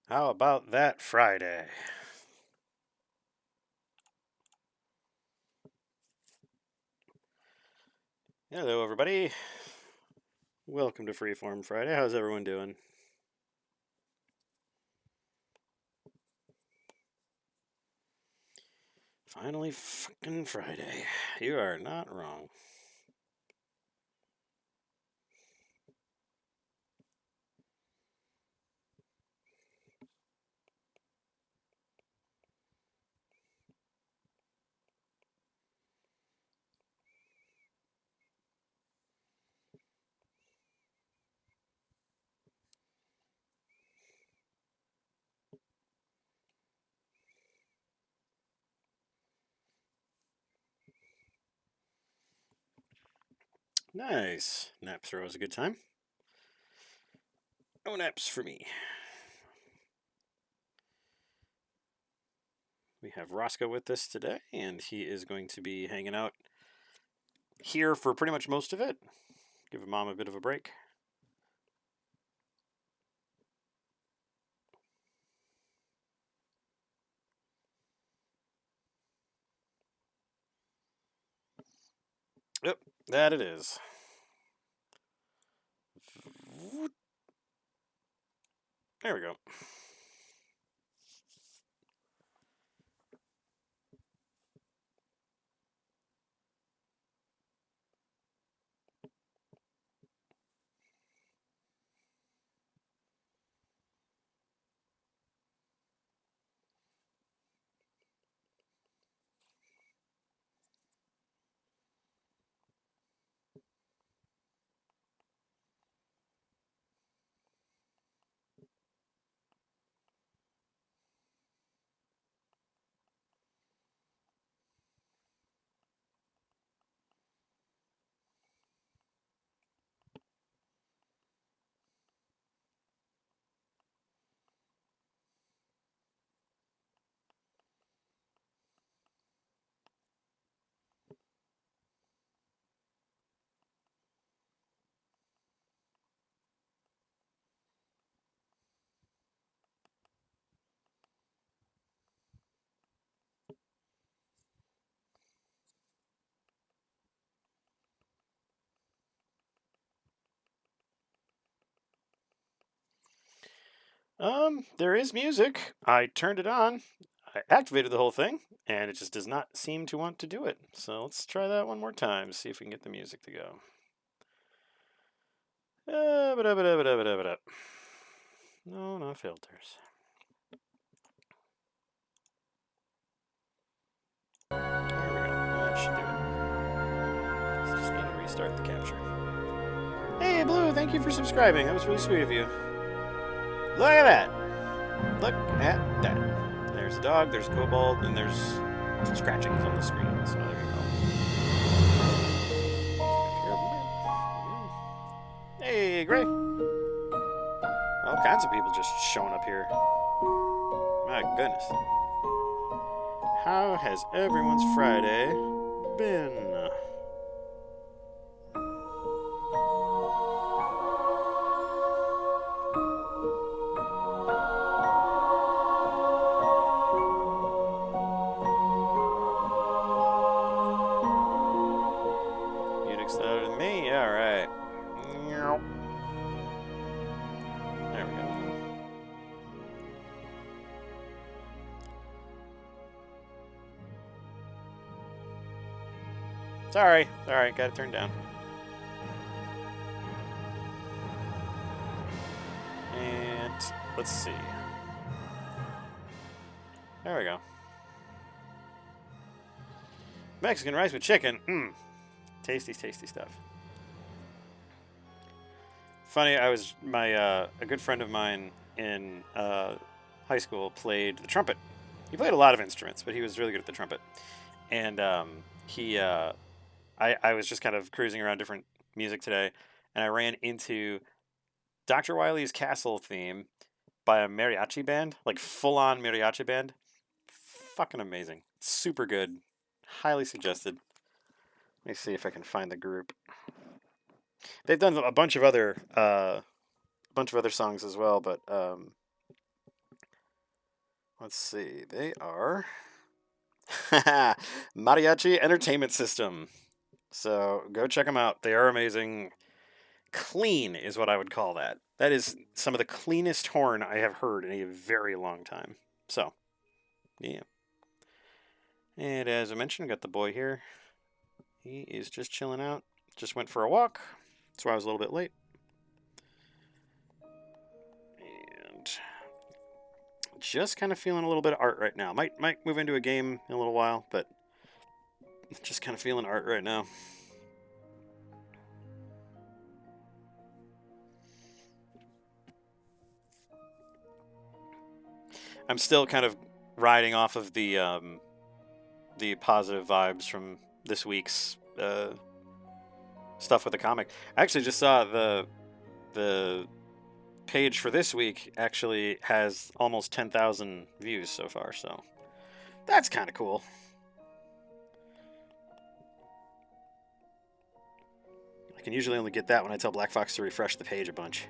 How about that Friday? Hello, everybody. Welcome to Freeform Friday. How's everyone doing? Finally, fucking Friday. You are not wrong. Nice. Naps are always a good time. No naps for me. We have Roscoe with us today, and he is going to be hanging out here for pretty much most of it. Give mom a bit of a break. Yep, that it is. There we go. There is music. I turned it on. I activated the whole thing, and it just does not seem to want to do it. So let's try that one more time, see if we can get the music to go. No, no filters. There we go. That should do it. Let's just need to restart the capture. Hey, Blue, thank you for subscribing. That was really sweet of you. Look at that. Look at that. There's a dog, there's a kobold, and there's scratchings on the screen. So there you go. Hey, Gray. All kinds of people just showing up here. My goodness. How has everyone's Friday been? Music's louder than me? Alright. There we go. Sorry, got it turned down. And let's see. There we go. Mexican rice with chicken. Mmm. Tasty, tasty stuff. Funny, a good friend of mine in high school played the trumpet. He played a lot of instruments, but he was really good at the trumpet. And I was just kind of cruising around different music today, and I ran into Dr. Wiley's Castle theme by a mariachi band, like full on mariachi band. Fucking amazing. Super good. Highly suggested. Let me see if I can find the group. They've done a bunch of other songs as well, but Let's see. They are Mariachi Entertainment System. So go check them out. They are amazing. Clean is what I would call that. That is some of the cleanest horn I have heard in a very long time. So, yeah. And as I mentioned, got the boy here. He is just chilling out. Just went for a walk. That's why I was a little bit late. And just kind of feeling a little bit of art right now. Might move into a game in a little while, but just kind of feeling art right now. I'm still kind of riding off of the positive vibes from this week's stuff with the comic. I actually just saw the page for this week actually has almost 10,000 views so far, so that's kind of cool. I can usually only get that when I tell Black Fox to refresh the page a bunch.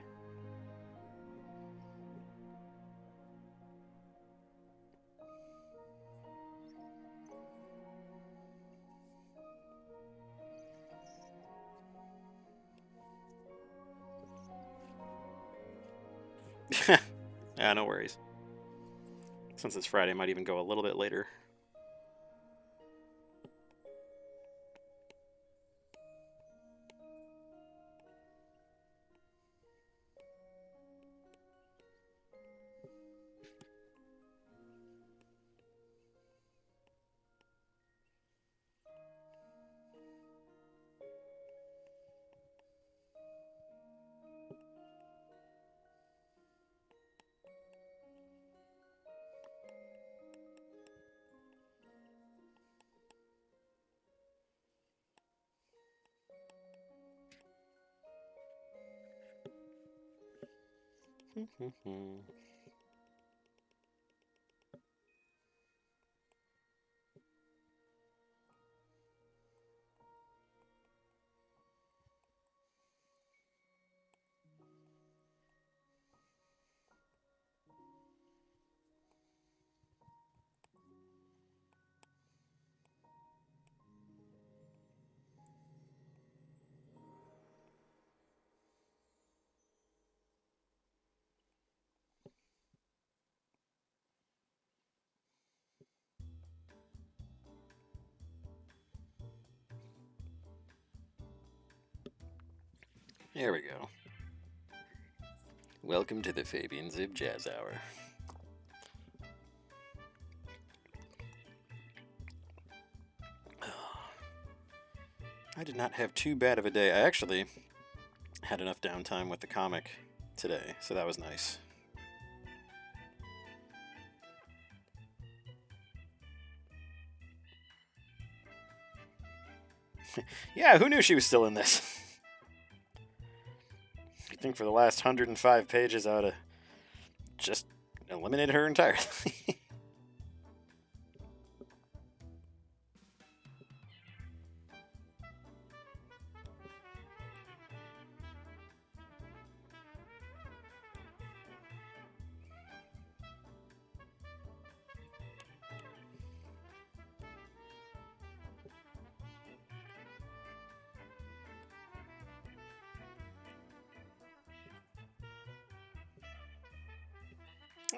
Yeah, no worries. Since it's Friday, I might even go a little bit later. There we go. Welcome to the Fabian Zib Jazz Hour. I did not have too bad of a day. I actually had enough downtime with the comic today, so that was nice. Yeah, who knew she was still in this? I think for the last 105 pages, I would have just eliminated her entirely.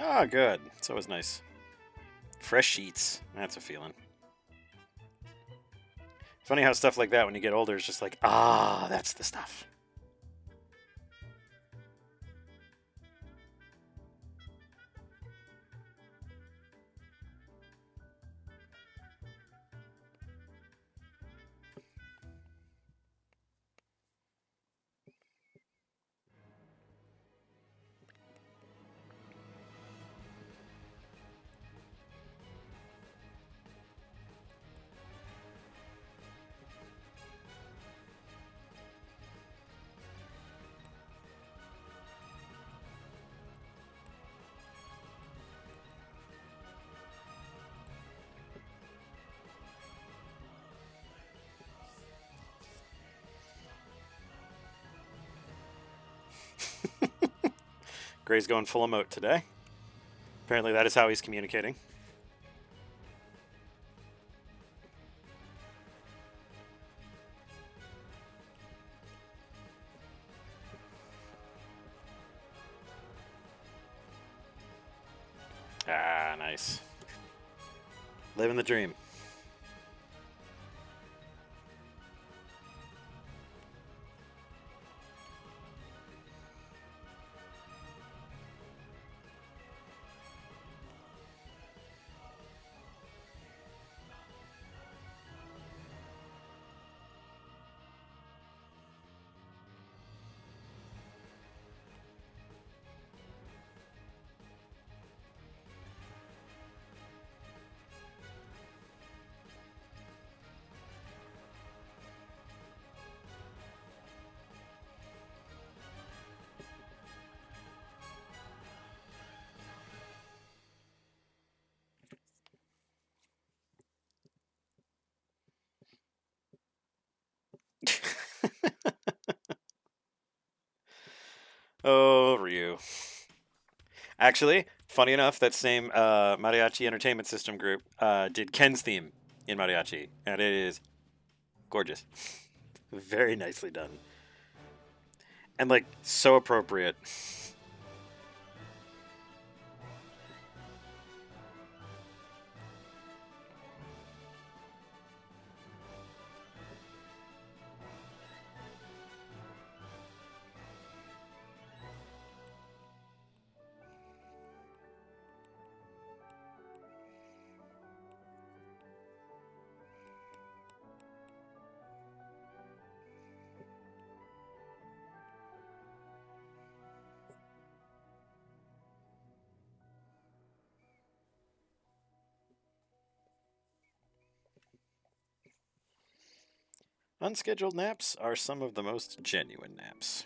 Ah, good. It's always nice. Fresh sheets. That's a feeling. Funny how stuff like that, when you get older, is just like, that's the stuff. Gray's going full emote today. Apparently that is how he's communicating. Ah, nice. Living the dream. Oh, Ryu. Actually, funny enough, that same Mariachi Entertainment System group did Ken's theme in Mariachi, and it is gorgeous. Very nicely done. And, like, so appropriate. Unscheduled naps are some of the most genuine naps.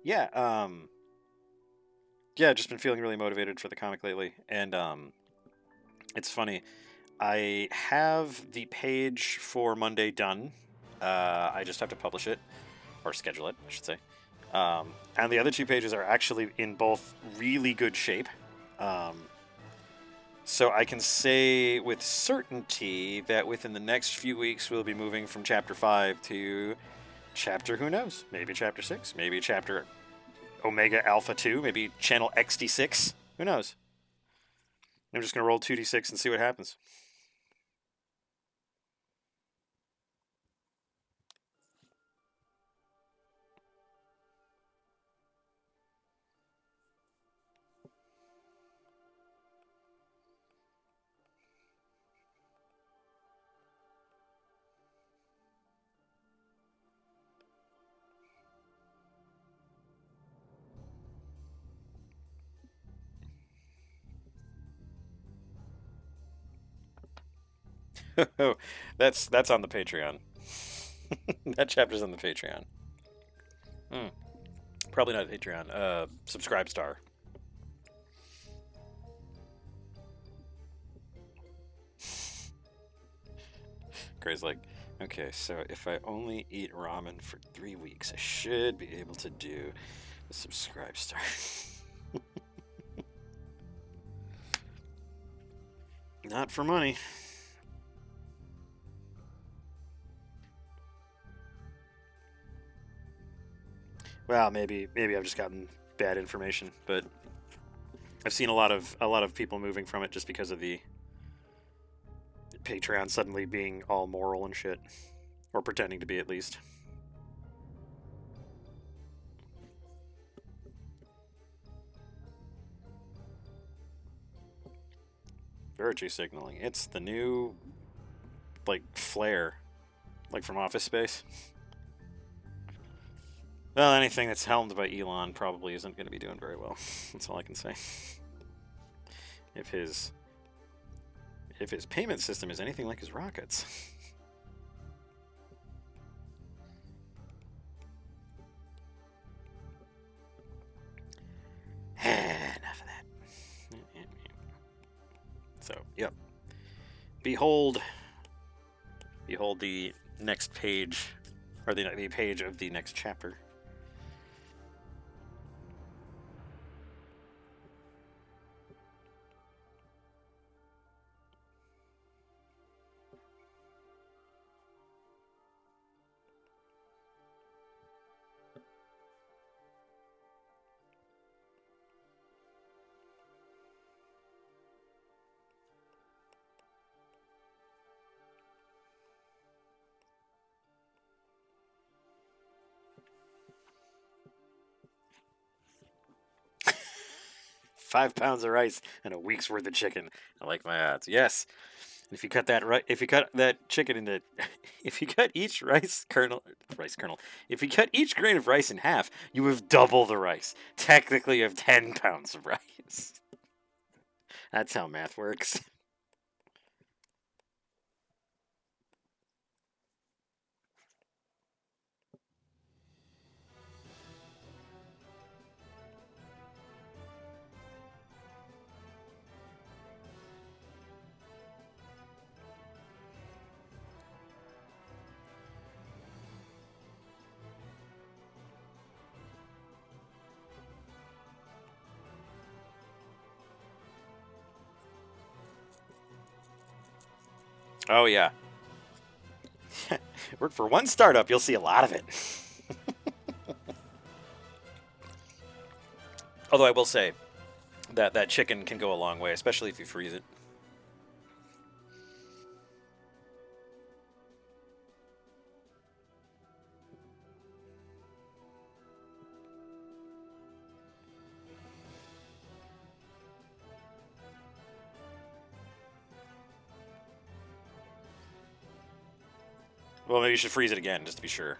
Yeah, yeah, just been feeling really motivated for the comic lately, and it's funny. I have the page for Monday done. I just have to publish it or schedule it, I should say. And the other two pages are actually in both really good shape. So I can say with certainty that within the next few weeks we'll be moving from chapter 5 to chapter who knows? Maybe chapter 6, maybe chapter Omega Alpha 2, maybe channel XD6. Who knows? I'm just going to roll 2d6 and see what happens. that's on the Patreon. That chapter's on the Patreon. Hmm. Probably not Patreon. Subscribe Star. Gray's like, okay, so if I only eat ramen for 3 weeks, I should be able to do a Subscribe Star. Not for money. Well, maybe I've just gotten bad information, but I've seen a lot of people moving from it just because of the Patreon suddenly being all moral and shit, or pretending to be at least. Virtue signaling. It's the new like flare, like from Office Space. Well, anything that's helmed by Elon probably isn't going to be doing very well. That's all I can say. If his payment system is anything like his rockets. Enough of that. So, yep. Behold the next page or the page of the next chapter. £5 of rice and a week's worth of chicken. I like my odds. Yes. If you cut that chicken into, if you cut each rice kernel, if you cut each grain of rice in half, you have double the rice. Technically, you have 10 pounds of rice. That's how math works. Oh yeah. Work for one startup, you'll see a lot of it. Although I will say that chicken can go a long way, especially if you freeze it. Well, maybe you should freeze it again, just to be sure.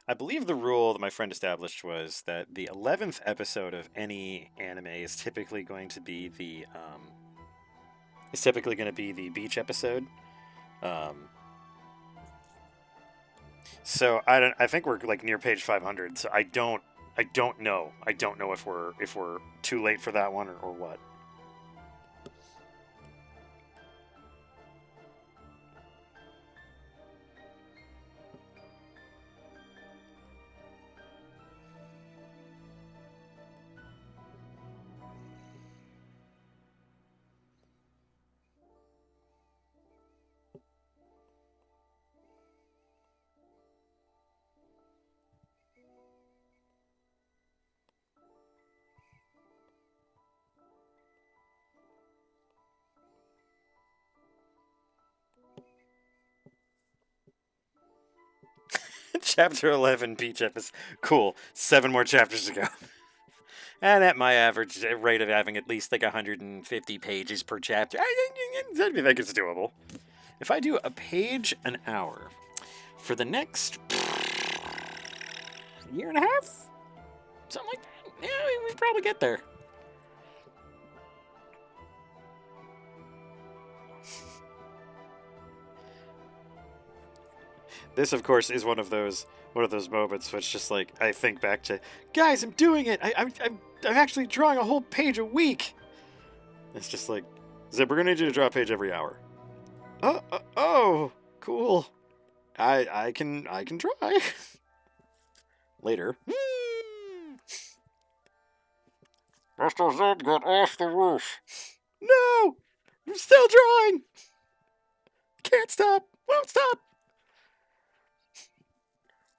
I believe the rule that my friend established was that the 11th episode of any anime is typically going to be the beach episode. Um, so I think we're like near page 500. So I don't know. I don't know if we're too late for that one or what. Chapter 11, beach episode. Cool. 7 more chapters to go. And at my average rate of having at least like 150 pages per chapter, I think it's doable. If I do a page an hour for the next year and a half, something like that, yeah, we probably get there. This, of course, is one of those moments which just like I think back to, guys, I'm doing it. I'm actually drawing a whole page a week. It's just like, Zip, we're gonna need you to draw a page every hour. Oh, cool. I can try. Later. Mr. Zed, get off the roof. No! I'm still drawing! Can't stop! Won't stop!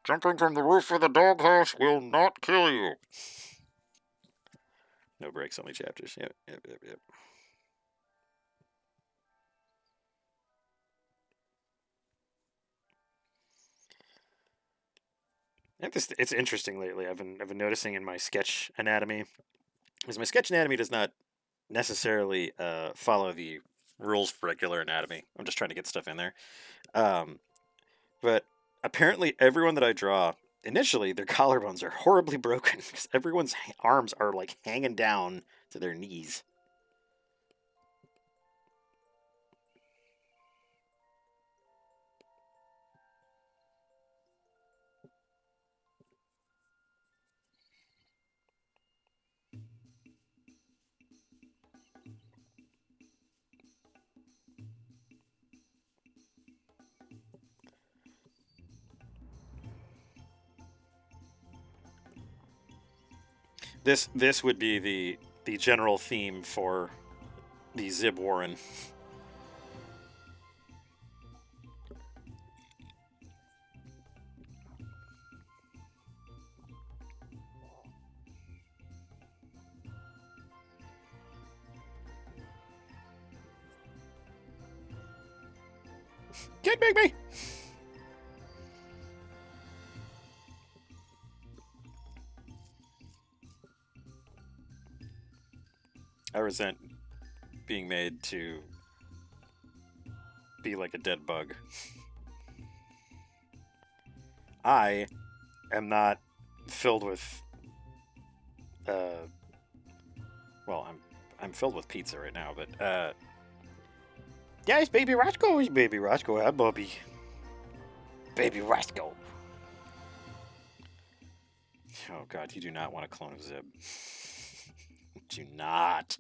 Jumping from the roof of the doghouse will not kill you. No breaks, only chapters. Yep. It's interesting lately. I've been noticing in my sketch anatomy, because my sketch anatomy does not necessarily follow the rules for regular anatomy. I'm just trying to get stuff in there. But apparently, everyone that I draw initially, their collarbones are horribly broken because everyone's arms are like hanging down to their knees. This would be the general theme for the Zib Warren. Can't make me! I resent being made to be like a dead bug. I am not filled with well, I'm filled with pizza right now, but yes, baby Roscoe is baby Roscoe, hi Bobby. Baby Roscoe. Oh god, you do not want a clone of Zib. Do not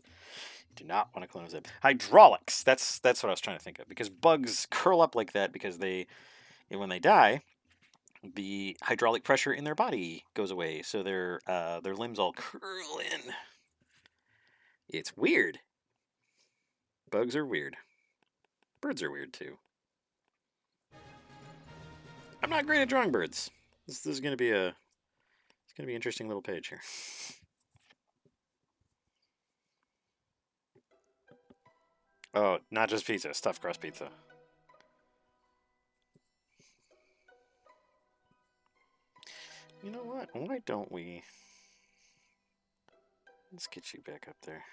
want to clone a Zib. Hydraulics. That's what I was trying to think of, because bugs curl up like that because when they die, the hydraulic pressure in their body goes away, so their limbs all curl in. It's weird. Bugs are weird. Birds are weird too. I'm not great at drawing birds. This is gonna be an interesting little page here. Oh, not just pizza, stuffed crust pizza. You know what? Why don't we... Let's get you back up there.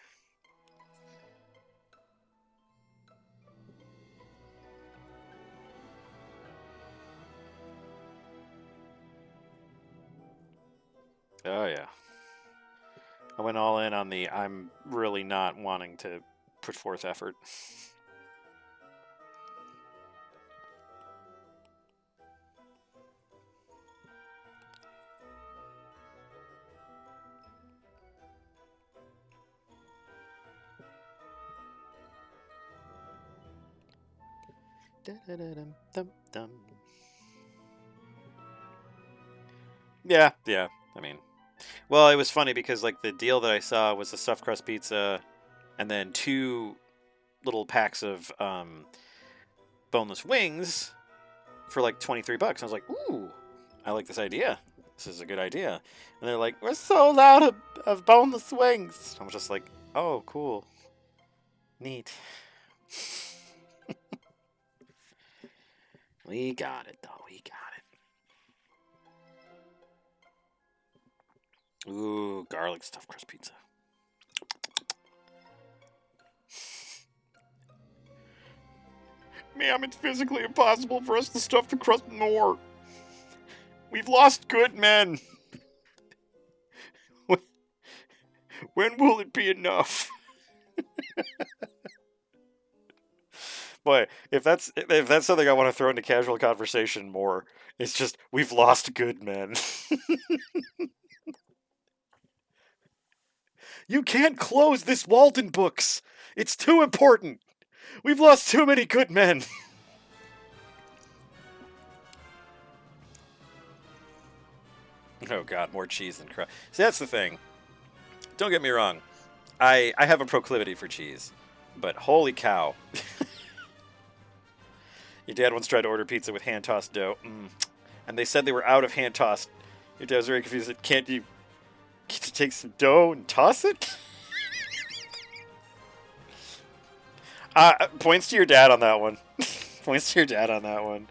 Oh, yeah. I went all in on the I'm really not wanting to put forth effort. Yeah. I mean, well, it was funny because like the deal that I saw was a stuffed crust pizza, and then 2 little packs of boneless wings for like $23. I was like, ooh, I like this idea. This is a good idea. And they're like, we're sold out of boneless wings. I was just like, oh, cool, neat. We got it, though. We got it. Ooh, garlic stuffed crust pizza. Ma'am, it's physically impossible for us to stuff the crust more. We've lost good men. When will it be enough? Boy, if that's something I want to throw into casual conversation more, it's just we've lost good men. You can't close this Walden books. It's too important. We've lost too many good men. Oh god, more cheese than crust. See, that's the thing. Don't get me wrong. I have a proclivity for cheese, but holy cow. Your dad once tried to order pizza with hand tossed dough, and they said they were out of hand tossed. Your dad was very confused. Said, can't you take some dough and toss it? Points to your dad on that one. Points to your dad on that one.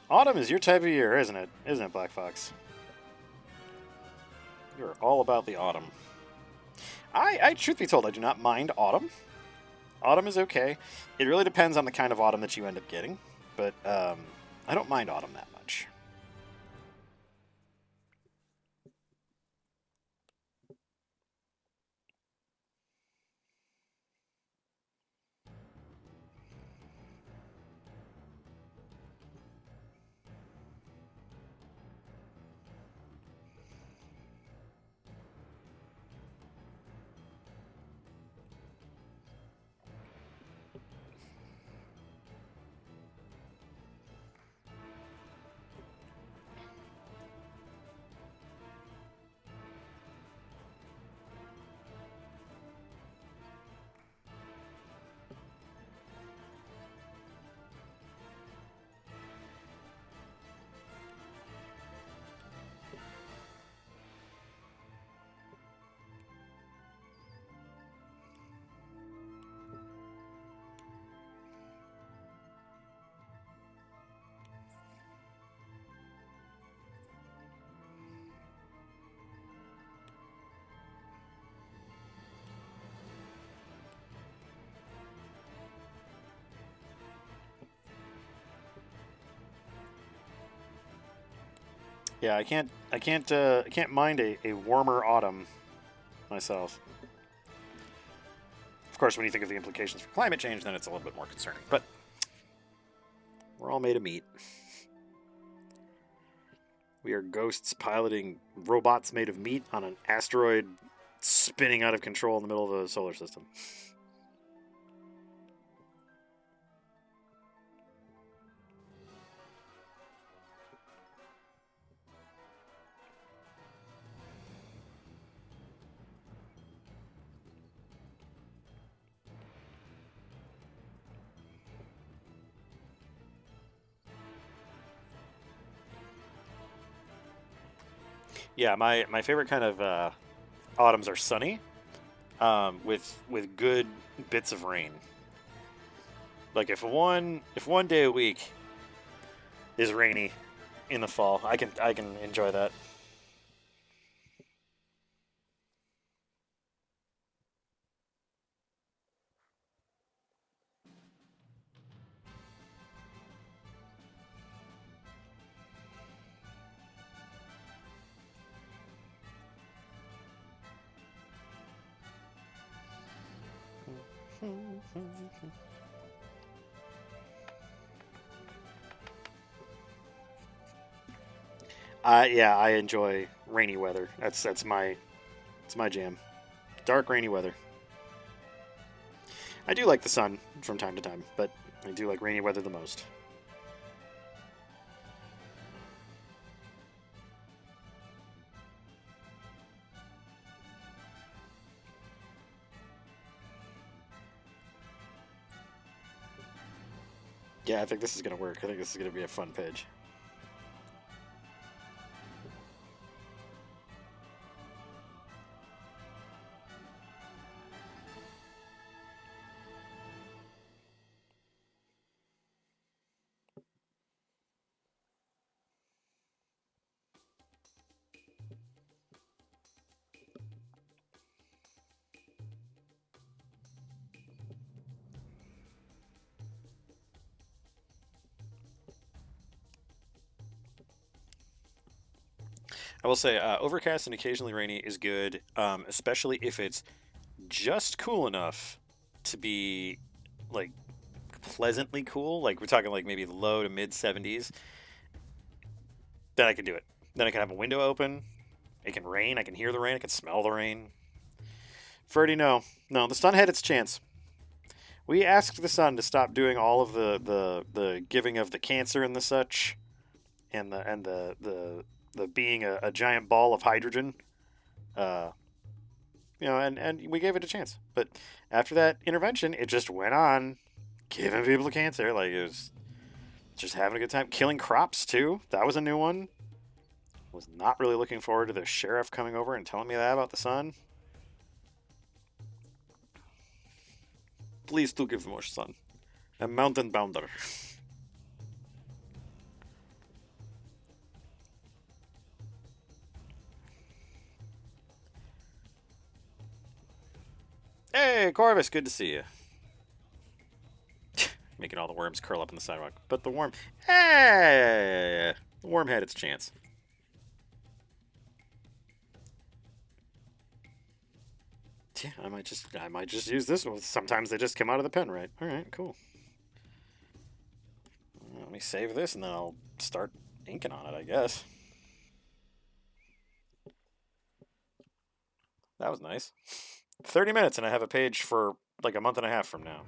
Autumn is your type of year, isn't it? Isn't it, Black Fox? You're all about the autumn. Truth be told, I do not mind autumn. Autumn is okay. It really depends on the kind of autumn that you end up getting, but I don't mind autumn that much. Yeah, I can't mind a warmer autumn myself. Of course, when you think of the implications for climate change, then it's a little bit more concerning. But we're all made of meat. We are ghosts piloting robots made of meat on an asteroid spinning out of control in the middle of a solar system. Yeah, my favorite kind of autumns are sunny, with good bits of rain. Like if one day a week is rainy in the fall, I can enjoy that. Yeah, I enjoy rainy weather. It's my jam. Dark rainy weather. I do like the sun from time to time, but I do like rainy weather the most. Yeah, I think this is gonna work. I think this is gonna be a fun page. I will say, overcast and occasionally rainy is good, especially if it's just cool enough to be like pleasantly cool. Like we're talking like maybe low to mid 70s. Then I can do it. Then I can have a window open. It can rain. I can hear the rain. I can smell the rain. Ferdy, no, no. The sun had its chance. We asked the sun to stop doing all of the giving of the cancer and the such, and the being a giant ball of hydrogen. Uh, and we gave it a chance. But after that intervention, it just went on giving people cancer. Like it was just having a good time, killing crops too. That was a new one. Was not really looking forward to the sheriff coming over and telling me that about the sun. Please do give more sun. A mountain bounder. Hey, Corvus, good to see you. Making all the worms curl up in the sidewalk. But the worm. Hey! The worm had its chance. Yeah, I might just use this one. Sometimes they just come out of the pen, right? Alright, cool. Let me save this and then I'll start inking on it, I guess. That was nice. 30 minutes and I have a page for like a month and a half from now.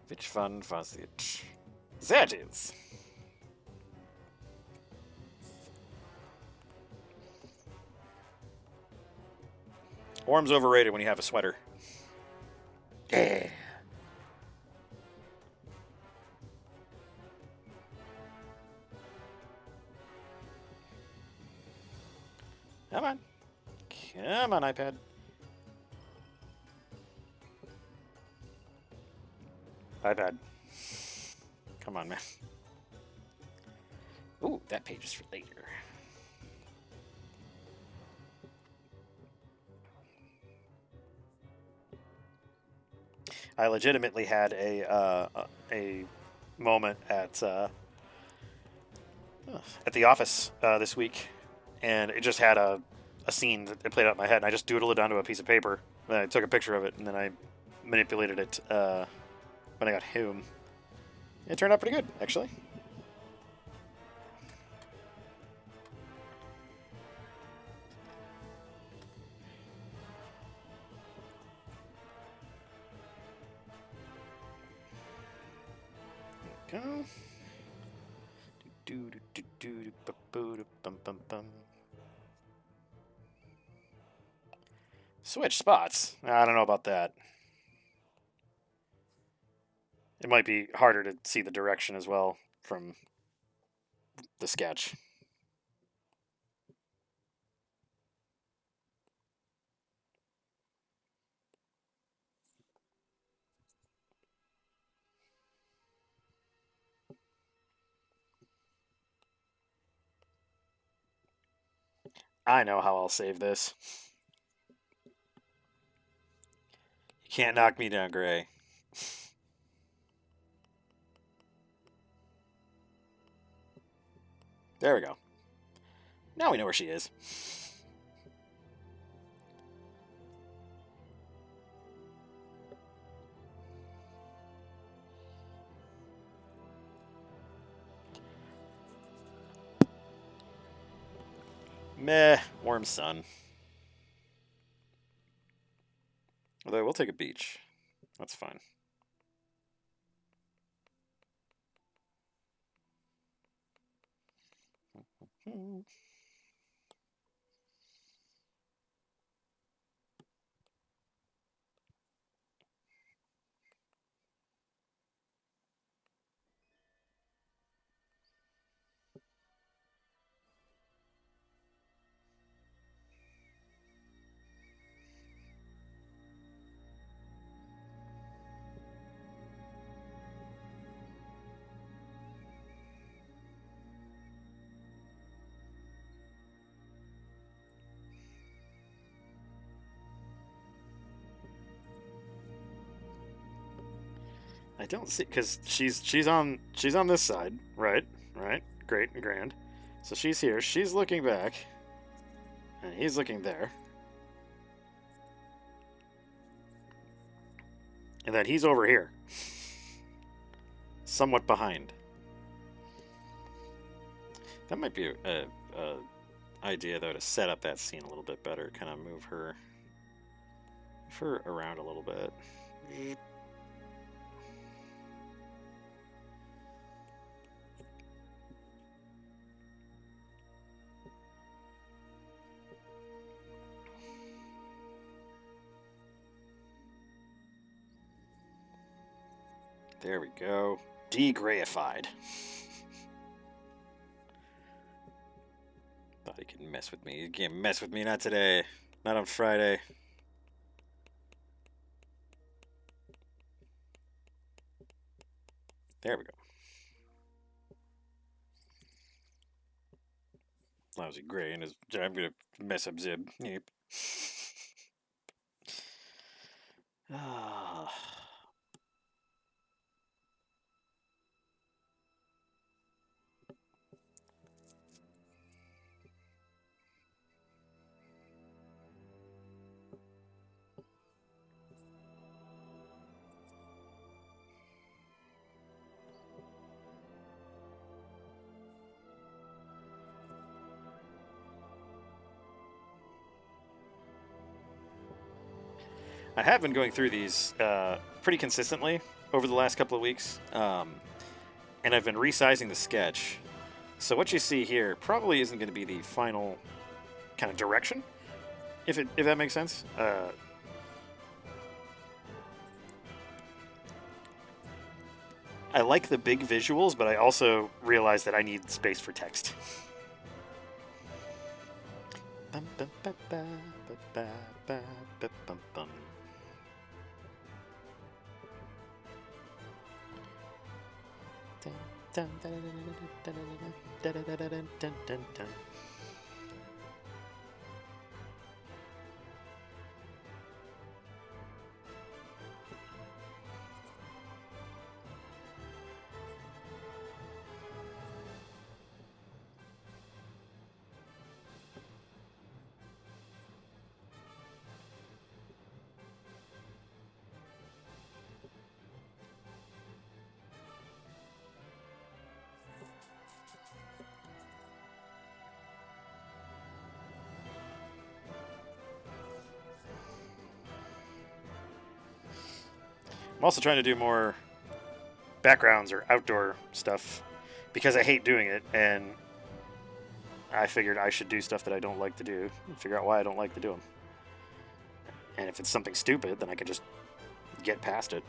Which one was it? There it is. Warm's overrated when you have a sweater. Yeah. Come on. Come on, iPad. iPad. Come on, man. Ooh, that page is for later. I legitimately had a moment at the office this week, and it just had a scene that it played out in my head, and I just doodled it onto a piece of paper. Then I took a picture of it, and then I manipulated it when I got home. It turned out pretty good, actually. Go. Switch spots. I don't know about that. It might be harder to see the direction as well from the sketch. I know how I'll save this. You can't knock me down, Gray. There we go. Now we know where she is. Meh, warm sun. Although we'll take a beach. That's fine. I don't see because she's on this side, right? Right, great and grand. So she's here. She's looking back, and he's looking there, and then he's over here, somewhat behind. That might be a idea though to set up that scene a little bit better. Kind of move her around a little bit. There we go. Degrayified. Thought he could mess with me. You can't mess with me, not today. Not on Friday. There we go. Lousy gray and his. I'm gonna mess up Zib. Yep. Ah. I have been going through these pretty consistently over the last couple of weeks, and I've been resizing the sketch. So what you see here probably isn't going to be the final kind of direction, if that makes sense. I like the big visuals, but I also realize that I need space for text. I'm also trying to do more backgrounds or outdoor stuff because I hate doing it, and I figured I should do stuff that I don't like to do and figure out why I don't like to do them. And if it's something stupid, then I can just get past it.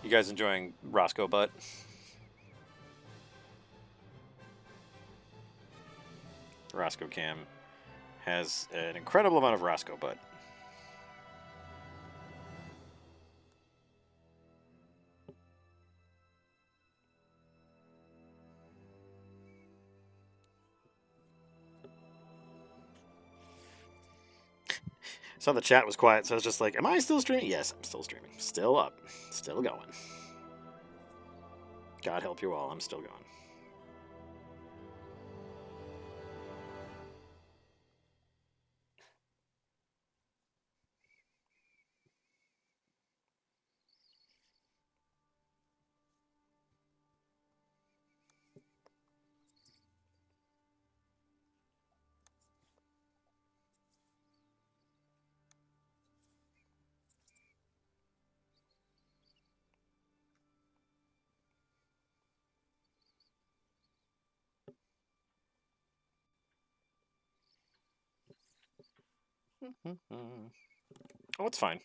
You guys enjoying Roscoe Butt? Roscoe Cam has an incredible amount of Roscoe Butt. So the chat was quiet, so I was just like, am I still streaming? Yes, I'm still streaming. Still up. Still going. God help you all, I'm still going. Oh, it's fine.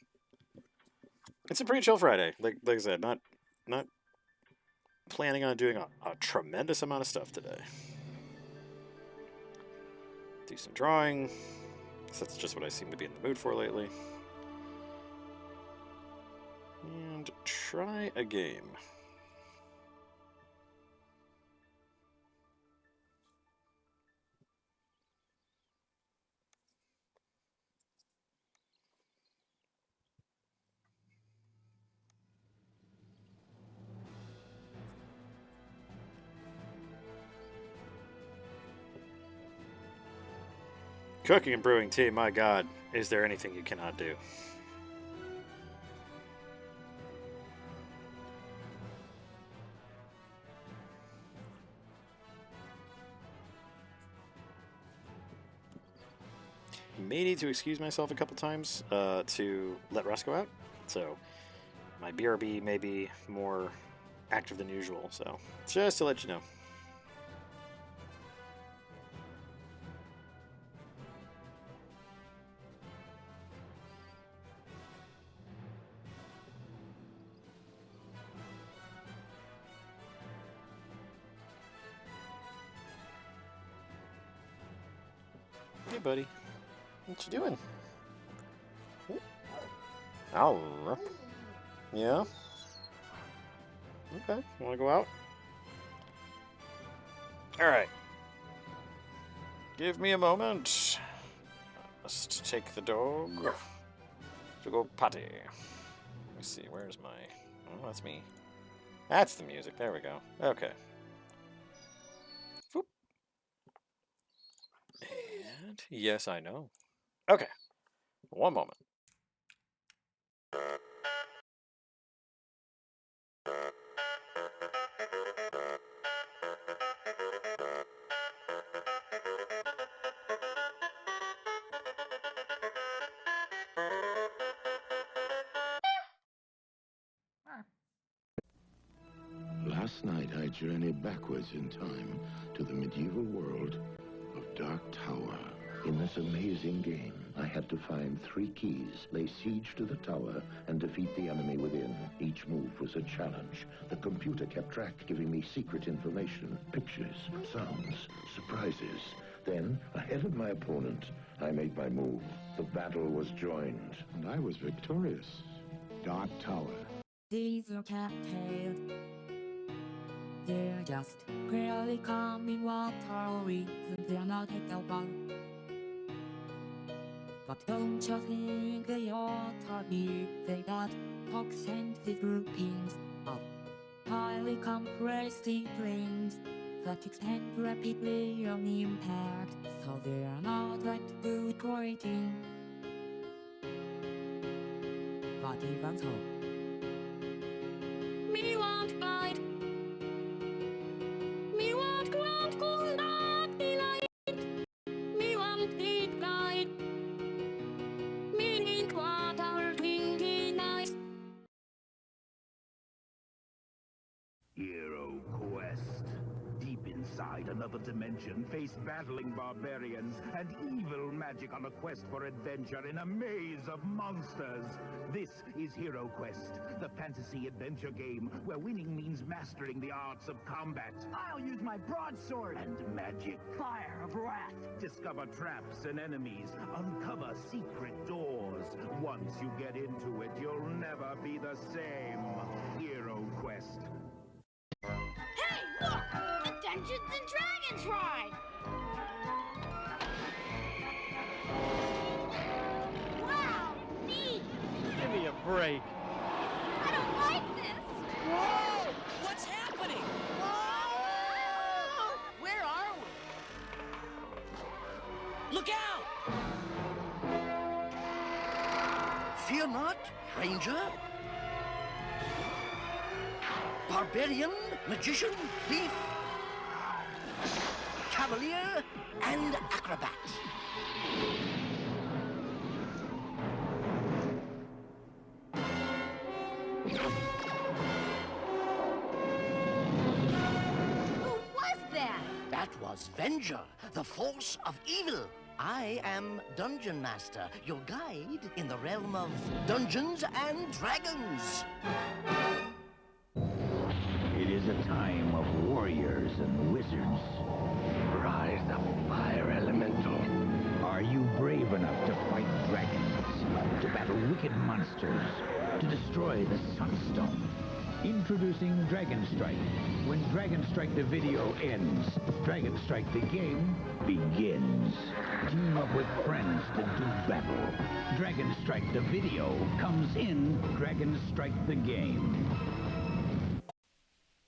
It's a pretty chill Friday. Like I said, not planning on doing a tremendous amount of stuff today. Do some drawing. That's just what I seem to be in the mood for lately. and try again. Cooking and brewing tea, my god, is there anything you cannot do? May need to excuse myself a couple times to let Roscoe out, so my BRB may be more active than usual, so just to let you know. Hey, buddy. What you doing? Oh. Yeah? Okay. Want to go out? Alright. Give me a moment. Must take the dog to go potty. Let me see, where's my... Oh, that's me. That's the music. There we go. Okay. Whoop. And yes, I know. Okay. One moment. Last night I journeyed backwards in time to the medieval world of Dark Tower. In this amazing game, I had to find 3 keys, lay siege to the tower, and defeat the enemy within. Each move was a challenge. The computer kept track, giving me secret information, pictures, sounds, surprises. Then, ahead of my opponent, I made my move. The battle was joined, and I was victorious. Dark Tower. These are cat-tailed. They're just clearly coming water reasons they're not eatable. But don't you think they ought to be? They got toxins groupings of highly compressed strings that extend rapidly on impact, so they're not that good rating. But even so, me won't bite. Me won't grant conduct delight. Me won't eat guide. Me need water drinking nice. Hero Quest. Deep inside another dimension, face battling barbarians and evil magic on a quest for adventure in a maze of monsters. This is Hero Quest, the fantasy adventure game where winning means mastering the arts of combat. I'll use my broadsword And magic. fire of wrath. Discover traps and enemies. Uncover secret doors. Once you get into it, you'll never be the same. Hero Quest. Hey, look! The Dungeons and Dragons ride! Wow, neat! Give me a break. I don't like this! Whoa! What's happening? Whoa! Where are we? Look out! Fear not, Ranger. Barbarian, magician, thief, cavalier, and acrobat. Who was that? That was Venger, the force of evil. I am Dungeon Master, your guide in the realm of Dungeons and Dragons. It is a time of warriors and wizards. Rise the fire elemental. Are you brave enough to fight dragons, to battle wicked monsters, to destroy the Sunstone. Introducing Dragon Strike. When Dragon Strike the video ends, Dragon Strike the game begins. Team up with friends to do battle. Dragon Strike the video comes in Dragon Strike the game.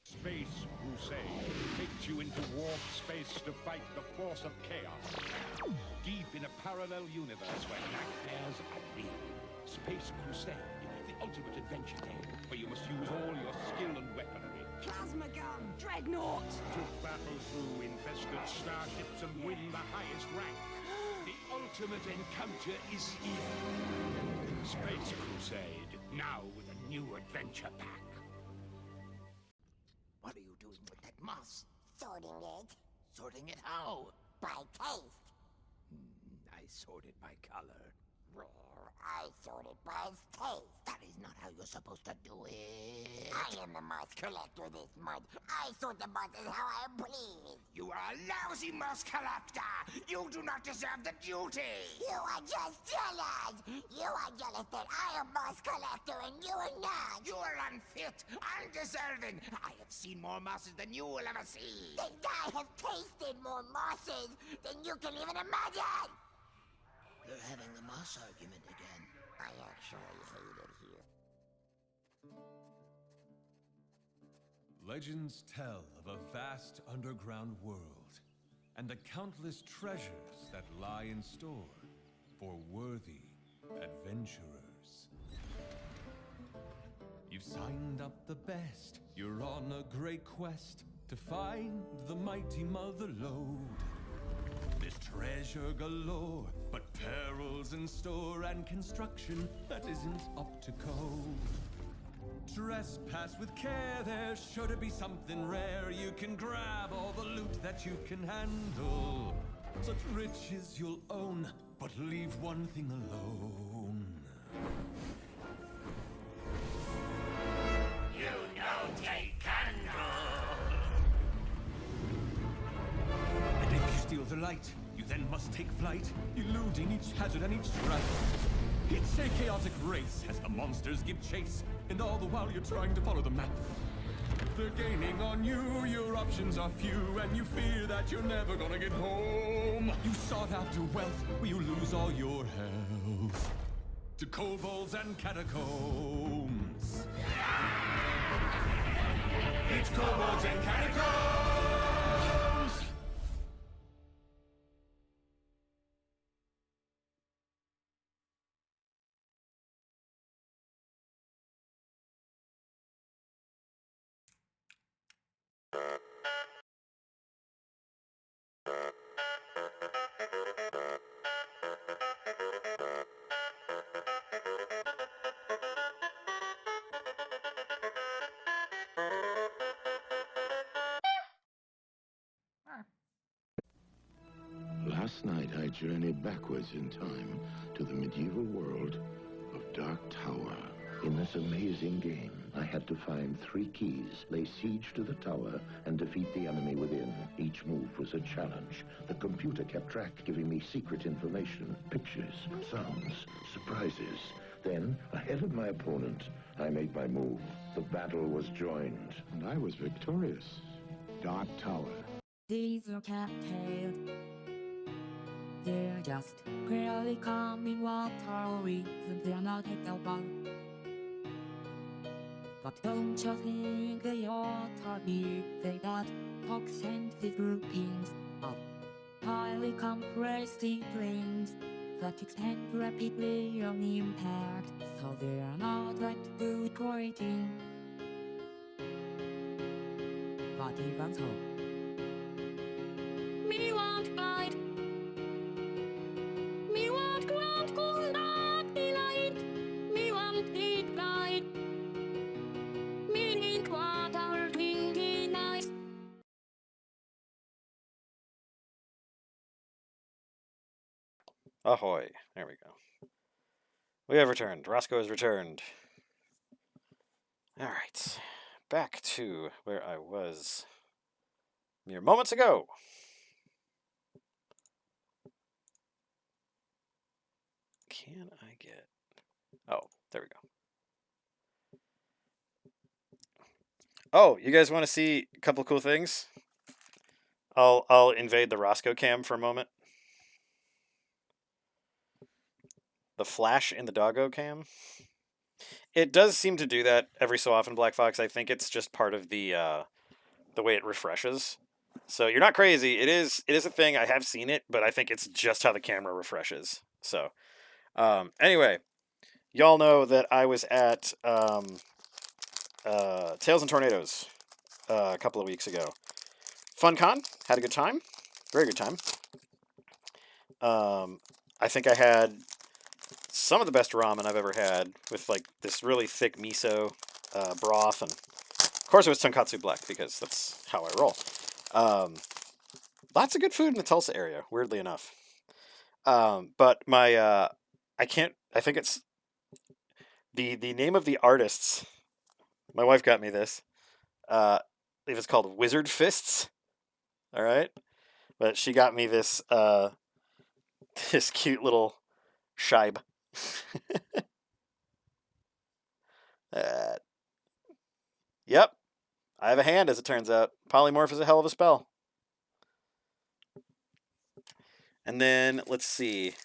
Space Crusade takes you into warp space to fight the force of chaos. Deep in a parallel universe where nightmares are real. Space Crusade, the ultimate adventure game, where you must use all your skill and weaponry. Plasma gun! Dreadnought! To battle through infested starships and win the highest rank. The ultimate encounter is here. Space Crusade, now with a new adventure pack. What are you doing with that moss? Sorting it Sorting it how? by taste. I sort it by color. Well, I sort it by its taste. That is not how you're supposed to do it. I am the moss collector this month. I sort the mosses how I please. You are a lousy moss collector! You do not deserve the duty! You are just jealous. You are jealous that I am moss collector and you are not. You are unfit, undeserving! I have seen more mosses than you will ever see! And I have tasted more mosses than you can even imagine. You're having the moss argument again. I actually hate it here. Legends tell of a vast underground world and the countless treasures that lie in store for worthy adventurers. You've signed up the best. You're on a great quest to find the mighty Mother Lode. There's treasure galore, but perils in store and construction that isn't up to code. Trespass with care, there's sure to be something rare. You can grab all the loot that you can handle. Such riches you'll own, but leave one thing alone. You know take candle! And if you steal the light, you then must take flight, eluding each hazard and each strife. It's a chaotic race as the monsters give chase, and all the while you're trying to follow the map. They're gaining on you, your options are few, and you fear that you're never gonna get home. You sought after wealth, where you lose all your health to kobolds and catacombs. It's kobolds and catacombs! Last night, I journeyed backwards in time to the medieval world of Dark Tower. In this amazing game, I had to find 3 keys, lay siege to the tower, and defeat the enemy within. Each move was a challenge. The computer kept track, giving me secret information, pictures, sounds, surprises. Then, ahead of my opponent, I made my move. The battle was joined, and I was victorious. Dark Tower. These are cattailed. They're just barely coming water reasons they're not helpful. But don't you think they ought to be? They got toxin-filled groupings of highly compressed strings that expand rapidly on impact, so they're not that good for eating. But even so, me won't bite. Me won't grant cool dark delight. Me won't eat blight. Me need water drinking nice. Ahoy. There we go. We have returned. Roscoe has returned. Alright. Back to where I was mere moments ago. Can I get... Oh, there we go. Oh, you guys want to see a couple cool things? I'll invade the Roscoe cam for a moment. The flash in the doggo cam. It does seem to do that every so often, Black Fox. I think it's just part of the way it refreshes. So you're not crazy. It is a thing. I have seen it, but I think it's just how the camera refreshes. So anyway, y'all know that I was at Tales and Tornadoes a couple of weeks ago. Fun con. Had a good time. Very good time. I think I had some of the best ramen I've ever had with like this really thick miso broth, and of course it was tonkatsu black because that's how I roll. Lots of good food in the Tulsa area, weirdly enough. But my I can't. I think it's the name of the artists. My wife got me this. I believe it's called Wizard Fists. All right, but she got me this this cute little shibe. uh, yep, I have a hand, as it turns out. Polymorph is a hell of a spell. And then, let's see.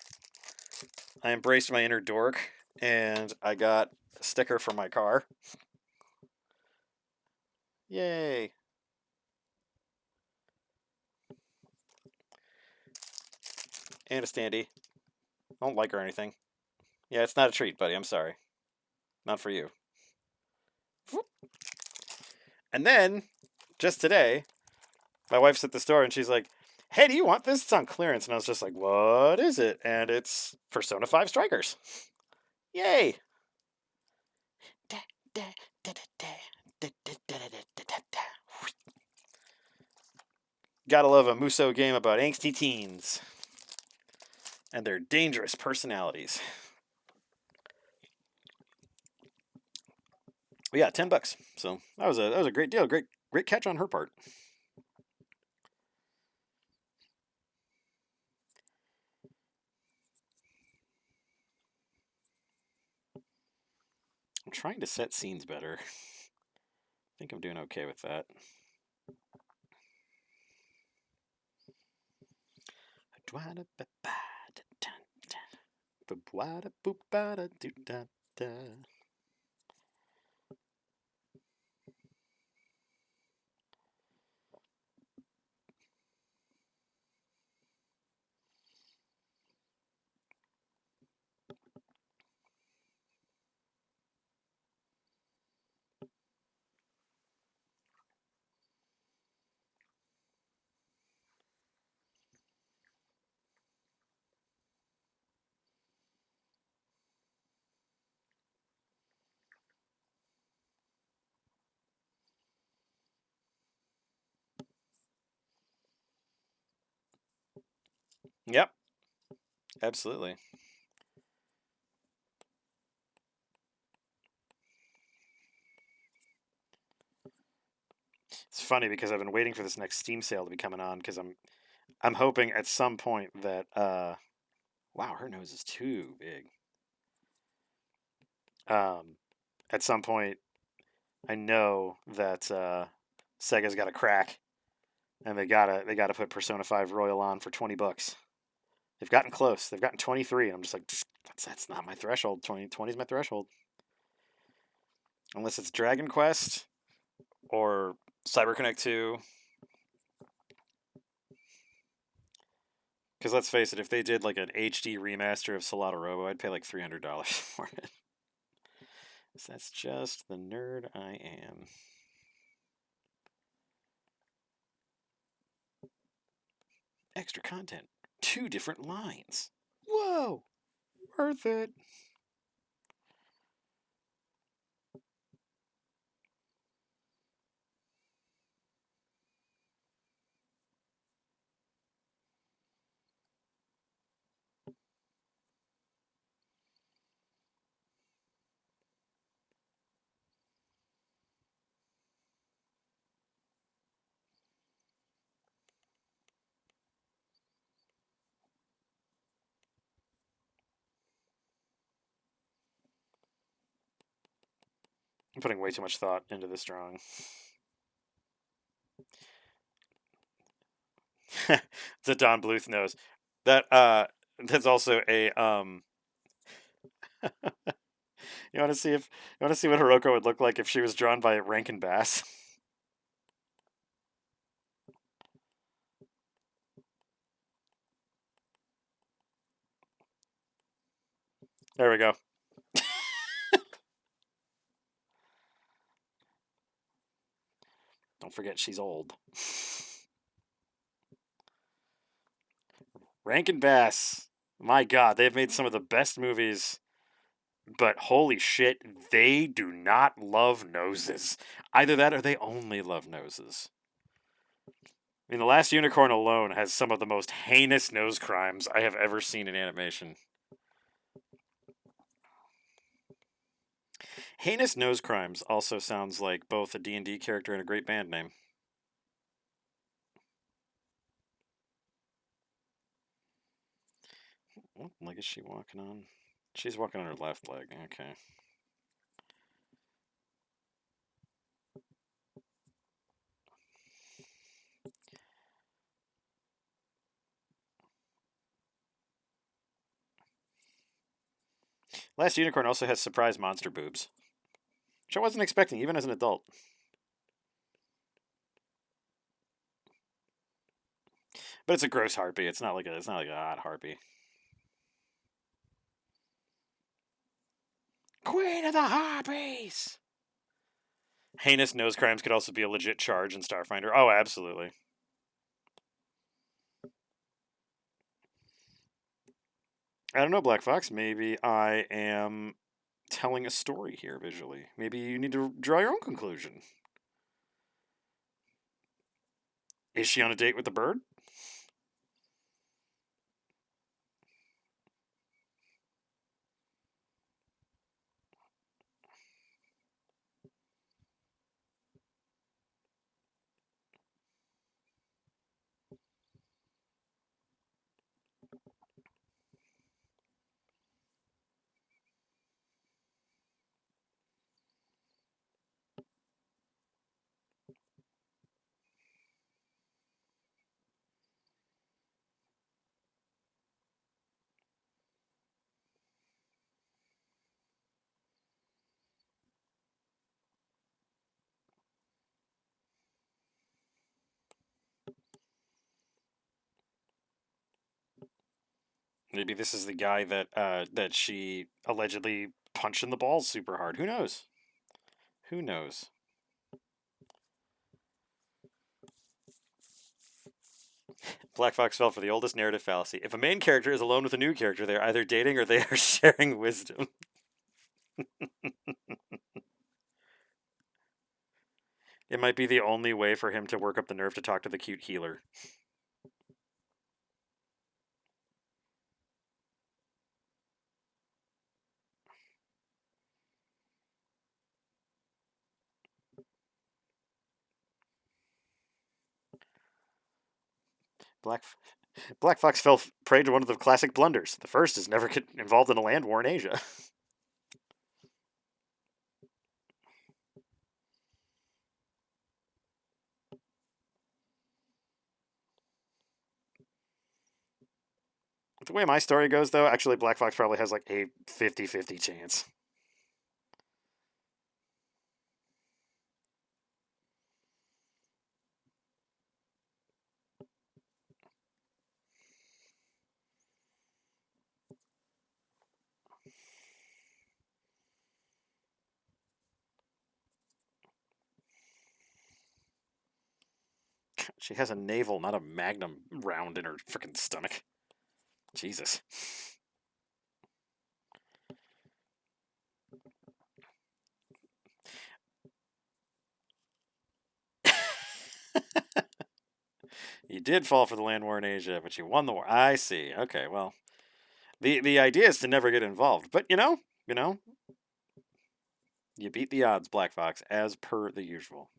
I embraced my inner dork, and I got a sticker for my car. Yay. And a standee. I don't like her or anything. Yeah, it's not a treat, buddy. I'm sorry. Not for you. And then, just today, my wife's at the store, and she's like, hey, do you want this? It's on clearance. And I was just like, what is it? And it's Persona 5 Strikers. Yay! Gotta love a Muso game about angsty teens and their dangerous personalities. But yeah, $10. So that was a great deal. Great catch on her part. I'm trying to set scenes better. I think I'm doing okay with that. Yep. Absolutely. It's funny because I've been waiting for this next Steam sale to be coming on because I'm hoping at some point that wow, her nose is too big. At some point I know that Sega's got a crack and they gotta put Persona 5 Royal on for $20. They've gotten close. They've gotten 23 and I'm just like that's not my threshold. 20 is my threshold. Unless it's Dragon Quest or CyberConnect 2. Because let's face it, if they did like an HD remaster of Solado Robo, I'd pay like $300 for it. So that's just the nerd I am. Extra content. 2 different lines. Whoa! Worth it. I'm putting way too much thought into this drawing. It's a Don Bluth nose. That that's also a You want to see if you want to see what Hiroko would look like if she was drawn by Rankin Bass? There we go. Don't forget she's old. Rankin Bass. My God, they've made some of the best movies, but holy shit, they do not love noses. Either that or they only love noses. I mean, The Last Unicorn alone has some of the most heinous nose crimes I have ever seen in animation. Heinous nose crimes also sounds like both a D&D character and a great band name. What leg is she walking on? She's walking on her left leg. Okay. Last Unicorn also has surprise monster boobs, which I wasn't expecting even as an adult. But it's a gross harpy. It's not like a hot harpy. Queen of the Harpies. Heinous nose crimes could also be a legit charge in Starfinder. Oh, absolutely. I don't know, Black Fox. Maybe I am telling a story here visually. Maybe you need to draw your own conclusion. Is she on a date with the bird? Maybe this is the guy that she allegedly punched in the balls super hard. Who knows? Who knows? Black Fox fell for the oldest narrative fallacy. If a main character is alone with a new character, they're either dating or they are sharing wisdom. It might be the only way for him to work up the nerve to talk to the cute healer. Black Fox fell prey to one of the classic blunders. The first is never get involved in a land war in Asia. The way my story goes, though, actually Black Fox probably has like a 50-50 chance. She has a navel, not a magnum round in her freaking stomach. Jesus. You did fall for the land war in Asia, but you won the war. I see. Okay, well, the idea is to never get involved, but you beat the odds, Black Fox, as per the usual.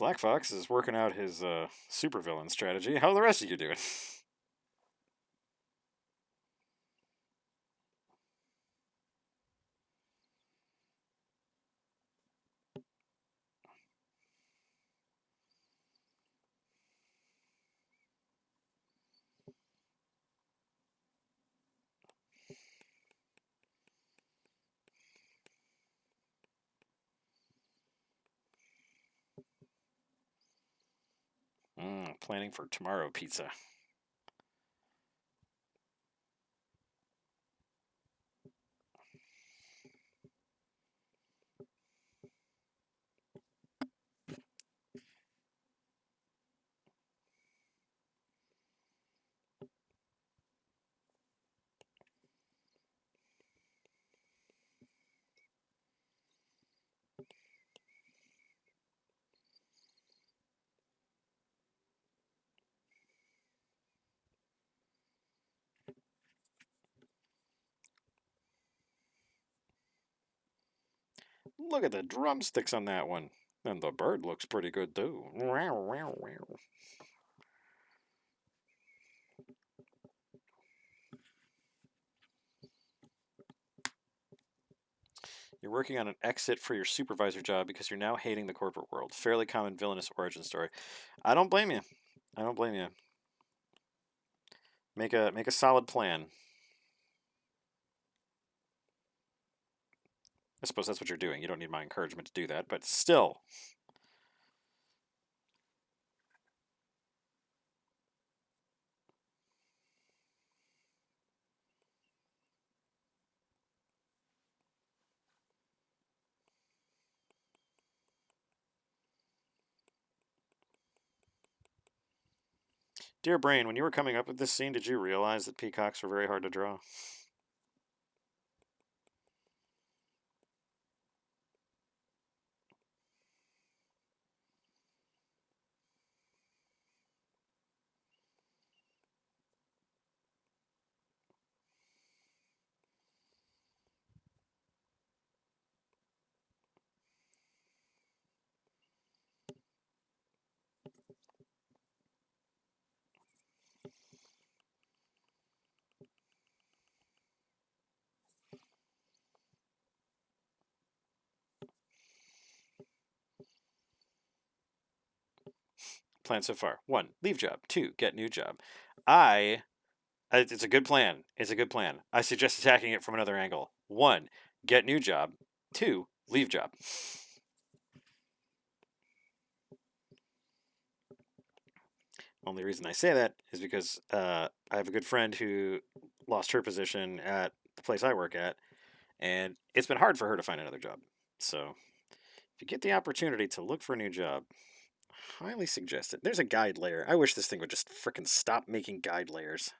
Black Fox is working out his supervillain strategy. How are the rest of you doing? Planning for tomorrow pizza. Look at the drumsticks on that one. And the bird looks pretty good too. You're working on an exit for your supervisor job because you're now hating the corporate world. Fairly common villainous origin story. I don't blame you. I don't blame you. Make a solid plan. I suppose that's what you're doing. You don't need my encouragement to do that, but still. Dear Brain, when you were coming up with this scene, did you realize that peacocks were very hard to draw? Plan so far. 1, leave job. 2, get new job. It's a good plan. It's a good plan. I suggest attacking it from another angle. 1, get new job. 2, leave job. Only reason I say that is because I have a good friend who lost her position at the place I work at, and it's been hard for her to find another job. So, if you get the opportunity to look for a new job, highly suggest it. There's a guide layer. I wish this thing would just frickin' stop making guide layers.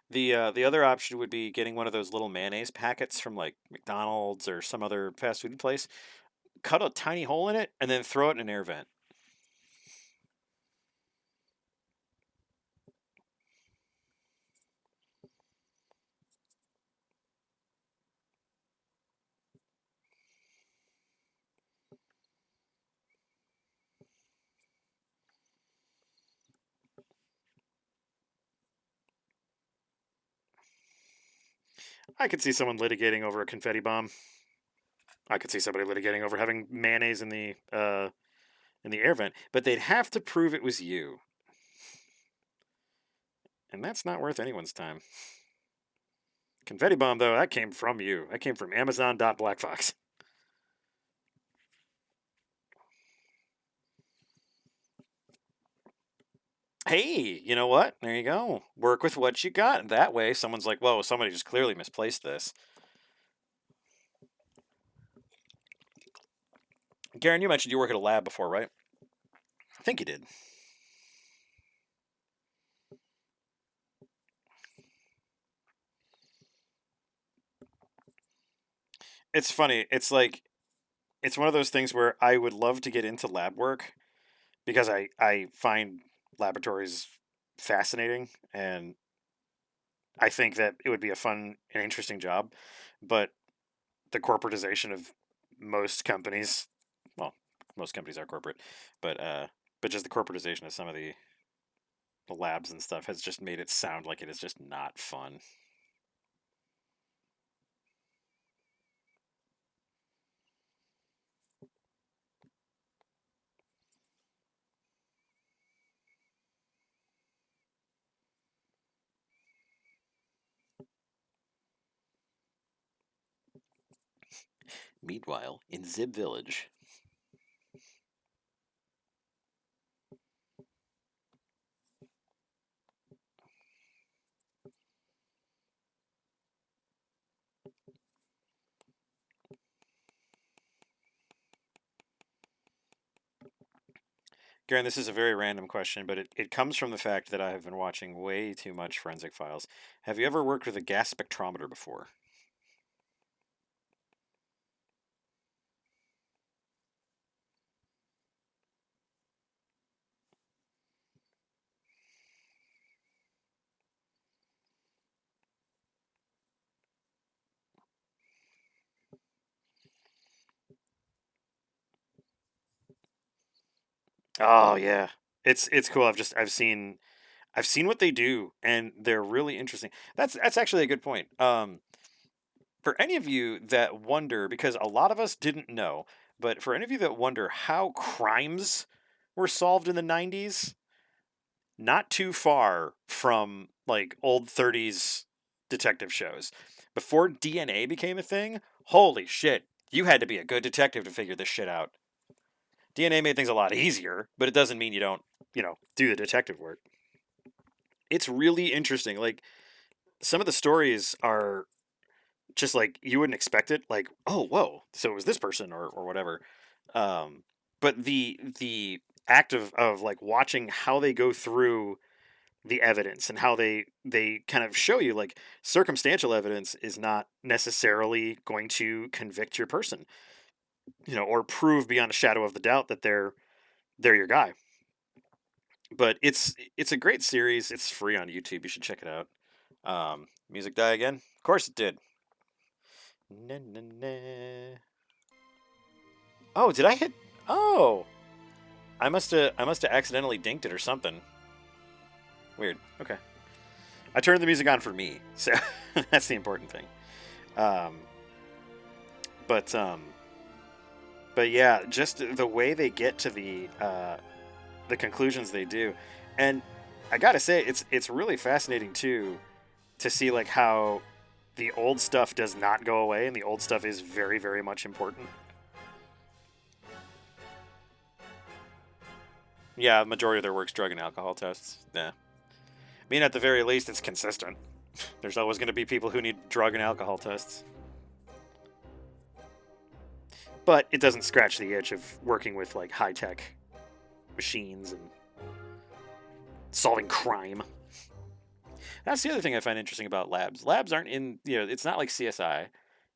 The other option would be getting one of those little mayonnaise packets from like McDonald's or some other fast food place. Cut a tiny hole in it and then throw it in an air vent. I could see someone litigating over a confetti bomb. I could see somebody litigating over having mayonnaise in the air vent, but they'd have to prove it was you. And that's not worth anyone's time. Confetti bomb, though, that came from you. That came from Amazon.Blackfox. Hey, you know what? There you go. Work with what you got. That way, someone's like, whoa, somebody just clearly misplaced this. Garen, you mentioned you work at a lab before, right? I think you did. It's funny. It's like, it's one of those things where I would love to get into lab work because I find laboratories fascinating and I think that it would be a fun and interesting job. But the corporatization of most companies, well, most companies are corporate, but just the corporatization of some of the labs and stuff has just made it sound like it is just not fun. Meanwhile, in Zib Village. Garen, this is a very random question, but it comes from the fact that I have been watching way too much Forensic Files. Have you ever worked with a gas spectrometer before? Oh yeah, it's cool. I've seen what they do, and they're really interesting. That's actually a good point. For any of you that wonder, because a lot of us didn't know, but for any of you that wonder how crimes were solved in the '90s, not too far from like old '30s detective shows. Before DNA became a thing, holy shit, you had to be a good detective to figure this shit out. DNA made things a lot easier, but it doesn't mean you don't, do the detective work. It's really interesting. Like some of the stories are just like you wouldn't expect it. Like, oh, whoa, so it was this person or whatever. But the act of like watching how they go through the evidence and how they kind of show you like circumstantial evidence is not necessarily going to convict your person, or prove beyond a shadow of the doubt that they're your guy. But it's a great series. It's free on YouTube. You should check it out. Music die again? Of course it did. Na, na, na. Oh, did I hit? Oh, I must have accidentally dinked it or something. Weird. Okay. I turned the music on for me, so that's the important thing. Um, but but yeah, just the way they get to the conclusions they do, and I gotta say, it's really fascinating too to see like how the old stuff does not go away, and the old stuff is very, very much important. Yeah, the majority of their work's drug and alcohol tests. Yeah, I mean, at the very least, it's consistent. There's always going to be people who need drug and alcohol tests. But it doesn't scratch the itch of working with like high tech machines and solving crime. That's the other thing I find interesting about labs. Labs aren't in, it's not like CSI.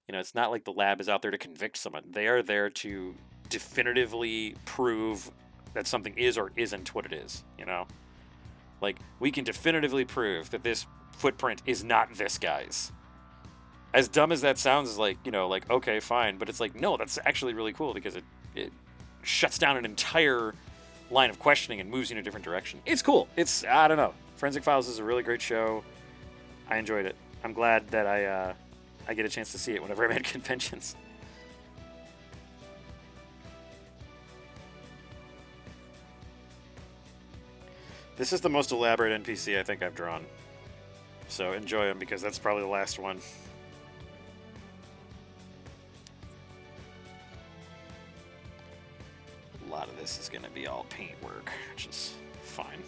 It's not like the lab is out there to convict someone. They are there to definitively prove that something is or isn't what it is. Like, we can definitively prove that this footprint is not this guy's. As dumb as that sounds, is like, like, okay, fine. But it's like, no, that's actually really cool because it shuts down an entire line of questioning and moves you in a different direction. It's cool. I don't know. Forensic Files is a really great show. I enjoyed it. I'm glad that I get a chance to see it whenever I'm at conventions. This is the most elaborate NPC I think I've drawn. So enjoy them, because that's probably the last one. A lot of this is going to be all paint work, which is fine.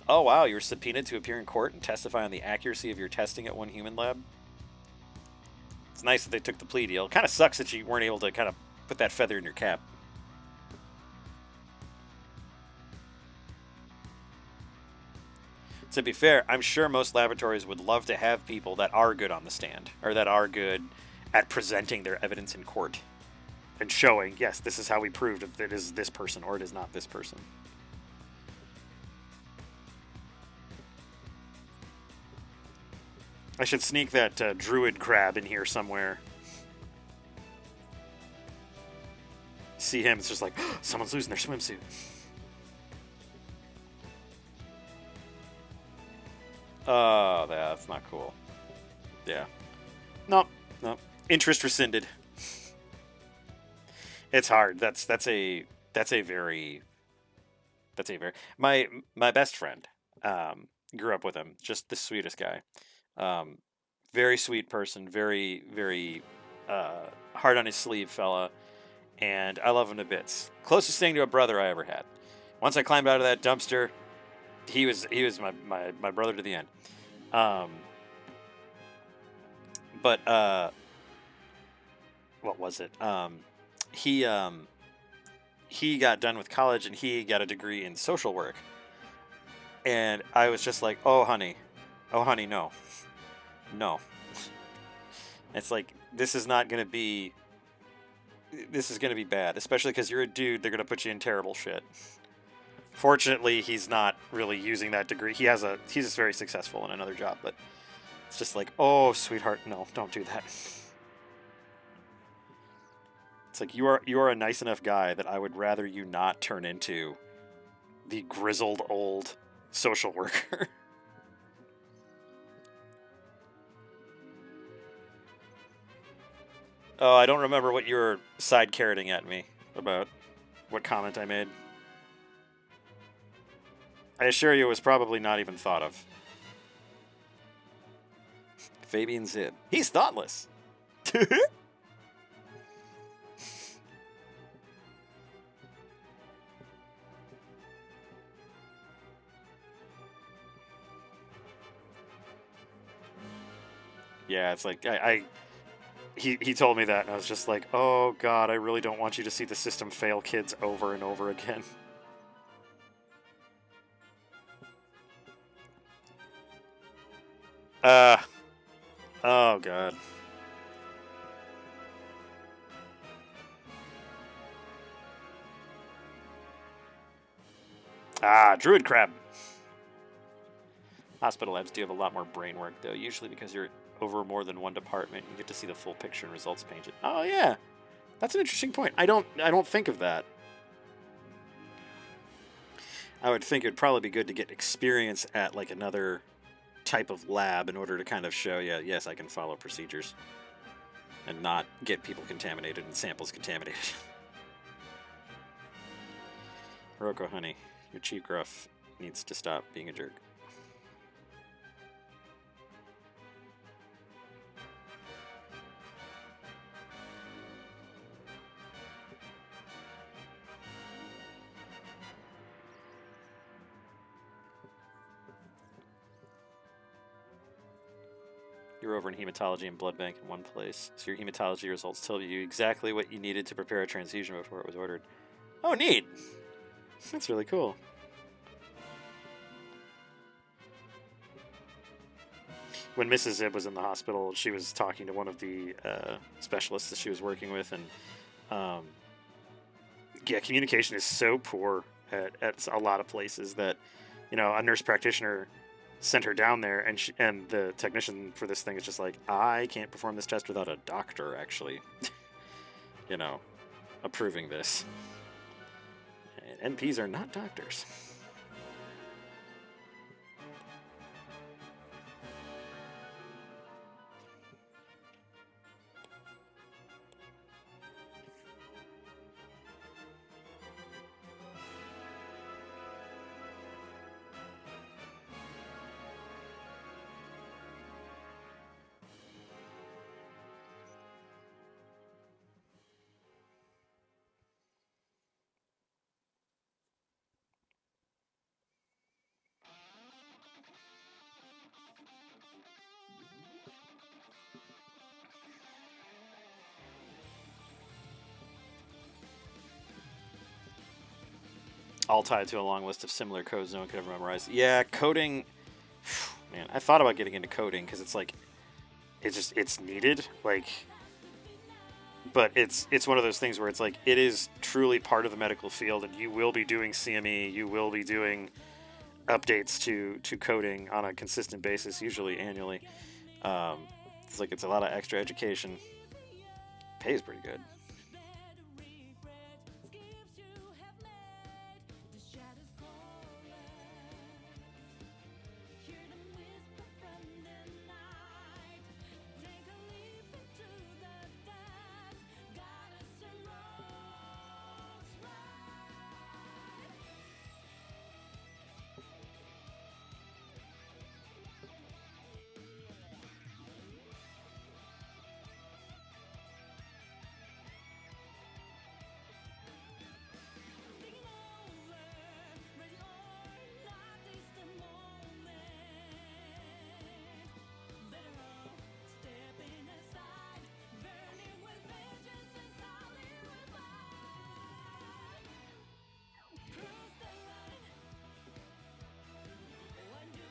Oh wow, you're subpoenaed to appear in court and testify on the accuracy of your testing at one human lab. It's nice that they took the plea deal. It kind of sucks that you weren't able to kind of put that feather in your cap. To be fair, I'm sure most laboratories would love to have people that are good on the stand, or that are good at presenting their evidence in court and showing, yes, this is how we proved that it is this person or it is not this person. I should sneak that druid crab in here somewhere. See him, it's just like, oh, someone's losing their swimsuit. Oh, that's not cool. Yeah. Nope. Interest rescinded. It's hard. That's a very my best friend. Grew up with him. Just the sweetest guy. Very sweet person. Very, very hard on his sleeve fella. And I love him to bits. Closest thing to a brother I ever had. Once I climbed out of that dumpster, he was my brother to the end. But what was it? He got done with college and he got a degree in social work. And I was just like, oh honey, no. It's like, this is going to be bad, especially because you're a dude. They're going to put you in terrible shit. Fortunately, he's not really using that degree. He's just very successful in another job, but it's just like, oh, sweetheart, no, don't do that. It's like, you are a nice enough guy that I would rather you not turn into the grizzled old social worker. Oh, I don't remember what you were side carroting at me about, what comment I made. I assure you it was probably not even thought of. Fabian Zib. He's thoughtless. Yeah, it's like, he told me that, and I was just like, oh god, I really don't want you to see the system fail kids over and over again. Oh god. Druid crab. Hospital labs do have a lot more brain work, though, usually because you're over more than one department. You get to see the full picture and results painted. Oh yeah, that's an interesting point. I don't think of that. I would think it'd probably be good to get experience at like another type of lab in order to kind of show, yeah, yes, I can follow procedures and not get people contaminated and samples contaminated. Rocco, honey, your Chief Gruff needs to stop being a jerk. You're over in hematology and blood bank in one place, so your hematology results tell you exactly what you needed to prepare a transfusion before it was ordered. Oh, neat! That's really cool. When Mrs. Zib was in the hospital, she was talking to one of the specialists that she was working with, and yeah, communication is so poor at a lot of places that, you know, a nurse practitioner sent her down there, and the technician for this thing is just like, I can't perform this test without a doctor actually, you know, approving this. And NPs are not doctors. all tied to a long list of similar codes no one could ever memorize. Yeah, coding. Man, I thought about getting into coding because it's like, it's needed. Like, but it's one of those things where it's like it is truly part of the medical field, and you will be doing CME, you will be doing updates to coding on a consistent basis, usually annually. It's like it's a lot of extra education. Pays pretty good.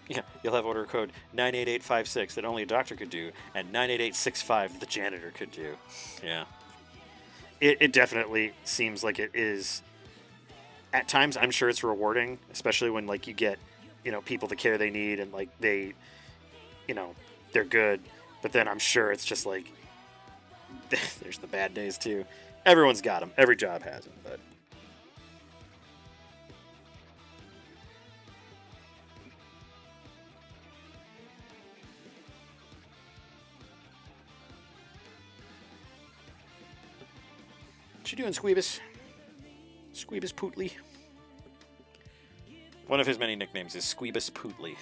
Yeah, you'll have order code 98856 that only a doctor could do, and 98865 the janitor could do. Yeah. It definitely seems like it is. At times, I'm sure it's rewarding, especially when, like, you get, people the care they need and, like, they, they're good. But then I'm sure it's just, like, there's the bad days, too. Everyone's got them. Every job has them, but... What you doing, Squeebus? Squeebus Pootley. One of his many nicknames is Squeebus Pootley.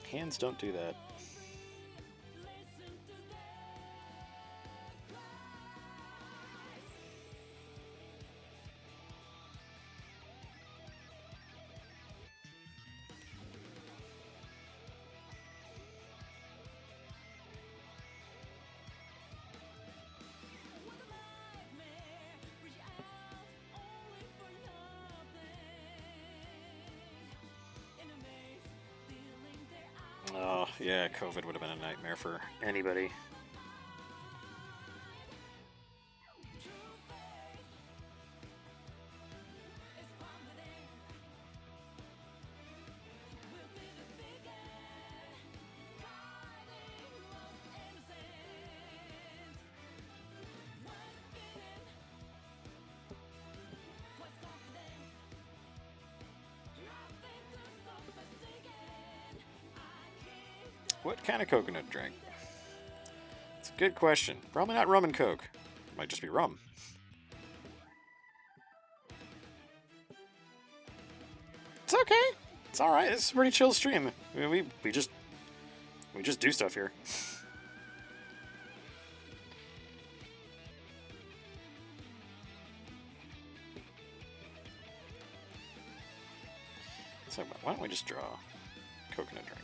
Hands don't do that. Oh, yeah, COVID would have been a nightmare for anybody. What kind of coconut drink? It's a good question. Probably not rum and coke. It might just be rum. It's okay. It's all right. It's a pretty chill stream. I mean, we just do stuff here. So why don't we just draw a coconut drink?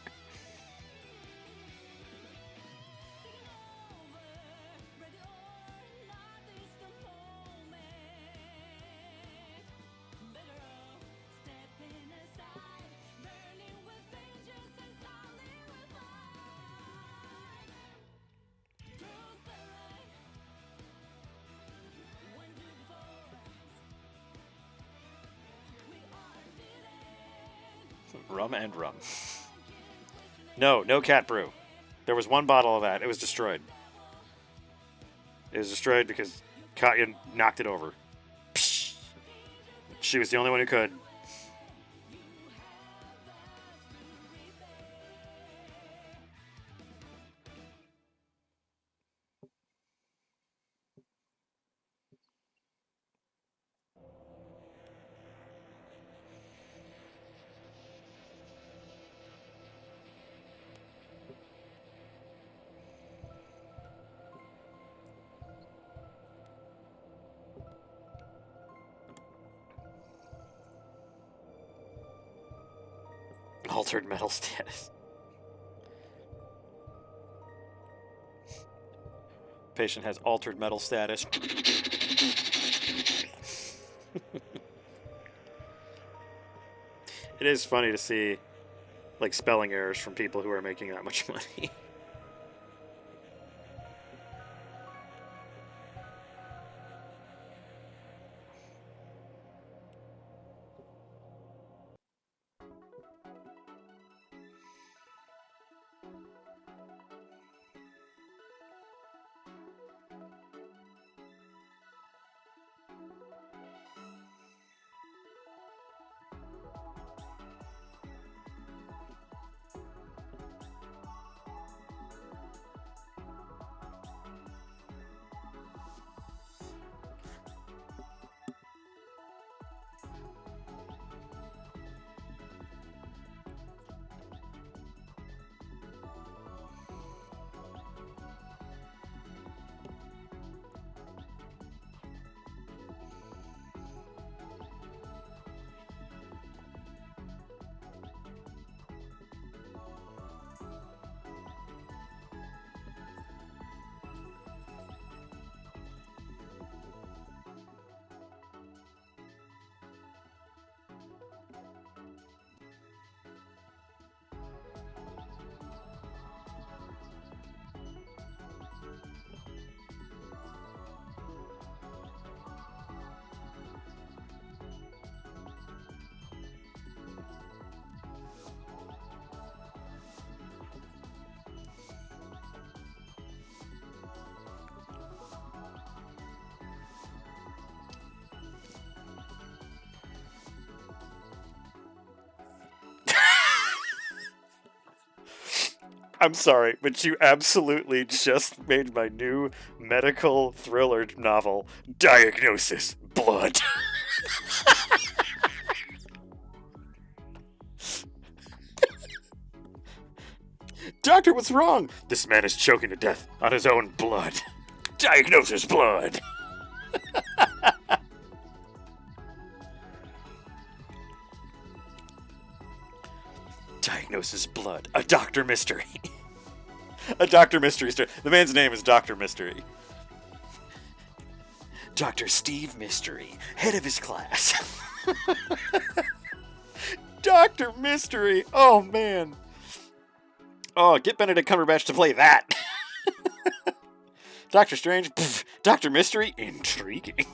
Rum and rum. No cat brew. There was one bottle of that. It was destroyed. It was destroyed because Katya knocked it over. Psh! She was the only one who could. Altered metal status. Patient has altered metal status. It is funny to see, like, spelling errors from people who are making that much money. I'm sorry, but you absolutely just made my new medical thriller novel, Diagnosis Blood. Doctor, what's wrong? This man is choking to death on his own blood. Diagnosis Blood. Diagnosis Blood. A Doctor Mystery. A Doctor Mystery story. The man's name is Doctor Mystery. Dr. Steve Mystery, head of his class. Dr. Mystery. Oh, man. Oh, get Benedict Cumberbatch to play that. Doctor Strange. Pff, Dr. Mystery. Intriguing.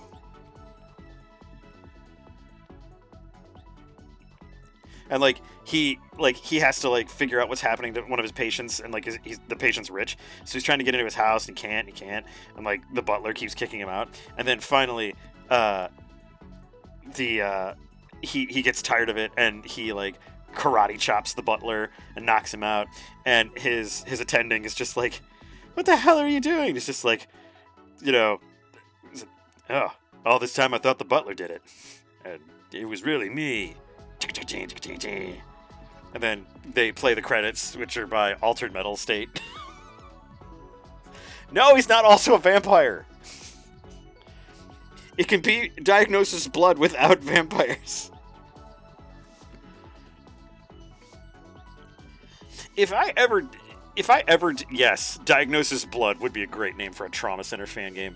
And he has to figure out what's happening to one of his patients, and the patient's rich, so he's trying to get into his house and he can't, and the butler keeps kicking him out, and then finally he gets tired of it, and he karate chops the butler and knocks him out, and his attending is just like, what the hell are you doing? It's just oh, all this time I thought the butler did it, and it was really me. And then they play the credits, which are by Altered Metal State. No, he's not also a vampire. It can be Diagnosis Blood without vampires. Yes, Diagnosis Blood would be a great name for a Trauma Center fan game.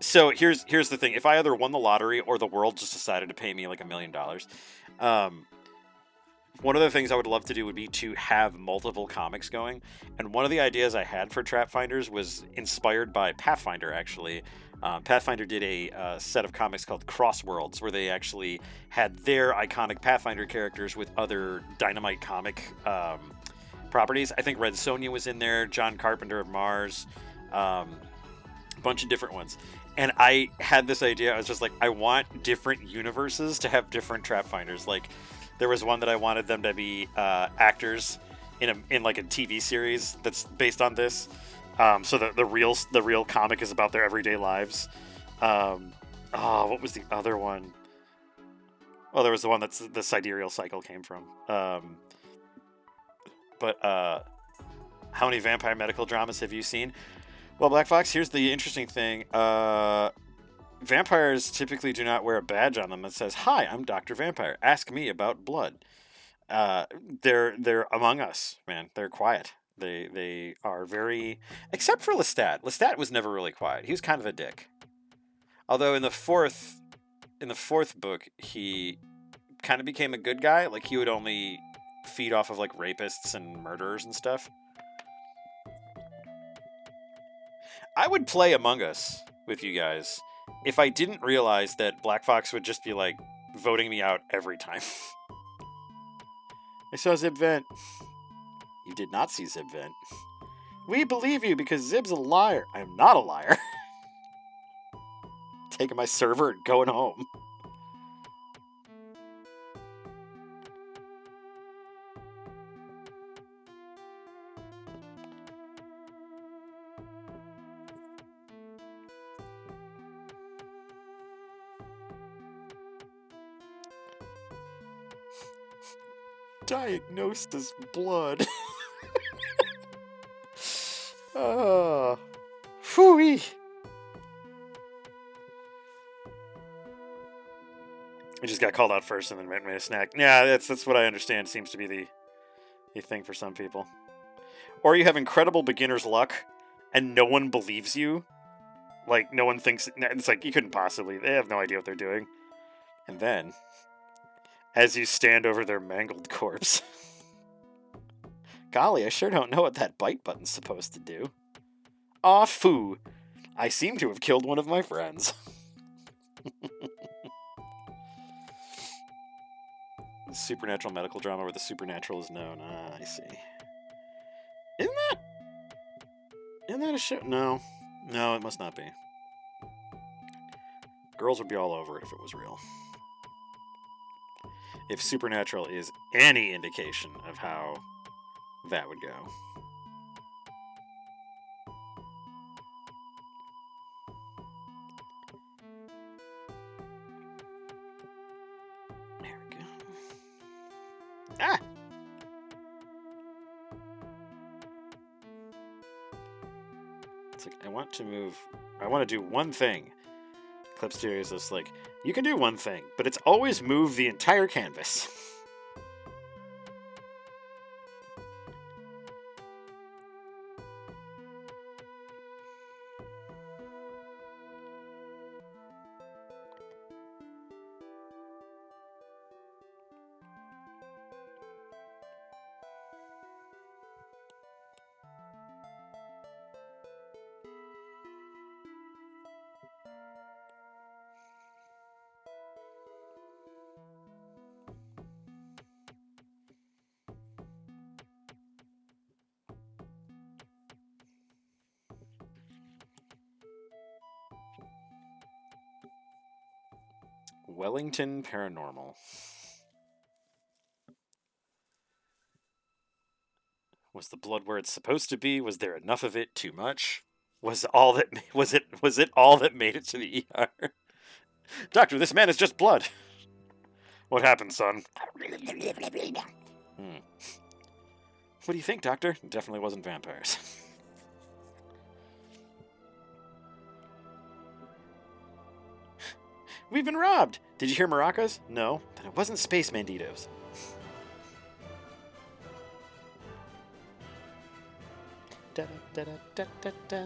So here's the thing. If I either won the lottery or the world just decided to pay me $1 million, one of the things I would love to do would be to have multiple comics going. And one of the ideas I had for Trap Finders was inspired by Pathfinder, actually. Pathfinder did a set of comics called Crossworlds, where they actually had their iconic Pathfinder characters with other Dynamite comic properties. I think Red Sonja was in there, John Carpenter of Mars, a bunch of different ones. And I had this idea. I was just like, I want different universes to have different Trap Finders. There was one that I wanted them to be actors in a TV series that's based on this. So the real comic is about their everyday lives. What was the other one? Oh, there was the one that's the sidereal cycle came from. But how many vampire medical dramas have you seen? Well, Black Fox, here's the interesting thing. vampires typically do not wear a badge on them that says, "Hi, I'm Dr. Vampire. Ask me about blood." They're among us, man. They're quiet. They are very, except for Lestat. Lestat was never really quiet. He was kind of a dick. Although in the fourth book, he kind of became a good guy. Like, he would only feed off of like rapists and murderers and stuff. I would play Among Us with you guys if I didn't realize that Black Fox would just be like voting me out every time. I saw Zib vent. You did not see Zib vent. We believe you because Zib's a liar. I'm not a liar. Taking my server and going home. Diagnosed as blood. Oh. Phooey. I just got called out first and then made a snack. Yeah, that's what I understand seems to be the thing for some people. Or you have incredible beginner's luck and no one believes you. Like, no one thinks... It's like, you couldn't possibly... They have no idea what they're doing. And then, as you stand over their mangled corpse... Golly, I sure don't know what that bite button's supposed to do. Aw, foo. I seem to have killed one of my friends. Supernatural medical drama where the supernatural is known. Ah, I see. Isn't that a show? No. No, it must not be. Girls would be all over it if it was real. If Supernatural is any indication of how that would go. There we go. Ah! It's like, I want to do one thing. Clipsteria is just like, you can do one thing, but it's always move the entire canvas. Wellington Paranormal. Was the blood where it's supposed to be? Was there enough of it? Too much? Was it all that made it to the ER? Doctor, this man is just blood. What happened, son? What do you think, Doctor? It definitely wasn't vampires. We've been robbed! Did you hear maracas? No. Then it wasn't Space Manditos. Da, da, da, da, da, da.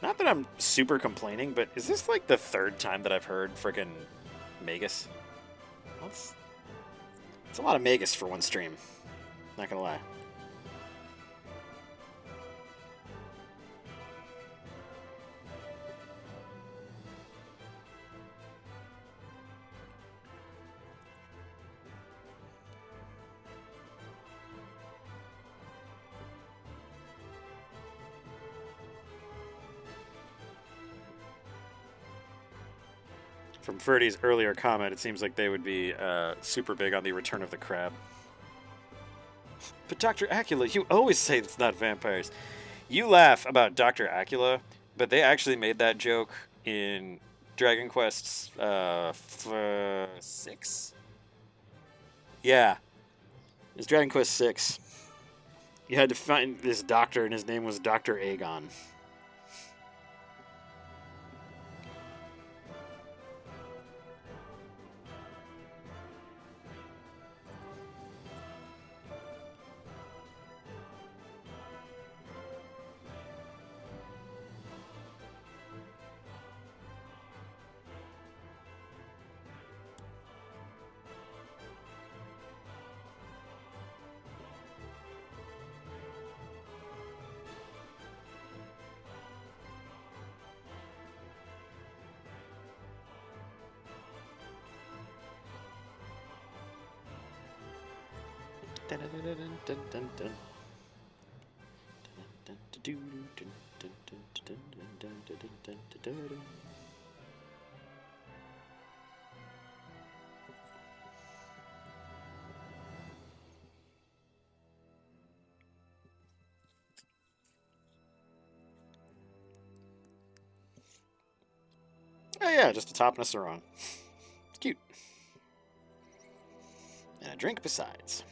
Not that I'm super complaining, but is this like the third time that I've heard frickin' Magus? It's a lot of Magus for one stream. Not gonna lie. From Ferdy's earlier comment, it seems like they would be super big on the Return of the Crab. But Dr. Acula, you always say it's not vampires. You laugh about Dr. Acula, but they actually made that joke in Dragon Quest 6? Yeah. It's Dragon Quest 6. You had to find this doctor, and his name was Dr. Aegon. Oh yeah, just a top and a sarong. It's cute. And a drink besides.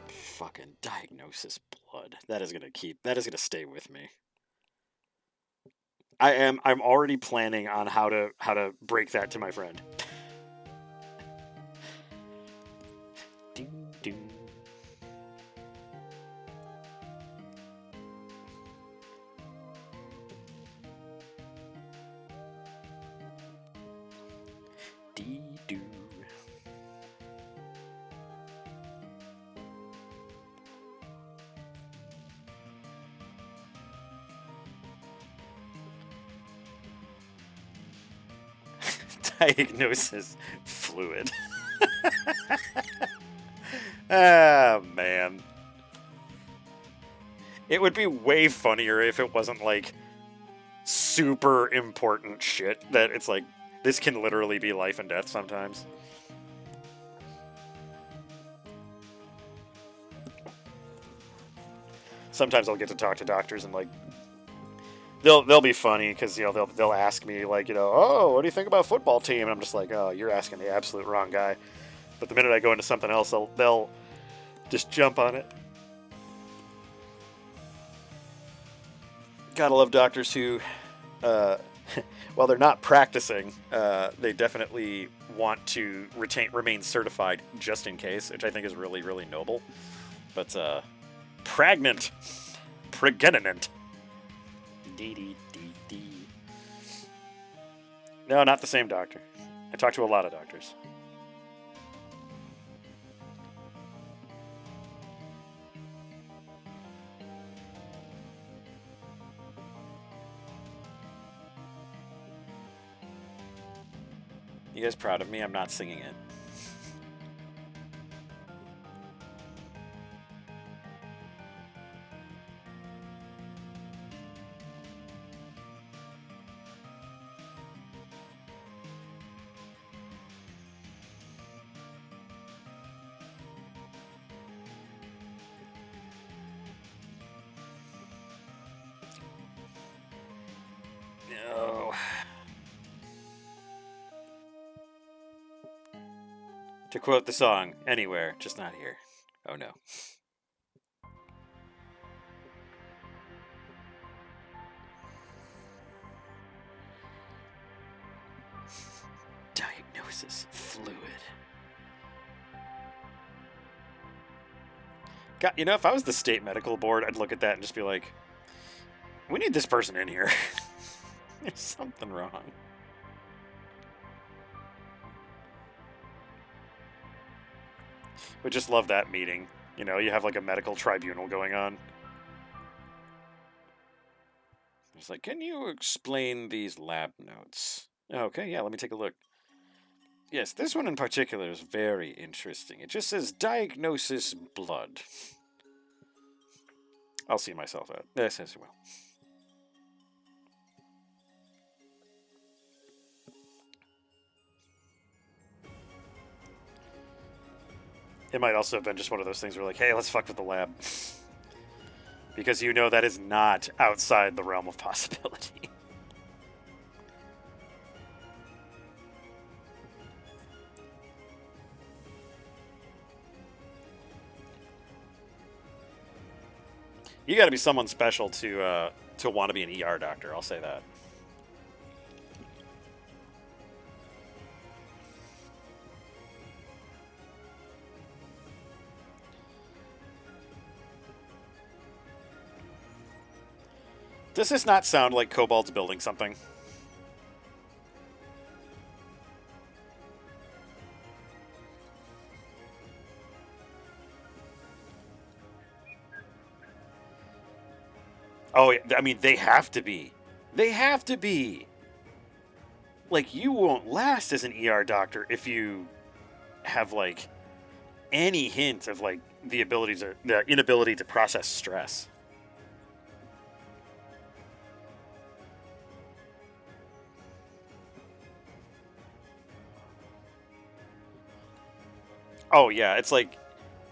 Fucking diagnosis blood. That is gonna stay with me. I'm already planning on how to break that to my friend. Ding, ding. Dee-doo. Diagnosis fluid. Ah, man. It would be way funnier if it wasn't like super important shit that it's like this can literally be life and death sometimes. Sometimes I'll get to talk to doctors and like they'll be funny because they'll ask me like oh, what do you think about football team? And I'm just like, oh, you're asking the absolute wrong guy. But the minute I go into something else, they'll just jump on it. Gotta love doctors who, while they're not practicing, they definitely want to remain certified just in case, which I think is really, really noble. But pregnant. Dee. No, not the same doctor. I talked to a lot of doctors. You guys proud of me? I'm not singing it. No. To quote the song, anywhere, just not here. Oh no. Diagnosis fluid. God, if I was the state medical board, I'd look at that and just be like, we need this person in here. There's something wrong. Would just love that meeting. You have like a medical tribunal going on. It's like, can you explain these lab notes? Okay, yeah, let me take a look. Yes, this one in particular is very interesting. It just says diagnosis blood. I'll see myself out. Yes, as well. It might also have been just one of those things where like, hey, let's fuck with the lab. Because that is not outside the realm of possibility. You got to be someone special to want to be an ER doctor. I'll say that. Does this not sound like Kobold's building something? Oh, I mean, they have to be. They have to be. Like, you won't last as an ER doctor if you have, like, any hint of, like, the inability to process stress. Oh yeah, it's like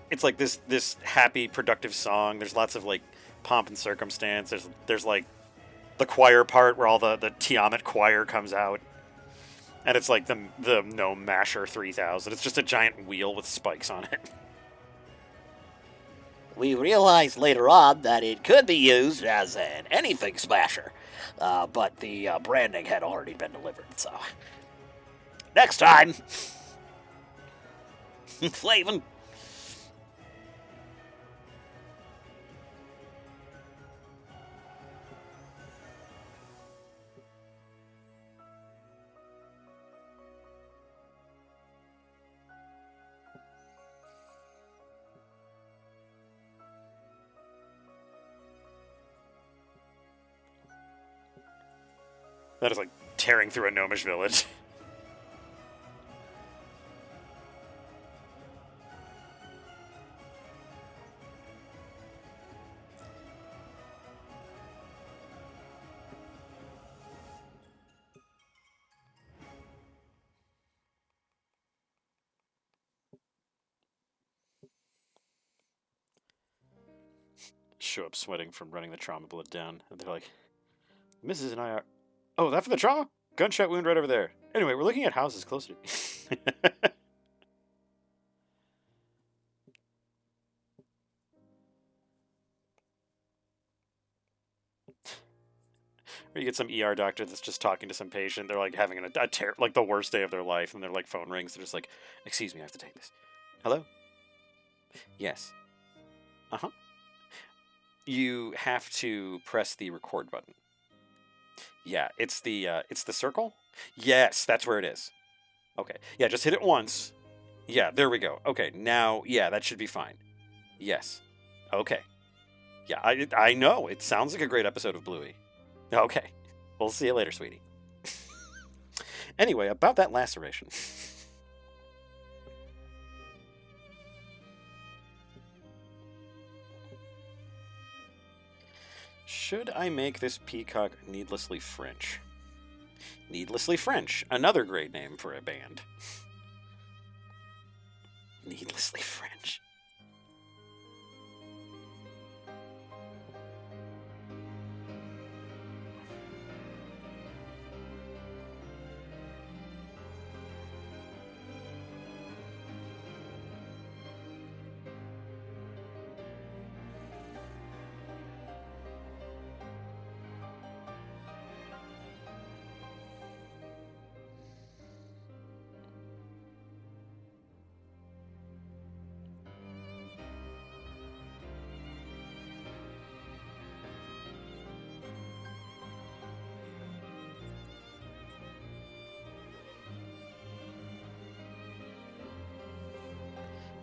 this happy, productive song. There's lots of like pomp and circumstance. There's like the choir part where all the Tiamat choir comes out, and it's like the Gnome Masher 3000. It's just a giant wheel with spikes on it. We realized later on that it could be used as an anything smasher, but the branding had already been delivered, so... Next time! Flavin. That is like tearing through a gnomish village. Show up sweating from running the trauma blood down, and they're like, Mrs. and I are... Oh, that for the trauma? Gunshot wound right over there. Anyway, we're looking at houses closer to... Or you get some ER doctor that's just talking to some patient. They're like having like the worst day of their life, and their like phone rings. They're just like, "Excuse me, I have to take this." Hello? Yes. Uh-huh. You have to press the record button. Yeah, it's the circle? Yes, that's where it is. Okay. Yeah, just hit it once. Yeah, there we go. Okay, now, yeah, that should be fine. Yes. Okay. Yeah, I know. It sounds like a great episode of Bluey. Okay. We'll see you later, sweetie. Anyway, about that laceration. Should I make this peacock needlessly French? Needlessly French, another great name for a band. Needlessly French.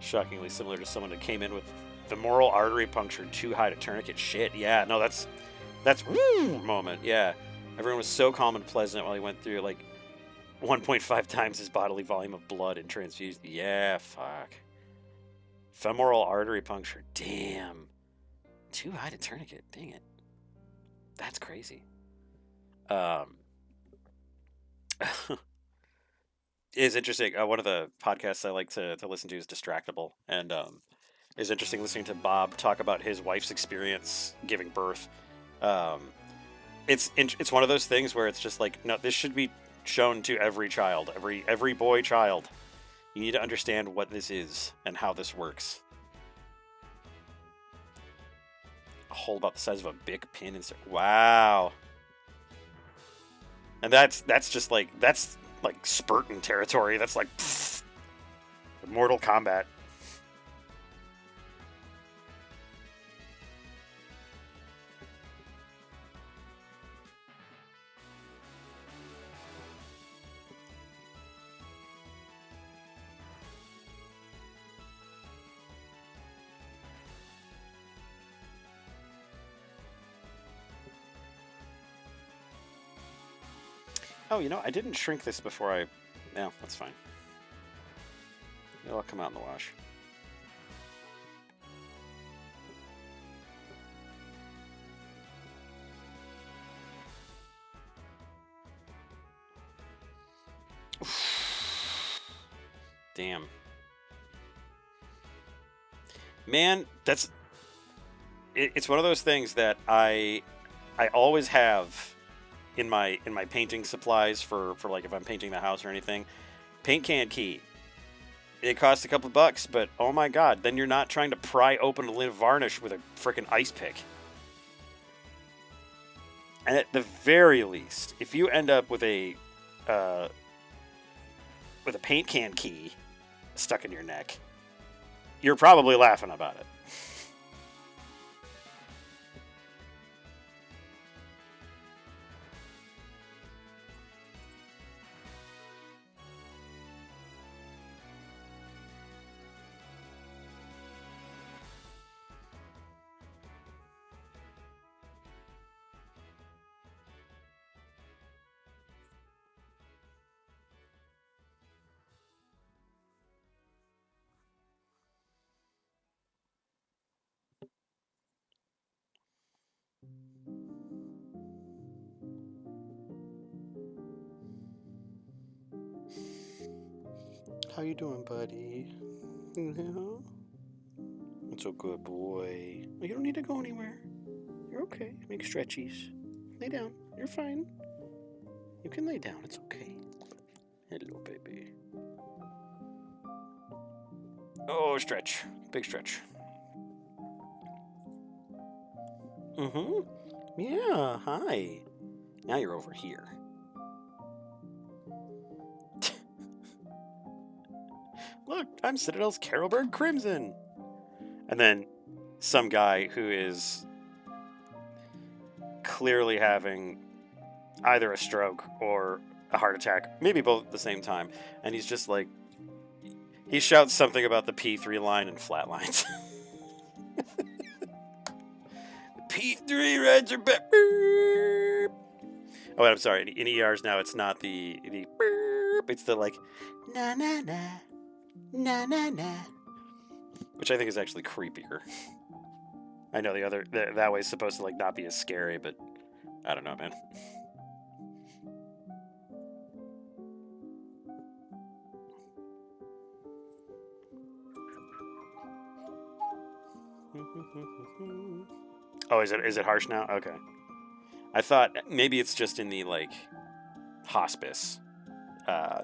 Shockingly similar to someone that came in with femoral artery puncture too high to tourniquet. Shit, yeah, no, that's woo moment, yeah. Everyone was so calm and pleasant while he went through like 1.5 times his bodily volume of blood and transfused. Yeah, fuck. Femoral artery puncture, damn. Too high to tourniquet, dang it. That's crazy. Is interesting. One of the podcasts I like to listen to is Distractable, and it's interesting listening to Bob talk about his wife's experience giving birth. It's one of those things where it's just like, no, this should be shown to every child, every boy child. You need to understand what this is and how this works. A hole about the size of a big pin insert. Wow. And that's just like Spurtin territory. That's like pfft, Mortal Kombat. Oh, you know, I didn't shrink this before I... No, that's fine. It'll all come out in the wash. Damn. Man, that's... It's one of those things that I always have in my painting supplies for like if I'm painting the house or anything. Paint can key. It costs a couple of bucks, but oh my god, then you're not trying to pry open a lid of varnish with a frickin' ice pick. And at the very least, if you end up with a paint can key stuck in your neck, you're probably laughing about it. How you doing, buddy? Yeah? It's a good boy. You don't need to go anywhere. You're okay. Make stretchies. Lay down. You're fine. You can lay down. It's okay. Hello, baby. Oh, stretch. Big stretch. Mm-hmm. Yeah, hi. Now you're over here. Look, I'm Citadel's Carolberg Crimson. And then some guy who is clearly having either a stroke or a heart attack, maybe both at the same time. And he's just like, he shouts something about the P3 line and flatlines. P3 reds are better. Oh, I'm sorry. In ERs now, it's not the burp. It's the like, na na na, na na na, which I think is actually creepier. I know the other that way is supposed to like not be as scary, but I don't know, man. Oh, is it harsh now? Okay. I thought maybe it's just in the like hospice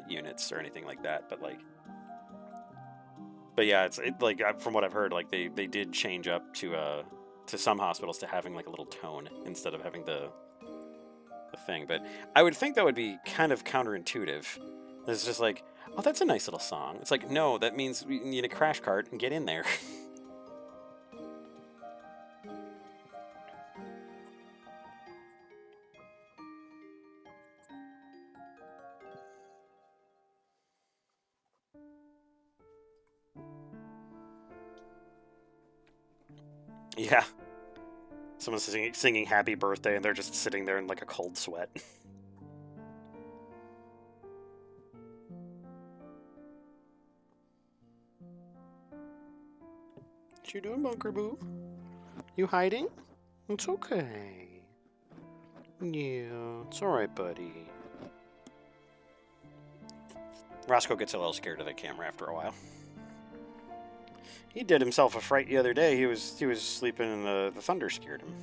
units or anything like that, but yeah, it's like from what I've heard, like they did change up to some hospitals to having like a little tone instead of having the thing. But I would think that would be kind of counterintuitive. It's just like, oh, that's a nice little song. It's like, no, that means we need a crash cart and get in there. Yeah. Someone's singing Happy Birthday and they're just sitting there in like a cold sweat. What you doing, Bunker Boo? You hiding? It's okay. Yeah, it's alright, buddy. Roscoe gets a little scared of the camera after a while. He did himself a fright the other day. He was sleeping and the thunder scared him.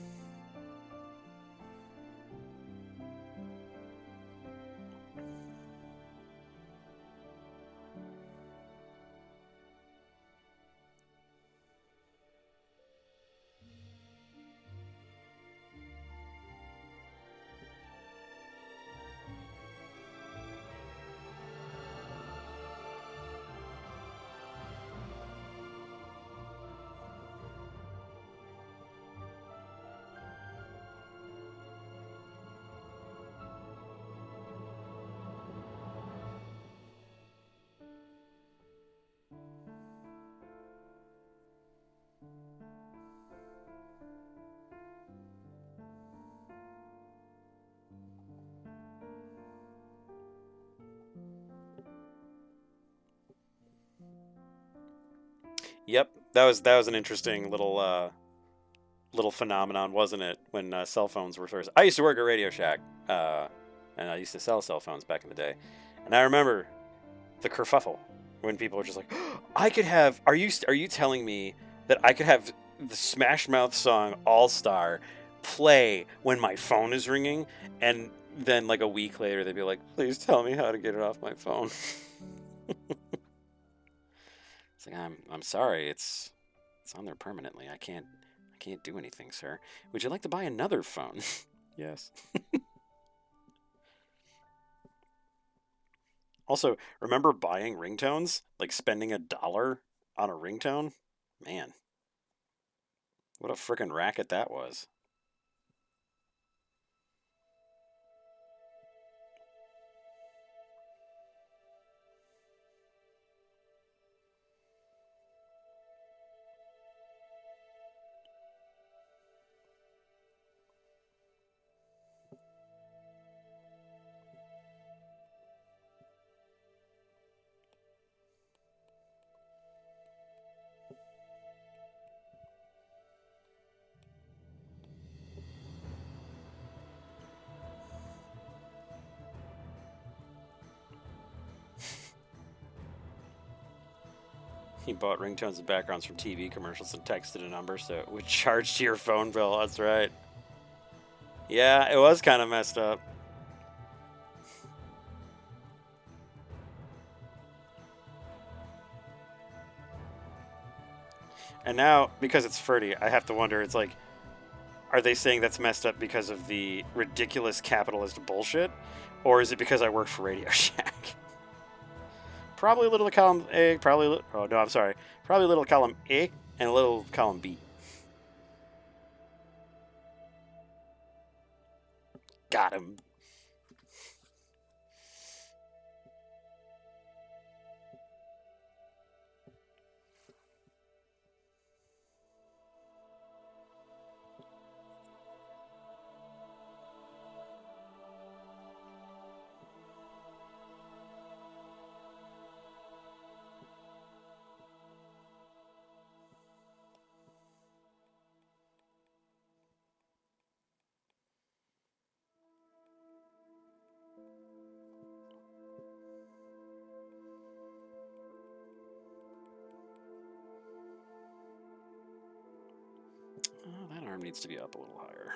Yep, that was an interesting little phenomenon, wasn't it? When cell phones were first. I used to work at Radio Shack, and I used to sell cell phones back in the day, and I remember the kerfuffle when people were just like, "I could have." Are you telling me that I could have the Smash Mouth song All Star play when my phone is ringing, and then like a week later they'd be like, "Please tell me how to get it off my phone." It's like I'm sorry, it's on there permanently. I can't do anything, sir. Would you like to buy another phone? Yes. Also, remember buying ringtones? Like spending $1 on a ringtone? Man, what a frickin' racket that was. He bought ringtones and backgrounds from TV commercials and texted a number so it would charge to your phone bill. That's right. Yeah, it was kind of messed up. And now, because it's Ferdy, I have to wonder, it's like, are they saying that's messed up because of the ridiculous capitalist bullshit? Or is it because I work for Radio Shack? Probably a little column A, probably... Oh, no, I'm sorry. Probably a little column A and a little column B. Got him. Oh, that arm needs to be up a little higher.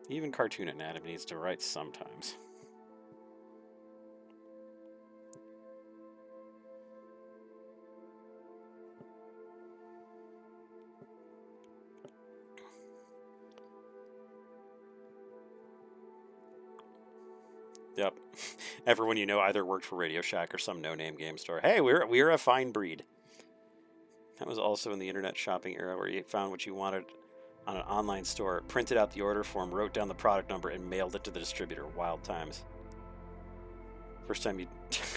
Even Cartoon Anatomy needs to write sometimes. Yep. Everyone you know either worked for Radio Shack or some no-name game store. Hey, we're a fine breed. That was also in the internet shopping era where you found what you wanted on an online store, printed out the order form, wrote down the product number, and mailed it to the distributor. Wild times. First time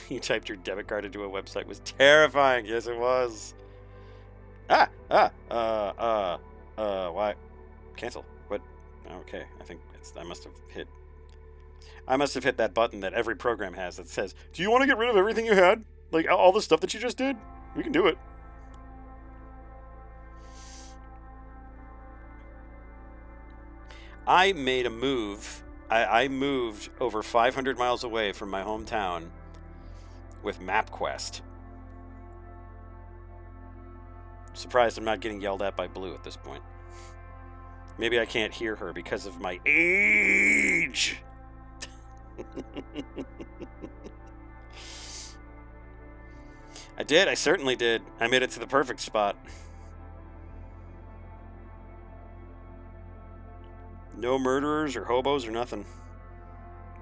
you typed your debit card into a website was terrifying. Yes, it was. Why? Cancel. What? Okay, I think I must have hit that button that every program has that says, "Do you want to get rid of everything you had? Like all the stuff that you just did? We can do it." I made a move. I moved over 500 miles away from my hometown with MapQuest. Surprised I'm not getting yelled at by Blue at this point. Maybe I can't hear her because of my age. I did. I certainly did. I made it to the perfect spot. No murderers or hobos or nothing.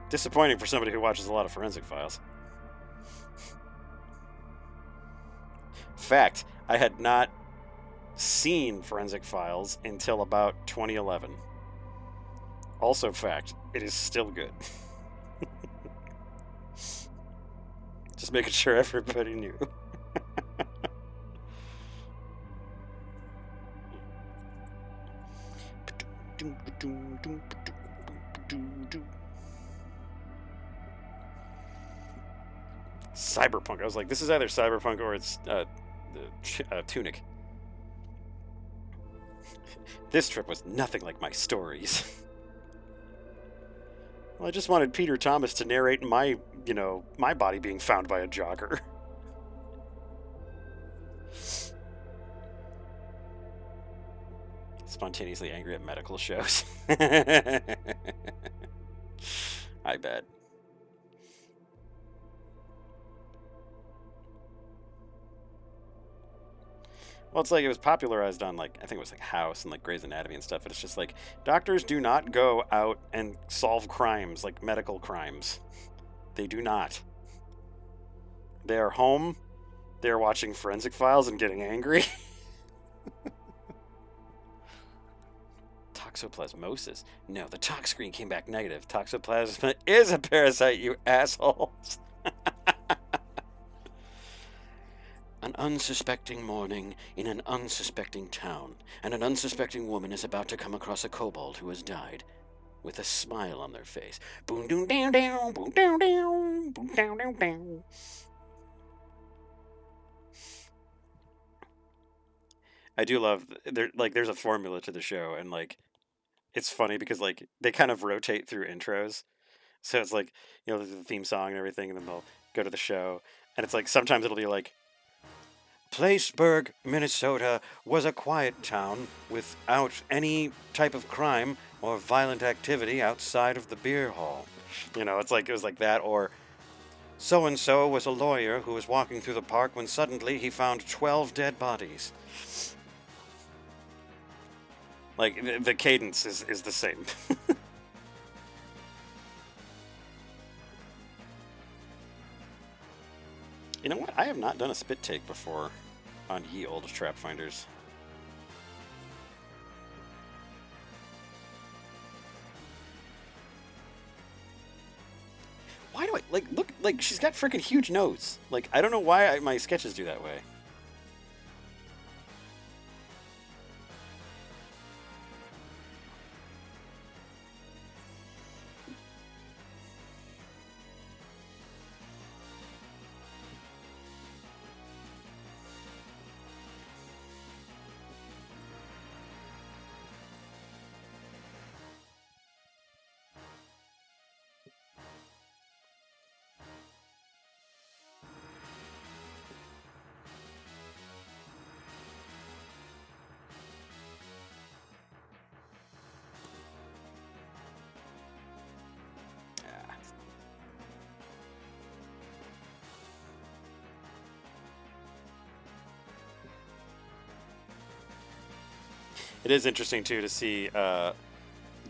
Disappointing for somebody who watches a lot of Forensic Files. Fact, I had not seen Forensic Files until about 2011. Also fact, it is still good. Just making sure everybody knew. Cyberpunk. I was like, this is either Cyberpunk or it's Tunic. This trip was nothing like my stories. Well, I just wanted Peter Thomas to narrate my body being found by a jogger. Spontaneously angry at medical shows. I bet. Well, it's like it was popularized on, like, I think it was like House and like Grey's Anatomy and stuff, but it's just like doctors do not go out and solve crimes like medical crimes. They do not. They are home, they're watching Forensic Files and getting angry. Toxoplasmosis. No, the tox screen came back negative. Toxoplasma is a parasite, you assholes. An unsuspecting morning in an unsuspecting town, and an unsuspecting woman is about to come across a kobold who has died, with a smile on their face. Boom doom down down, boom down down, boom down down down. I do love there's a formula to the show, and like it's funny because like they kind of rotate through intros. So it's like, there's the theme song and everything, and then they'll go to the show, and it's like sometimes it'll be like, Placeburg, Minnesota was a quiet town without any type of crime or violent activity outside of the beer hall. It's like it was like that, or so and so was a lawyer who was walking through the park when suddenly he found 12 dead bodies. Like the cadence is the same. You know what? I have not done a spit take before on ye old trap finders. Why do I look like she's got freaking huge nose? Like I don't know why my sketches do that way. It is interesting too to see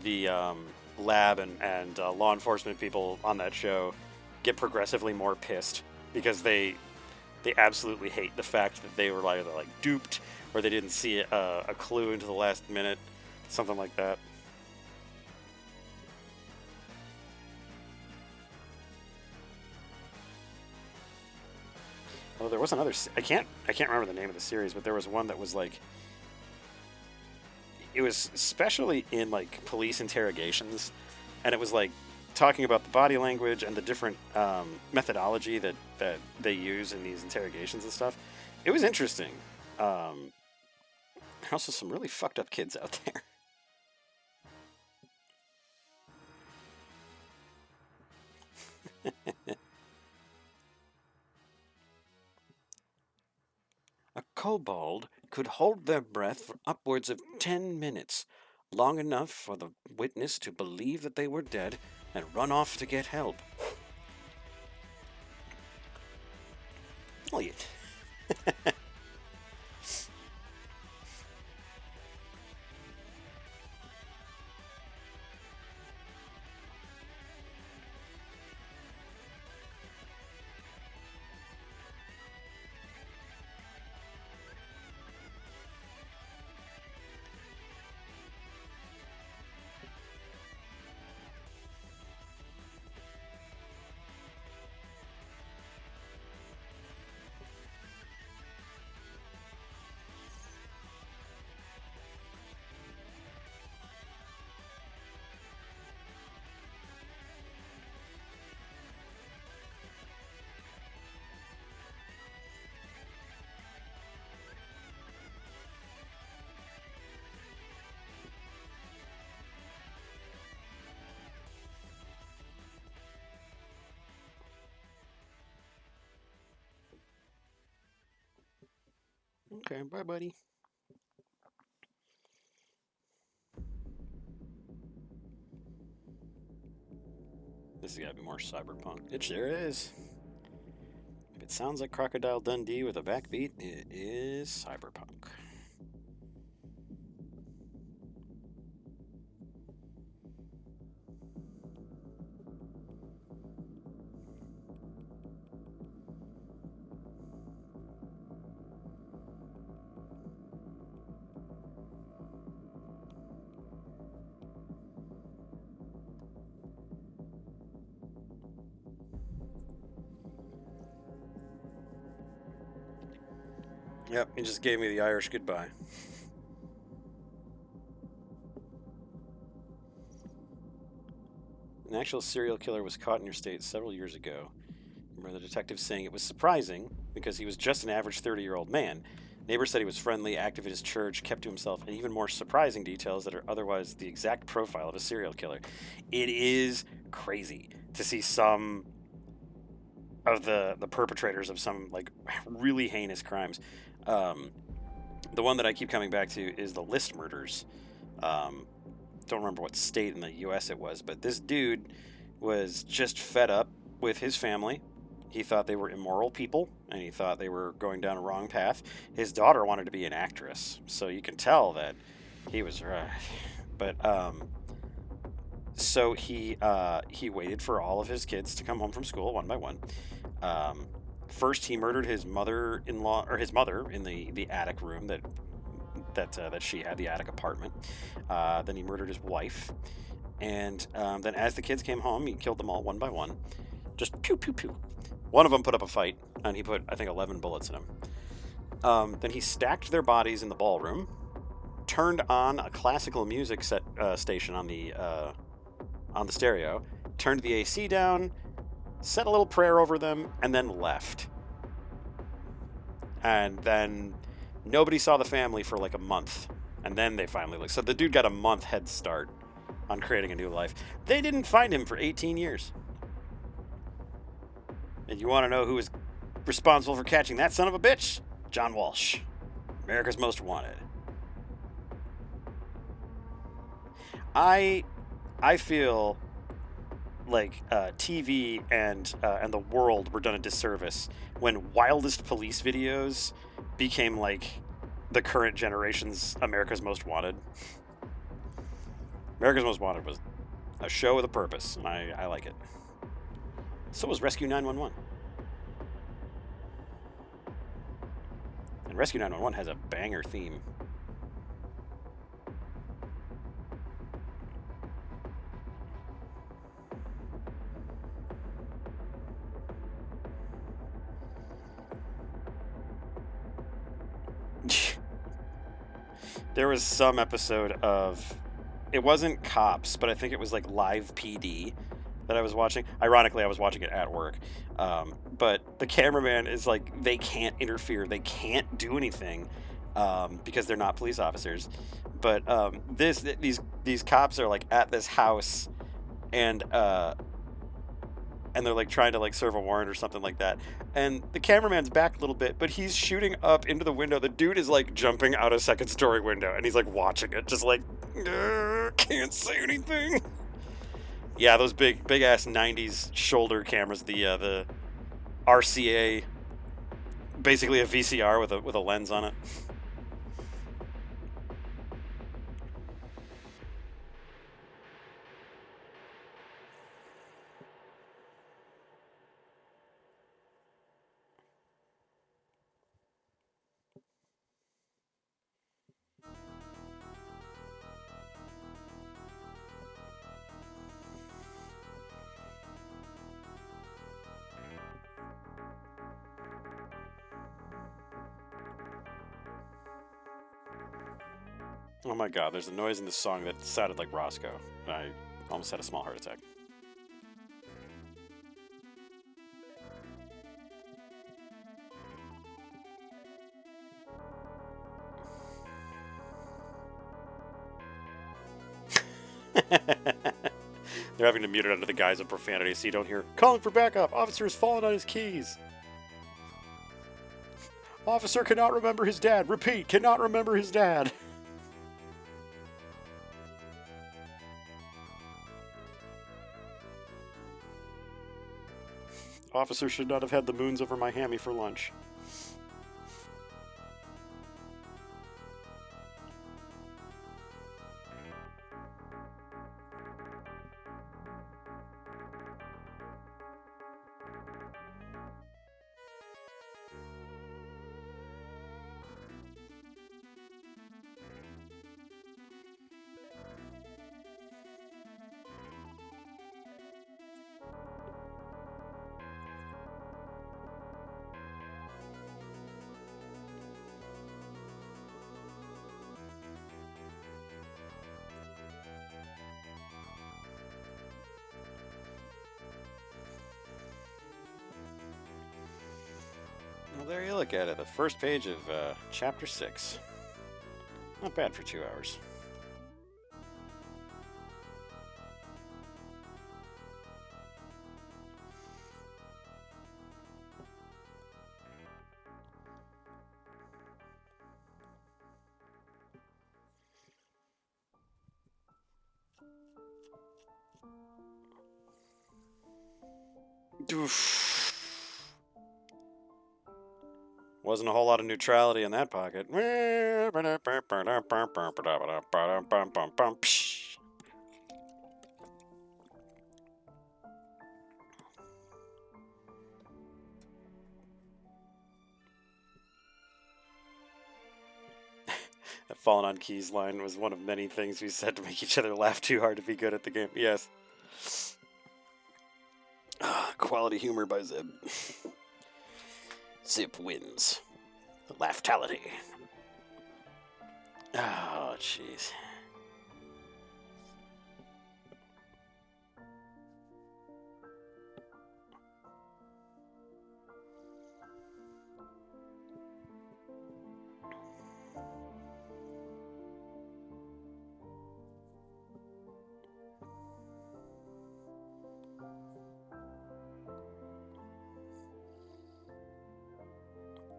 the lab and law enforcement people on that show get progressively more pissed because they absolutely hate the fact that they were either like duped or they didn't see a clue into the last minute, something like that. Oh, there was another. I can't remember the name of the series, but there was one that was like. It was especially in like police interrogations, and it was like talking about the body language and the different methodology that they use in these interrogations and stuff. It was interesting. Also, some really fucked up kids out there. A kobold could hold their breath for upwards of 10 minutes, long enough for the witness to believe that they were dead and run off to get help. Elliot. Okay, bye, buddy. This has got to be more cyberpunk. It sure is. If it sounds like Crocodile Dundee with a backbeat, it is cyberpunk. Yep, he just gave me the Irish goodbye. An actual serial killer was caught in your state several years ago. Remember the detective saying it was surprising because he was just an average 30-year-old man. Neighbors said he was friendly, active at his church, kept to himself, and even more surprising details that are otherwise the exact profile of a serial killer. It is crazy to see some of the perpetrators of some like really heinous crimes. The one that I keep coming back to is the List murders. Don't remember what state in the U.S. it was, but this dude was just fed up with his family. He thought they were immoral people, and he thought they were going down a wrong path. His daughter wanted to be an actress, so you can tell that he was right. But so he waited for all of his kids to come home from school one by one. First, he murdered his mother-in-law or his mother in the attic room that she had, the attic apartment. Then he murdered his wife, and then as the kids came home, he killed them all one by one. Just pew pew pew. One of them put up a fight, and he put, I think, 11 bullets in him. Then he stacked their bodies in the ballroom, turned on a classical music station on the stereo, turned the AC down, said a little prayer over them, and then left. And then nobody saw the family for like a month, and then they finally looked. So the dude got a month head start on creating a new life. They didn't find him for 18 years. And you want to know who was responsible for catching that son of a bitch? John Walsh, America's Most Wanted. I feel like TV and the world were done a disservice when Wildest Police videos became like the current generation's America's Most Wanted. America's Most Wanted was a show with a purpose, and I like it. So was Rescue 911. And Rescue 911 has a banger theme. There was some episode of, it wasn't Cops, but I think it was like Live PD that I was watching. Ironically, I was watching it at work. But the cameraman is like, they can't interfere. They can't do anything because they're not police officers. But these cops are like at this house, and they're like trying to like serve a warrant or something like that. And the cameraman's back a little bit, but he's shooting up into the window. The dude is like jumping out a second story window, and he's like watching it, just like, can't say anything. Yeah, those big ass 90s shoulder cameras, the RCA, basically a VCR with a lens on it. Oh my god, there's a noise in this song that sounded like Roscoe. I almost had a small heart attack. They're having to mute it under the guise of profanity so you don't hear, calling for backup, officer's fallen on his keys. Officer cannot remember his dad. Repeat, cannot remember his dad. Officer should not have had the moons over my hammy for lunch. Well, there you look at it. The first page of Chapter 6. Not bad for 2 hours. Oof. Wasn't a whole lot of neutrality in that pocket. That fallen on keys line was one of many things we said to make each other laugh too hard to be good at the game. Yes. Quality humor by Zeb. Zip wins. The laugh-tality. Oh, jeez.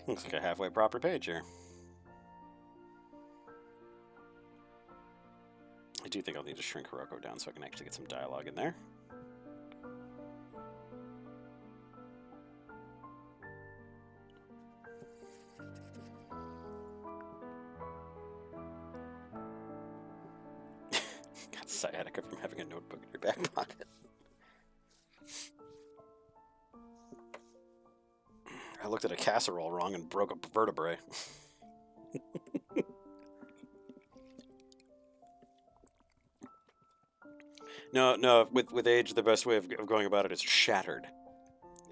Looks like a halfway proper page here. I do think I'll need to shrink Hiroko down so I can actually get some dialogue in there. Got sciatica from having a notebook in your back pocket. I looked at a casserole wrong and broke a vertebrae. No, with age, the best way of going about it is shattered.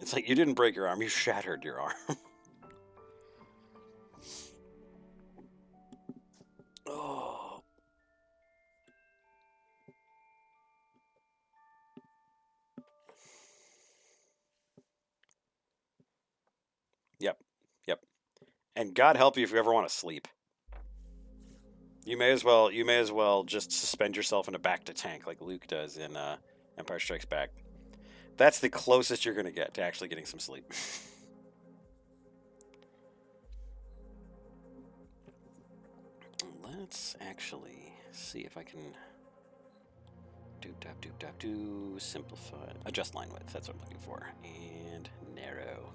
It's like you didn't break your arm, you shattered your arm. Oh. Yep. And God help you if you ever want to sleep. You may as well just suspend yourself in a back to tank like Luke does in Empire Strikes Back. That's the closest you're going to get to actually getting some sleep. Let's actually see if I can do simplify, adjust line width. That's what I'm looking for, and narrow.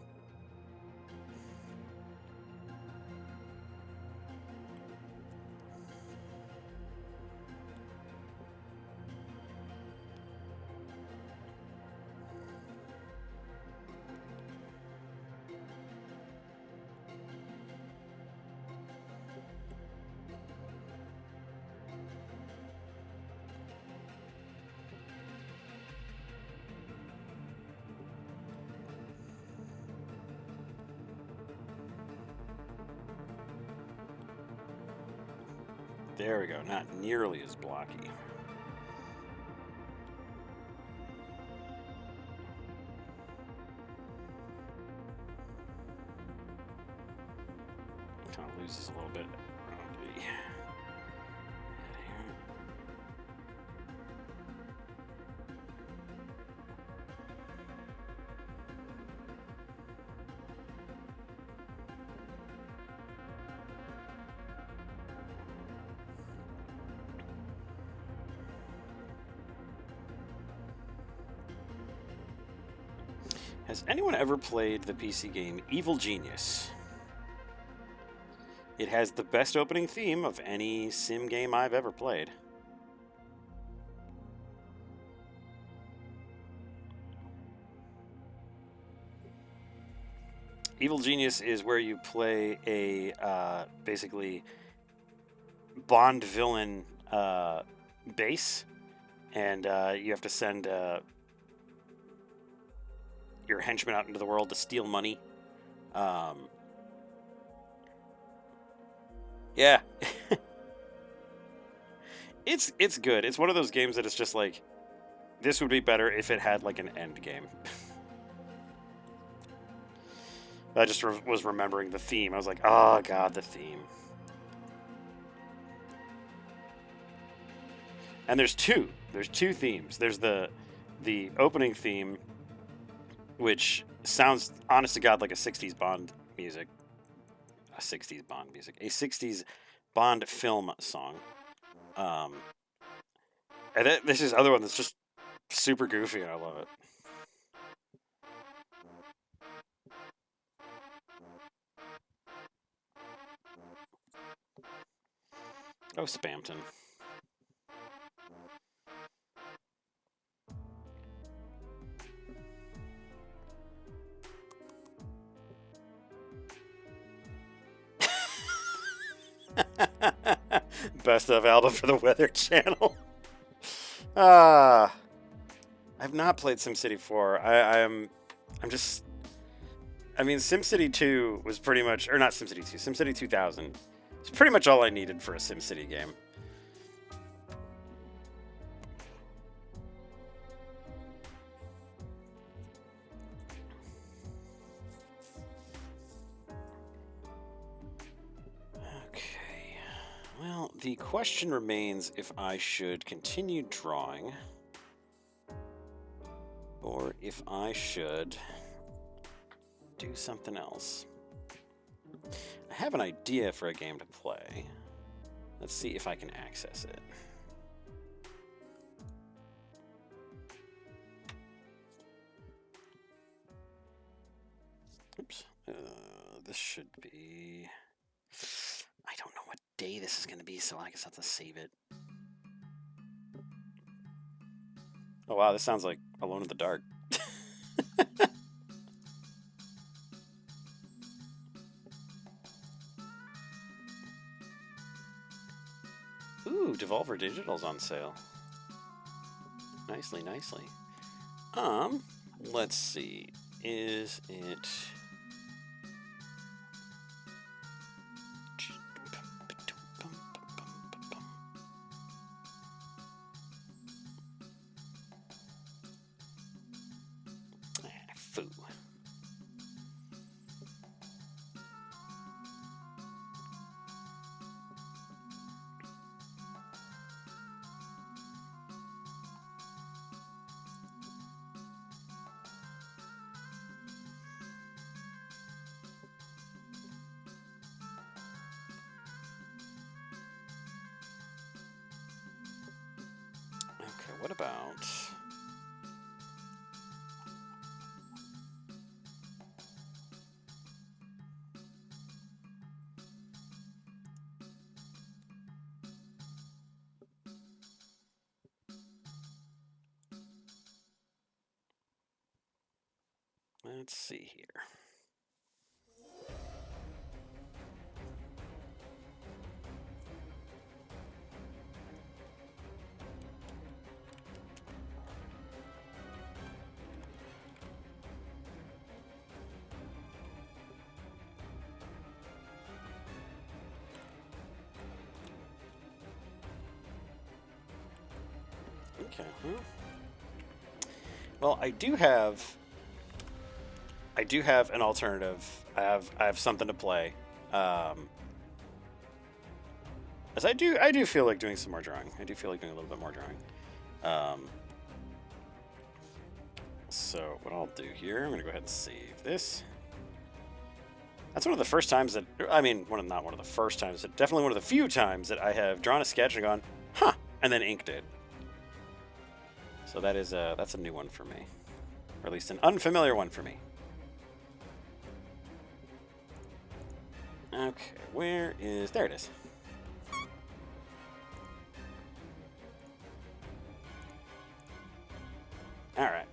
There we go, not nearly as blocky. Kind of loses a little bit. Has anyone ever played the PC game Evil Genius? It has the best opening theme of any sim game I've ever played. Evil Genius is where you play a basically Bond villain base, and you have to send your henchmen out into the world to steal money. Yeah. It's good. It's one of those games that it's just like, this would be better if it had like an end game. I just was remembering the theme. I was like, oh god, the theme. And there's two. There's two themes. There's the opening theme, which sounds, honest to God, like a 60s Bond music. A 60s Bond music. A 60s Bond film song. And then this is other one that's just super goofy, and I love it. Oh, Spamton. Best of album for the Weather Channel. I've not played SimCity 4. I'm just... I mean, SimCity 2 was pretty much... Or not SimCity 2, SimCity 2000. It's pretty much all I needed for a SimCity game. Okay. Well, the question remains if I should continue drawing or if I should do something else. I have an idea for a game to play. Let's see if I can access it. Oops. This should be... I don't know what day this is going to be, so I guess I have to save it. Oh wow, this sounds like Alone in the Dark. Ooh, Devolver Digital's on sale. Nicely, nicely. Let's see. Is it... Foo. Okay, what about... Let's see here. Okay. Well, I do have an alternative. I have something to play. As I do feel like doing some more drawing. I do feel like doing a little bit more drawing. So what I'll do here, I'm gonna go ahead and save this. That's one of the first times that, I mean, not one of the first times, but definitely one of the few times that I have drawn a sketch and gone, huh, and then inked it. So that is that's a new one for me. Or at least an unfamiliar one for me. Okay, where is... There it is. Alright.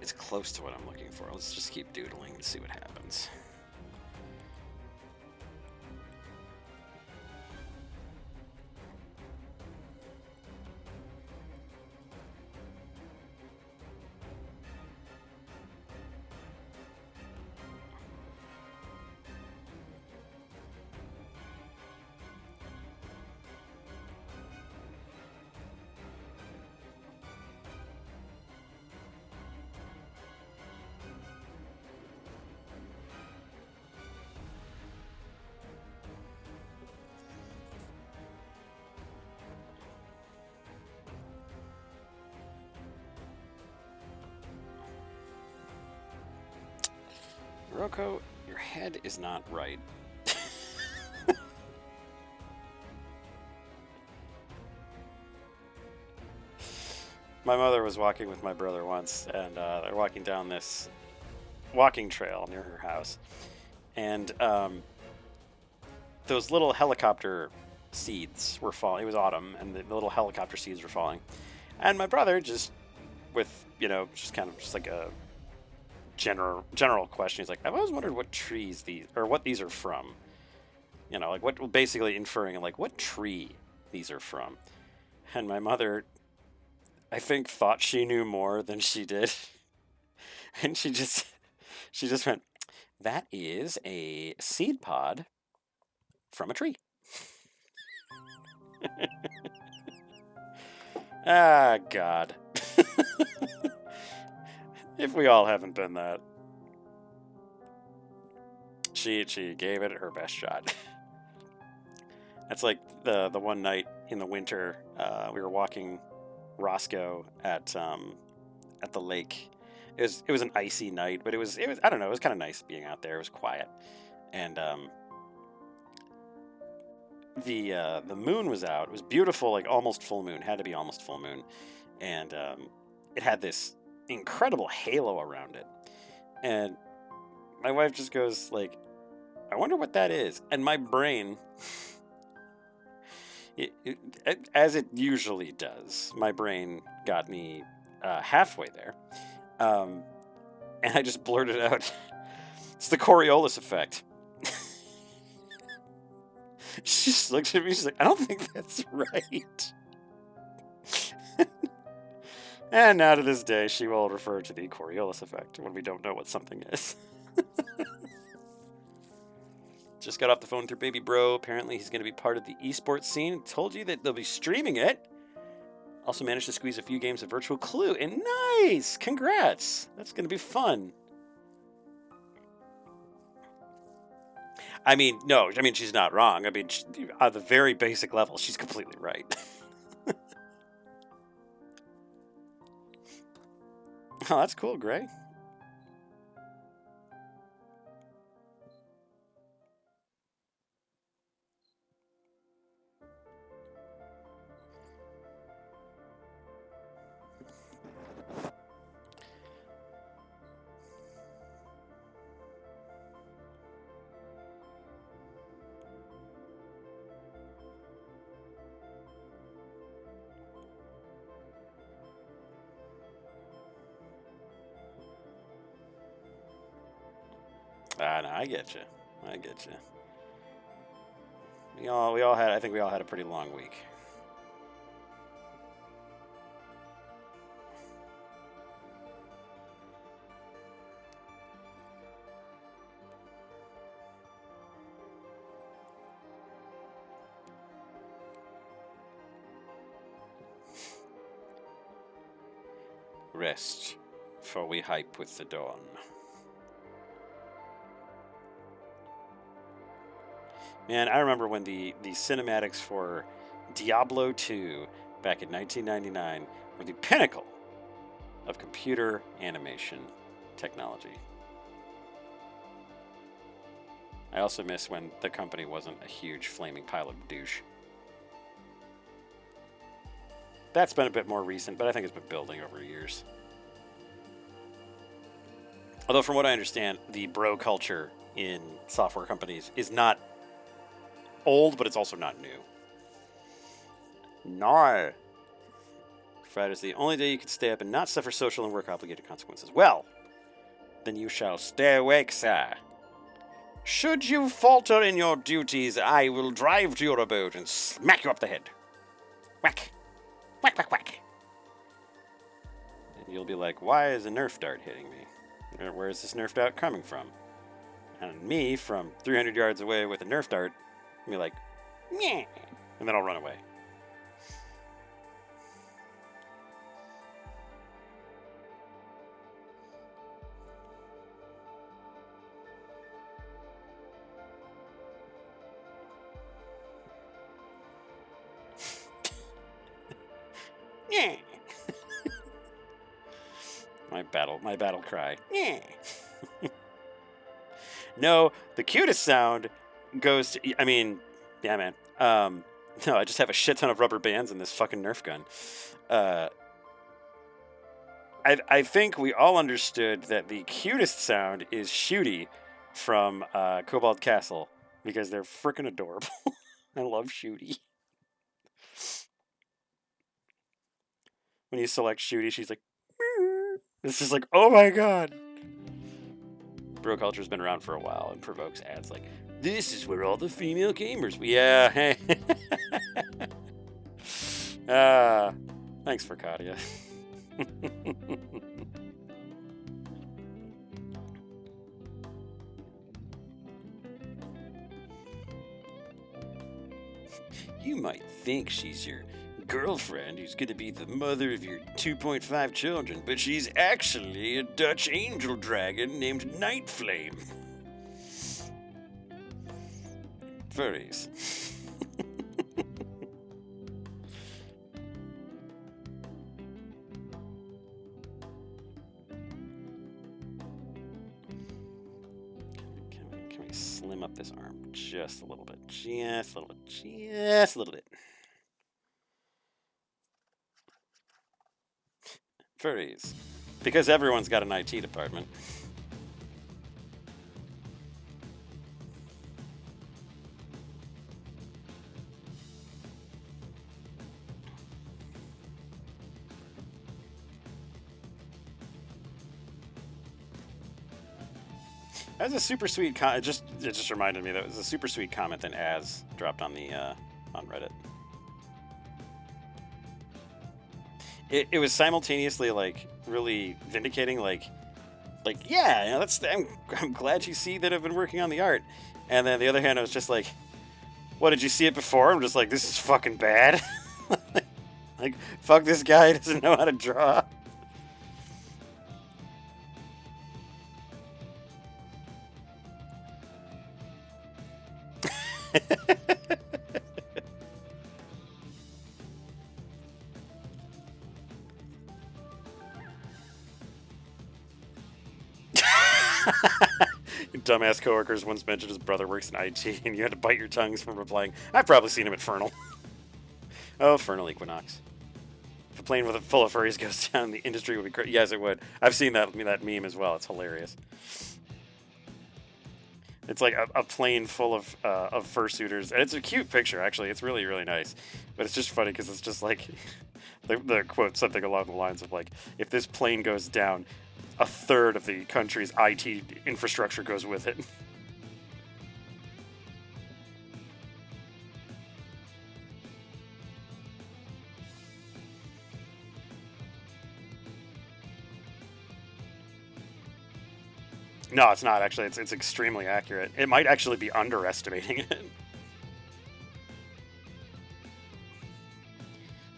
It's close to what I'm looking for. Let's just keep doodling and see what happens. Rocco, your head is not right. My mother was walking with my brother once, and they're walking down this walking trail near her house. And those little helicopter seeds were falling. It was autumn, and the little helicopter seeds were falling. And my brother, just with, just kind of just like a general question. He's like, I've always wondered what trees these, or what these are from. Like what, basically inferring like what tree these are from. And my mother, I think, thought she knew more than she did. And she just went, that is a seed pod from a tree. Ah, God. If we all haven't been that. She gave it her best shot. That's like the one night in the winter, we were walking Roscoe at the lake. It was an icy night, but it was I don't know, it was kind of nice being out there. It was quiet. And the moon was out. It was beautiful, like almost full moon. Had to be almost full moon. And it had this incredible halo around it. And my wife just goes like, I wonder what that is. And my brain, as it usually does, my brain got me halfway there. And I just blurted out, it's the Coriolis effect. She just looked at me, she's like, I don't think that's right. And now to this day, she will refer to the Coriolis effect when we don't know what something is. Just got off the phone with her baby bro. Apparently he's going to be part of the esports scene. Told you that they'll be streaming it. Also managed to squeeze a few games of Virtual Clue. And nice! Congrats! That's going to be fun. I mean, no, I mean, she's not wrong. I mean, at the very basic level, she's completely right. Oh, that's cool, Gray. No, I get you. I get you. We all had. I think we all had a pretty long week. Rest, for we hype with the dawn. Man, I remember when the cinematics for Diablo 2 back in 1999 were the pinnacle of computer animation technology. I also miss when the company wasn't a huge flaming pile of douche. That's been a bit more recent, but I think it's been building over years. Although from what I understand, the bro culture in software companies is not old, but it's also not new. No. Friday's the only day you can stay up and not suffer social and work obligated consequences. Well, then you shall stay awake, sir. Should you falter in your duties, I will drive to your abode and smack you up the head. Whack. Whack, whack, whack. And you'll be like, why is a Nerf dart hitting me? Where is this Nerf dart coming from? And me, from 300 yards away with a Nerf dart, I'll be like, meh, and then I'll run away. Yeah. my battle cry. Yeah. No, the cutest sound goes to, I mean, yeah, man. No, I just have a shit ton of rubber bands in this fucking Nerf gun. I think we all understood that the cutest sound is Shooty from Cobalt Castle because they're freaking adorable. I love Shooty. When you select Shooty, she's like, "Meow." It's just like, oh my god. Bro culture's been around for a while and provokes ads like, this is where all the female gamers. Yeah, hey. Thanks for Katia. You might think she's your girlfriend who's going to be the mother of your 2.5 children, but she's actually a Dutch angel dragon named Night Flame. Furries. Can we slim up this arm just a little bit? Just a little bit. Just a little bit. Furries. Because everyone's got an IT department. That was a super sweet it just reminded me that it was a super sweet comment that Az dropped on the on Reddit. It was simultaneously like really vindicating, like yeah, you know, I'm glad you see that I've been working on the art, and then on the other hand, I was just like, what, did you see it before? I'm just like, this is fucking bad. Like, fuck, this guy doesn't know how to draw. Your dumbass coworkers once mentioned his brother works in IT, and you had to bite your tongues from replying, I've probably seen him at Fernal. Oh, Fernal Equinox. If a plane full of furries goes down, the industry would be crazy. Yes, it would. I've seen that meme as well. It's hilarious. It's like a plane full of fursuiters, and it's a cute picture. Actually, it's really, really nice. But it's just funny because it's just like the quote something along the lines of like, if this plane goes down, a third of the country's IT infrastructure goes with it. No, it's not actually. It's extremely accurate. It might actually be underestimating it.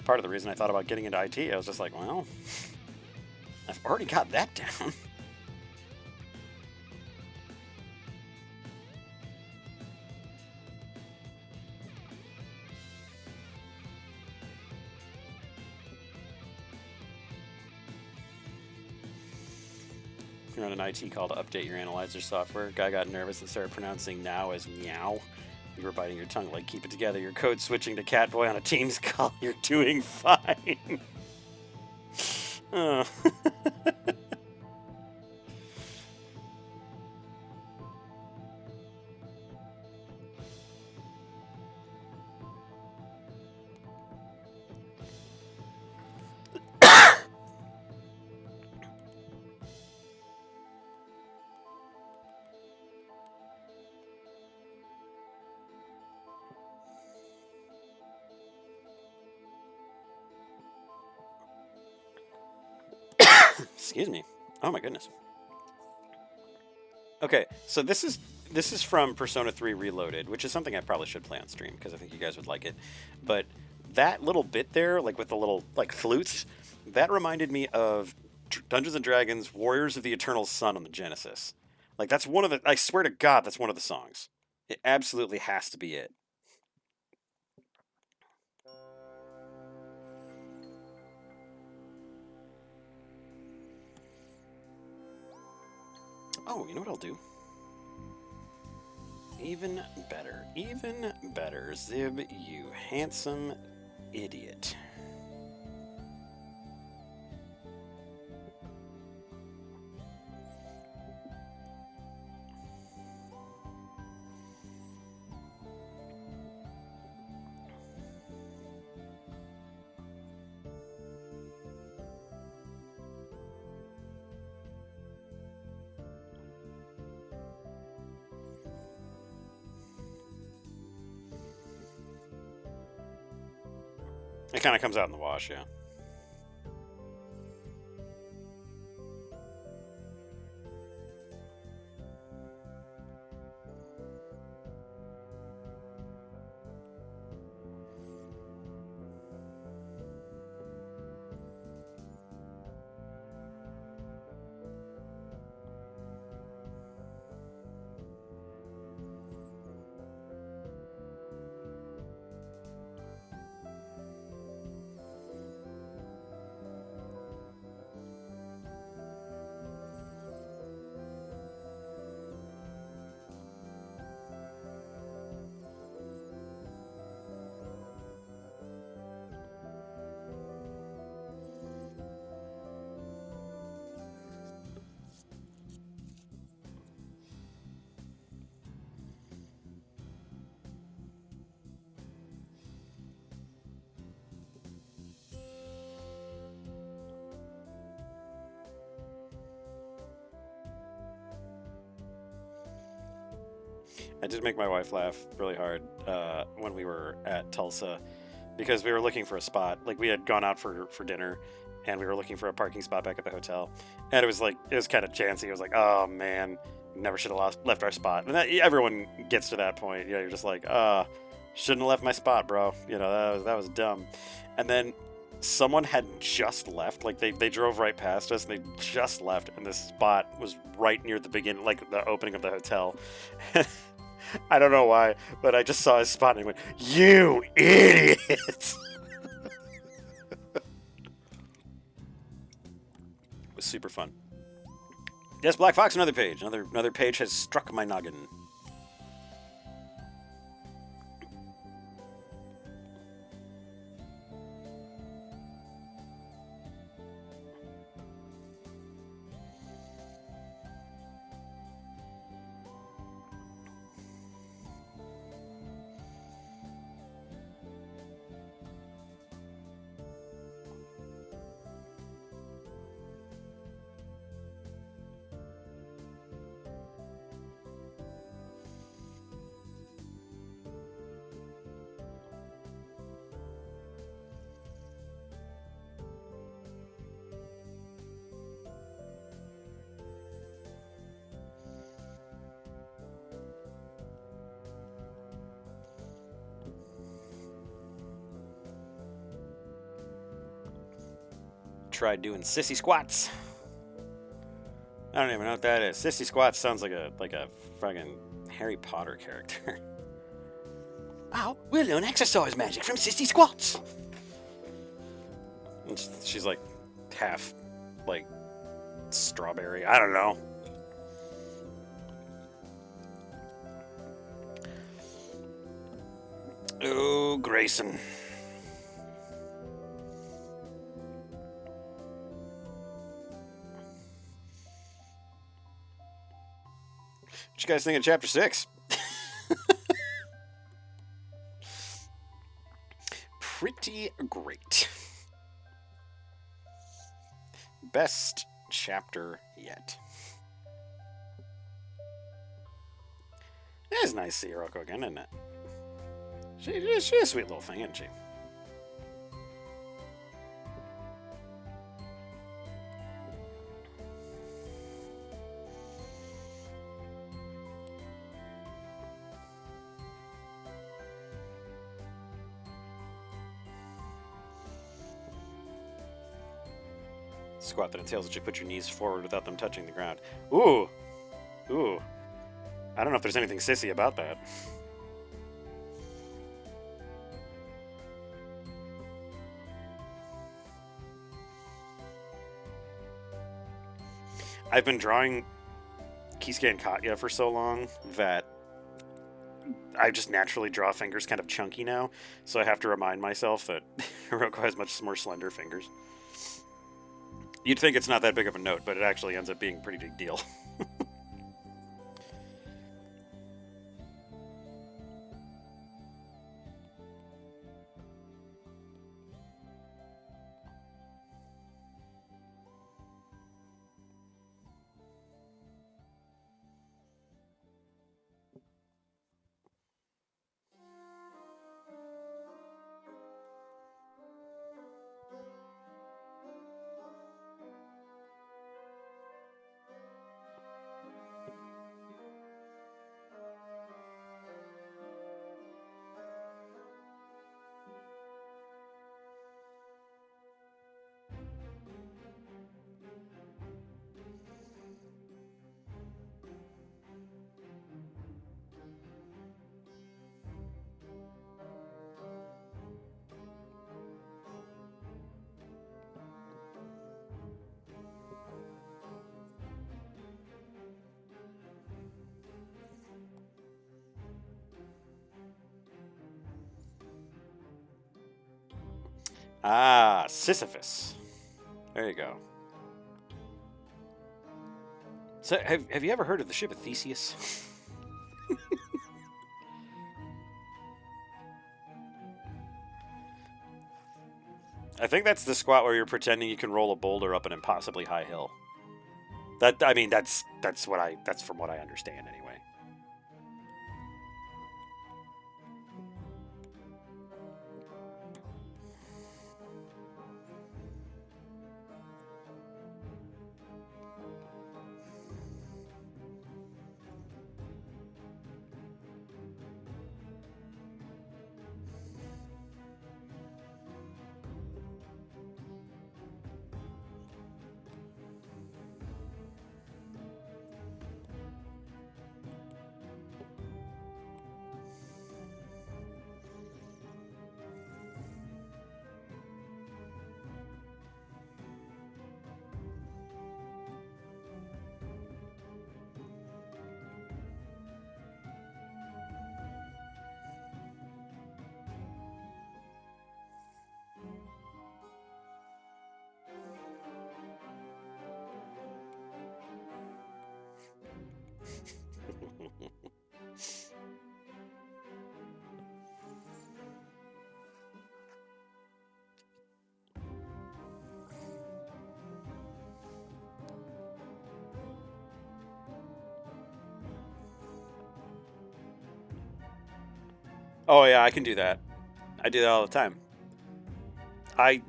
Part of the reason I thought about getting into IT, I was just like, well, I've already got that down. You're on an IT call to update your analyzer software. Guy got nervous and started pronouncing now as meow. You were biting your tongue like keep it together. Your code switching to Catboy on a Teams call. You're doing fine. Oh. Excuse me. Oh my goodness. Okay, so this is from Persona 3 Reloaded, which is something I probably should play on stream because I think you guys would like it. But that little bit there, like with the little like flutes, that reminded me of Dungeons and Dragons Warriors of the Eternal Sun on the Genesis. Like that's one of the I swear to God, that's one of the songs. It absolutely has to be it. Oh, you know what I'll do? Even better, Zib, you handsome idiot. It kind of comes out in the wash, yeah. I did make my wife laugh really hard when we were at Tulsa because we were looking for a spot. Like we had gone out for dinner and we were looking for a parking spot back at the hotel. And it was kind of chancy. It was like, oh man, never should have left our spot. And everyone gets to that point. You know, you're just like, shouldn't have left my spot, bro. You know, that was dumb. And then someone had just left. Like they drove right past us and they just left. And this spot was right near the beginning, like the opening of the hotel. I don't know why, but I just saw his spot and I went, "You idiot!" It was super fun. Yes, Black Fox, another page. Another page has struck my noggin. Tried doing sissy squats. I don't even know what that is. Sissy squats sounds like a fucking Harry Potter character. Oh, we'll learn exercise magic from sissy squats. And she's like half like strawberry. I don't know. Oh, Grayson. What you guys think of chapter 6? Pretty great. Best chapter yet. It's nice to see Hiroko again, isn't it? She's a sweet little thing, isn't she? Squat that entails that you put your knees forward without them touching the ground. Ooh. Ooh. I don't know if there's anything sissy about that. I've been drawing Kisuke and Katya for so long that I just naturally draw fingers kind of chunky now, so I have to remind myself that Hiroko has much more slender fingers. You'd think it's not that big of a note, but it actually ends up being a pretty big deal. Ah, Sisyphus. There you go. So, have you ever heard of the ship of Theseus? I think that's the squat where you're pretending you can roll a boulder up an impossibly high hill. That's from what I understand anyway. Oh yeah, I can do that. I do that all the time. I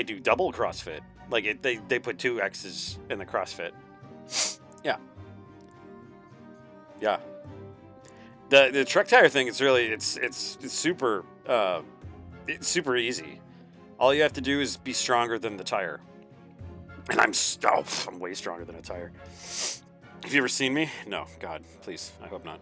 do double CrossFit. Like they put 2 X's in the CrossFit. Yeah. Yeah. The truck tire thing is really it's super it's super easy. All you have to do is be stronger than the tire. And I'm way stronger than a tire. Have you ever seen me? No, God, please. I hope not.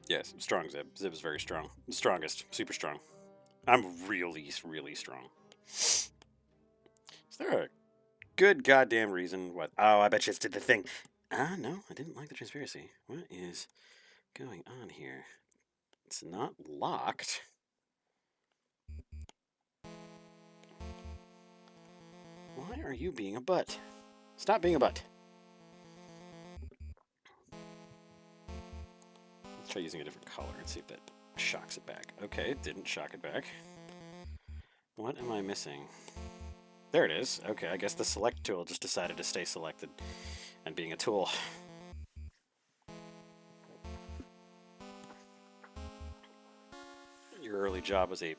Yes, strong Zib. Zib is very strong. The strongest. Super strong. I'm really, really strong. Is there a good goddamn reason what? Oh, I bet you it's did the thing. No, I didn't like the transparency. What is going on here? It's not locked. Why are you being a butt? Stop being a butt. Let's try using a different color and see if that shocks it back. Okay, it didn't shock it back. What am I missing? There it is. Okay, I guess the select tool just decided to stay selected and being a tool. Your early job was a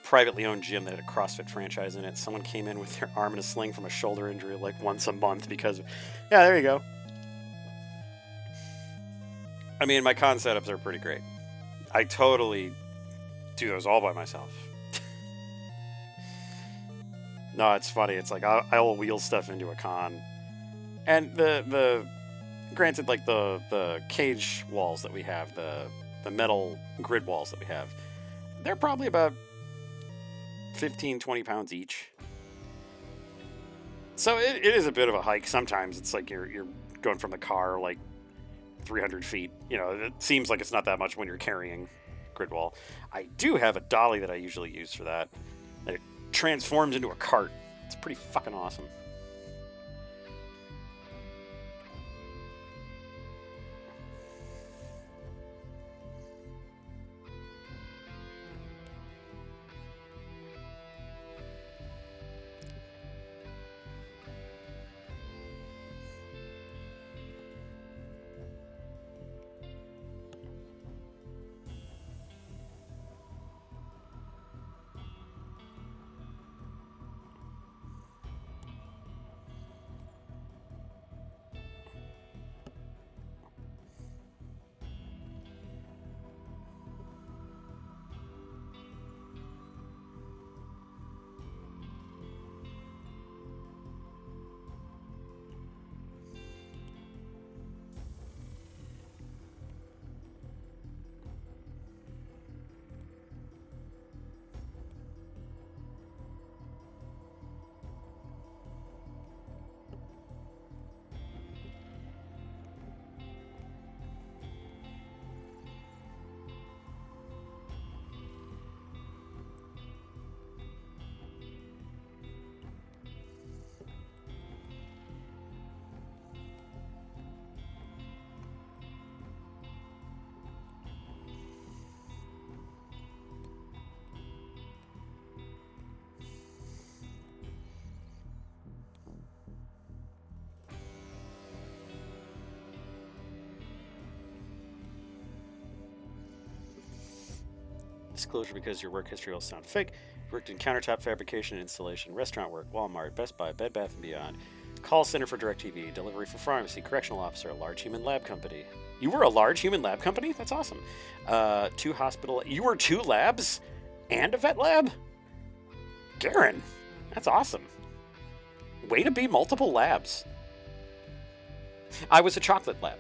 privately owned gym that had a CrossFit franchise in it. Someone came in with their arm in a sling from a shoulder injury like once a month because, yeah, there you go. I mean, my con setups are pretty great. I totally do those all by myself. No, it's funny. It's like I'll wheel stuff into a con, and the granted, like the cage walls that we have, the metal grid walls that we have, they're probably about 15-20 pounds each. So it is a bit of a hike. Sometimes it's like you're going from the car like 300 feet. You know, it seems like it's not that much when you're carrying grid wall. I do have a dolly that I usually use for that. It transforms into a cart. It's pretty fucking awesome. Disclosure because your work history will sound fake. You worked in countertop fabrication and installation, restaurant work, Walmart, Best Buy, Bed Bath & Beyond, call center for DirecTV, delivery for pharmacy, correctional officer, a large human lab company. You were a large human lab company? That's awesome. 2 hospital... You were 2 labs and a vet lab? Garen, that's awesome. Way to be multiple labs. I was a chocolate lab.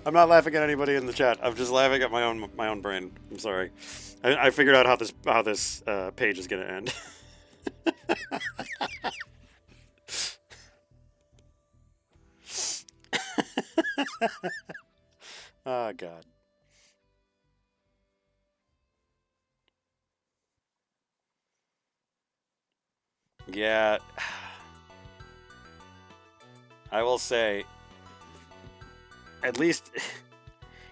I'm not laughing at anybody in the chat. I'm just laughing at my own brain. I'm sorry. I figured out how this page is gonna end. Oh God. Yeah. I will say, at least,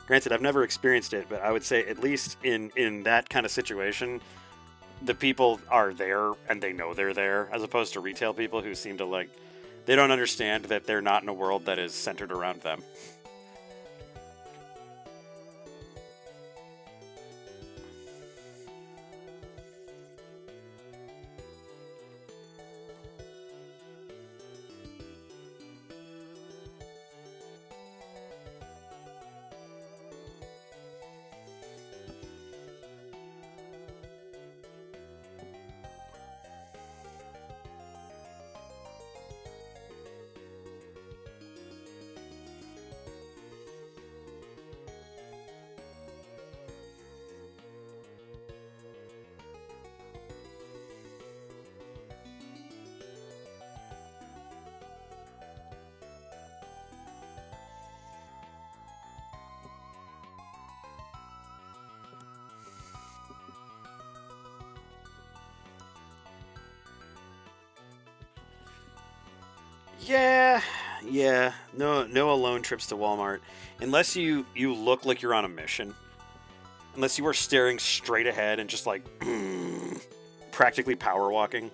granted, I've never experienced it, but I would say at least in that kind of situation, the people are there and they know they're there, as opposed to retail people who seem to like, they don't understand that they're not in a world that is centered around them. Yeah. No alone trips to Walmart, unless you look like you're on a mission. Unless you are staring straight ahead and just like practically power walking.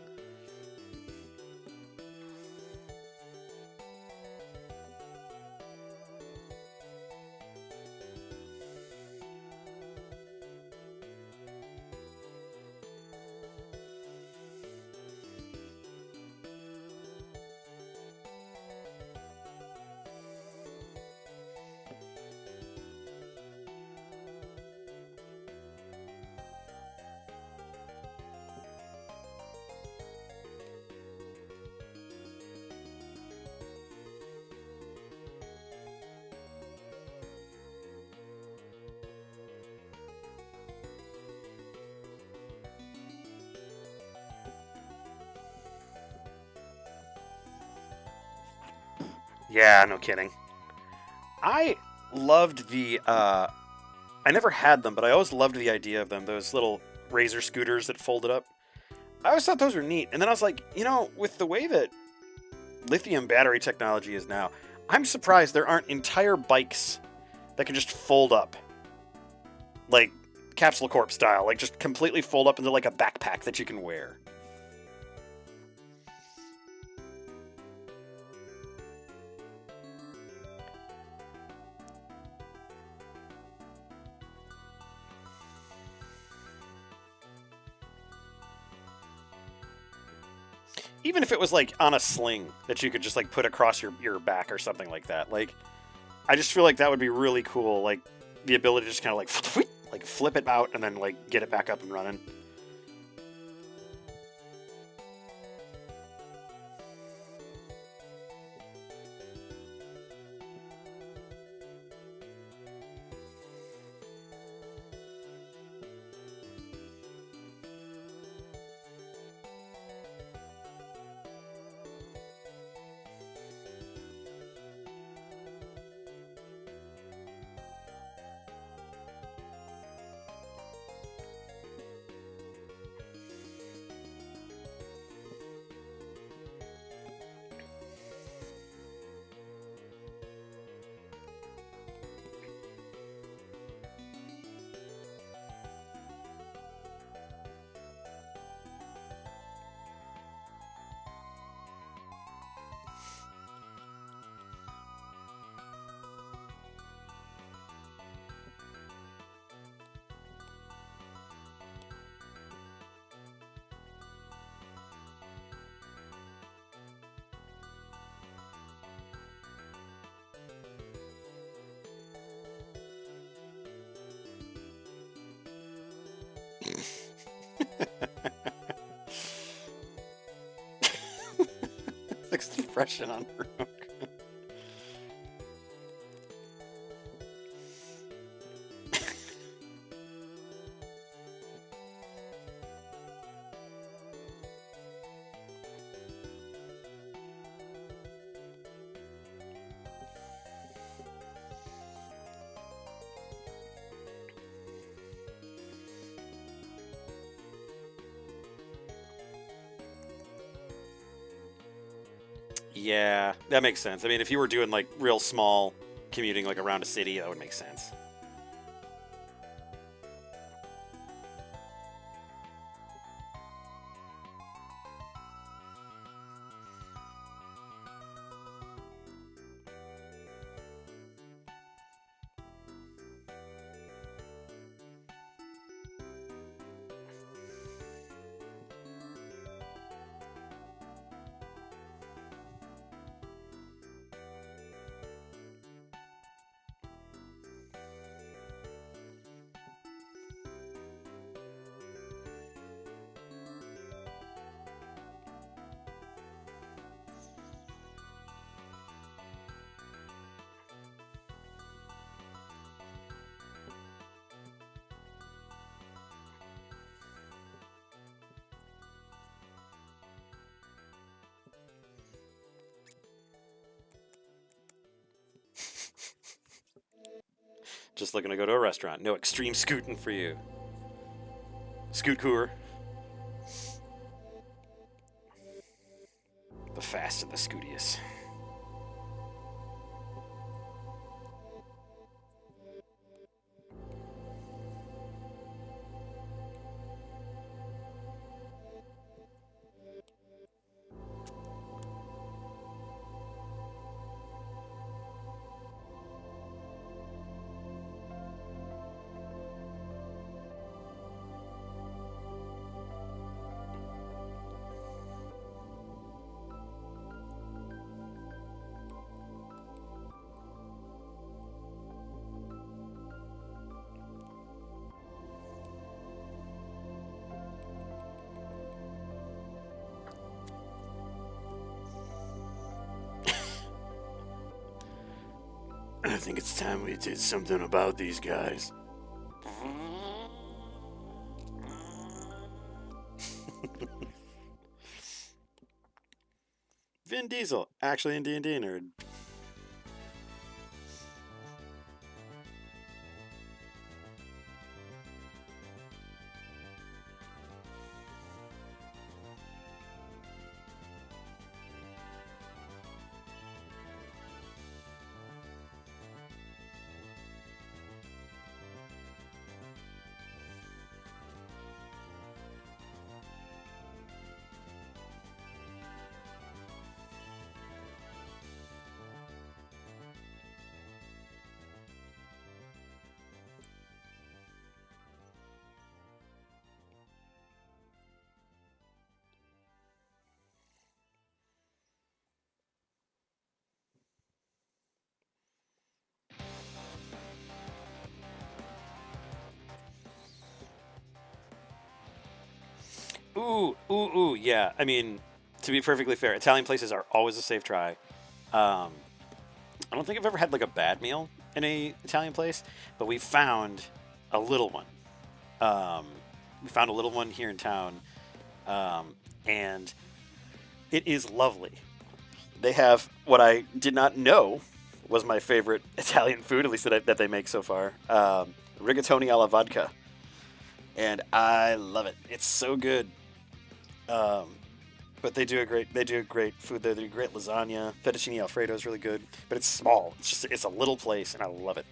Yeah, no kidding. I loved the I never had them, but I always loved the idea of them, those little razor scooters that folded up. I always thought those were neat. And then I was like, with the way that lithium battery technology is now, I'm surprised there aren't entire bikes that can just fold up. Like Capsule Corp style, like just completely fold up into like a backpack that you can wear. Even if it was like on a sling that you could just like put across your back or something like that. Like, I just feel like that would be really cool. Like the ability to just kind of like flip it out and then like get it back up and running. Expression on Rook. Yeah, that makes sense. I mean, if you were doing like real small commuting, like around a city, that would make sense. Just looking to go to a restaurant. No extreme scooting for you. Scoot cooler. The fast and the scootiest. I think it's time we did something about these guys. Vin Diesel, actually in D&D nerd. Ooh, yeah. I mean, to be perfectly fair, Italian places are always a safe try. I don't think I've ever had like a bad meal in a Italian place, but we found a little one. Um, we found a little one here in town, and it is lovely. They have what I did not know was my favorite Italian food, at least that they make so far, rigatoni alla vodka, and I love it. It's so good. Um, but they do a great food there. They do great lasagna. Fettuccine Alfredo is really good, but it's small. It's a little place, and I love it.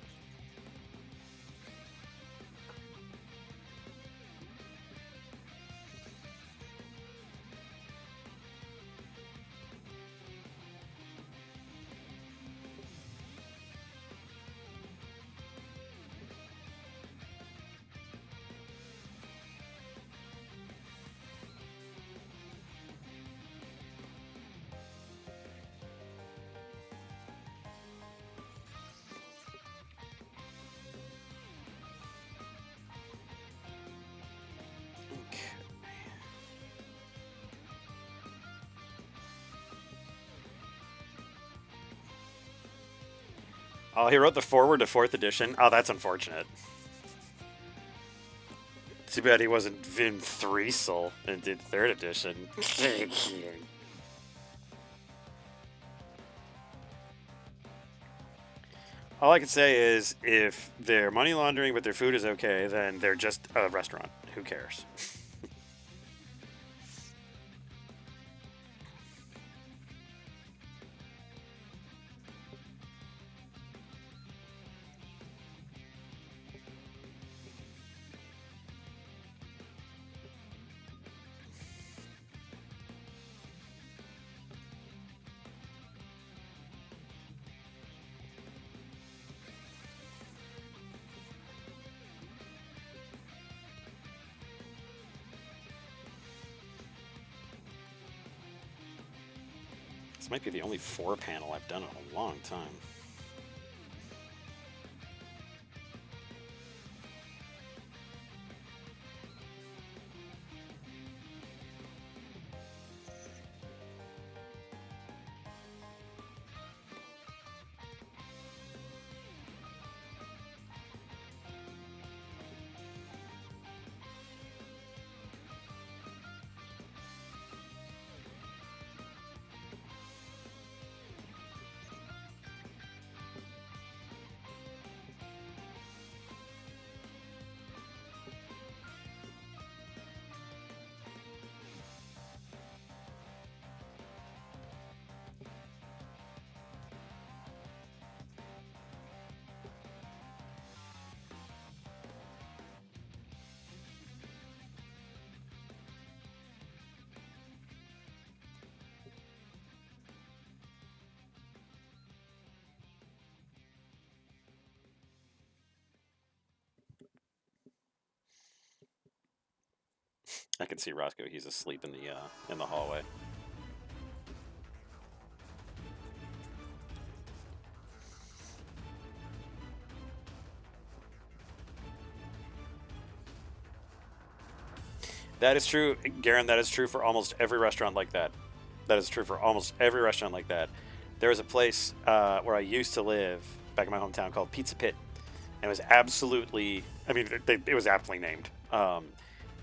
Oh, he wrote the foreword to 4th edition. Oh, that's unfortunate. Too bad he wasn't Vin Threesel and did 3rd edition. All I can say is if they're money laundering but their food is okay, then they're just a restaurant. Who cares? This might be the only 4-panel I've done in a long time. I can see Roscoe. He's asleep in the hallway. That is true, Garen. That is true for almost every restaurant like that. That is true for almost every restaurant like that. There was a place where I used to live back in my hometown called Pizza Pit, and it was absolutely. I mean, it was aptly named.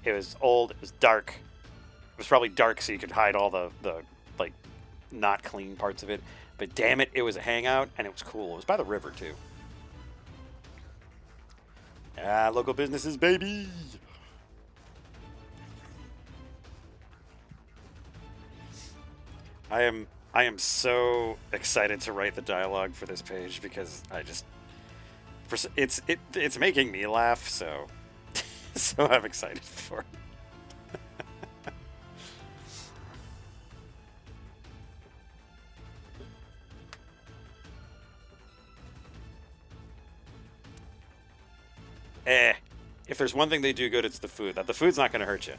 It was old. It was dark. It was probably dark so you could hide all the like not clean parts of it. But damn it, it was a hangout and it was cool. It was by the river too. Ah, local businesses, baby. I am so excited to write the dialogue for this page because it's making me laugh, so so I'm excited for it. If there's one thing they do good, it's the food. The food's not going to hurt you.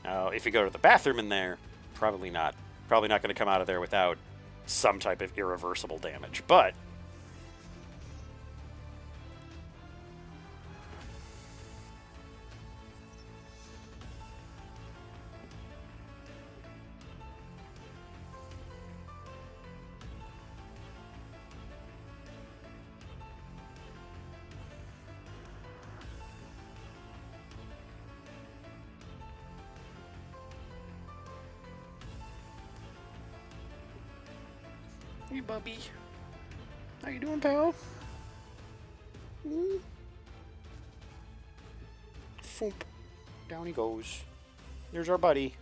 Now, if you go to the bathroom in there, probably not. Probably not going to come out of there without some type of irreversible damage. But hey, Bubby. How you doing, pal? Foomp. Down he goes. There's our buddy.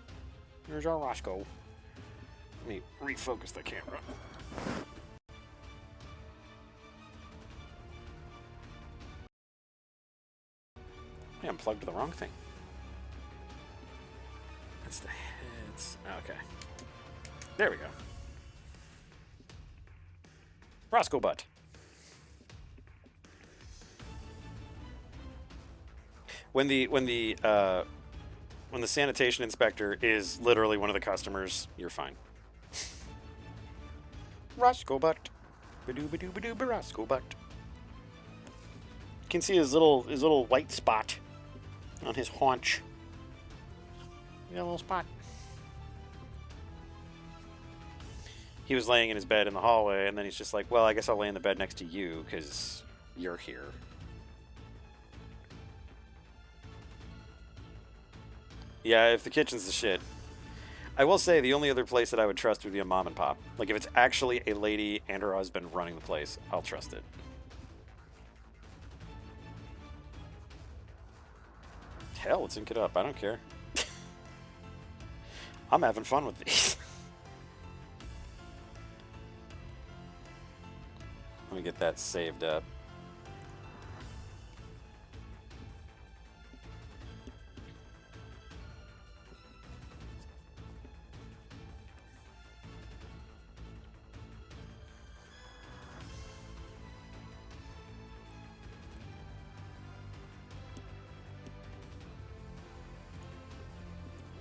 There's our Roscoe. Let me refocus the camera. I unplugged the wrong thing. That's the heads. Okay. There we go. Roscoe butt. When the sanitation inspector is literally one of the customers, you're fine. Roscoe butt. Badoo badoo badoo Roscoe butt. You can see his little white spot on his haunch. Got a little spot. He was laying in his bed in the hallway, and then he's just like, well, I guess I'll lay in the bed next to you, because you're here. Yeah, if the kitchen's the shit. I will say the only other place that I would trust would be a mom and pop. Like, if it's actually a lady and her husband running the place, I'll trust it. Hell, let's ink it up. I don't care. I'm having fun with these. Let me get that saved up.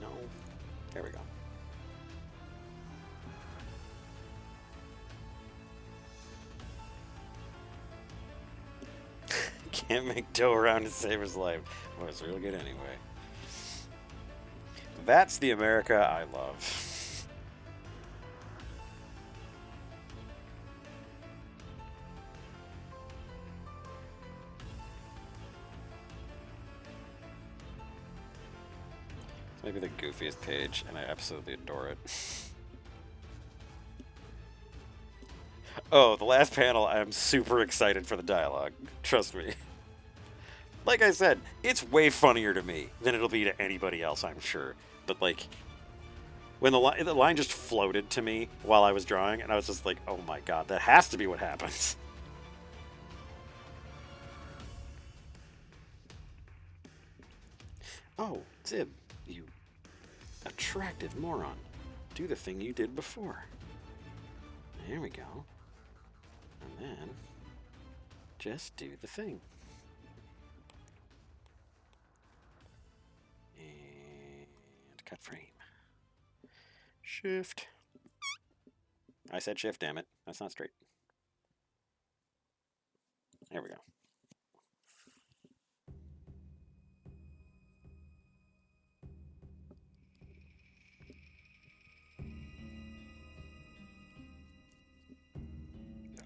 No. There we go. can't make dough around to save his life. Well, it's really good anyway. That's the America I love. It's maybe the goofiest page, and I absolutely adore it. Oh, the last panel, I'm super excited for the dialogue. Trust me. Like I said, it's way funnier to me than it'll be to anybody else, I'm sure. But, like, when the line just floated to me while I was drawing, and I was just like, oh my god, that has to be what happens. Oh, Zib, you attractive moron. Do the thing you did before. There we go. And then, just do the thing. And cut frame. Shift. I said shift, damn it. That's not straight. There we go.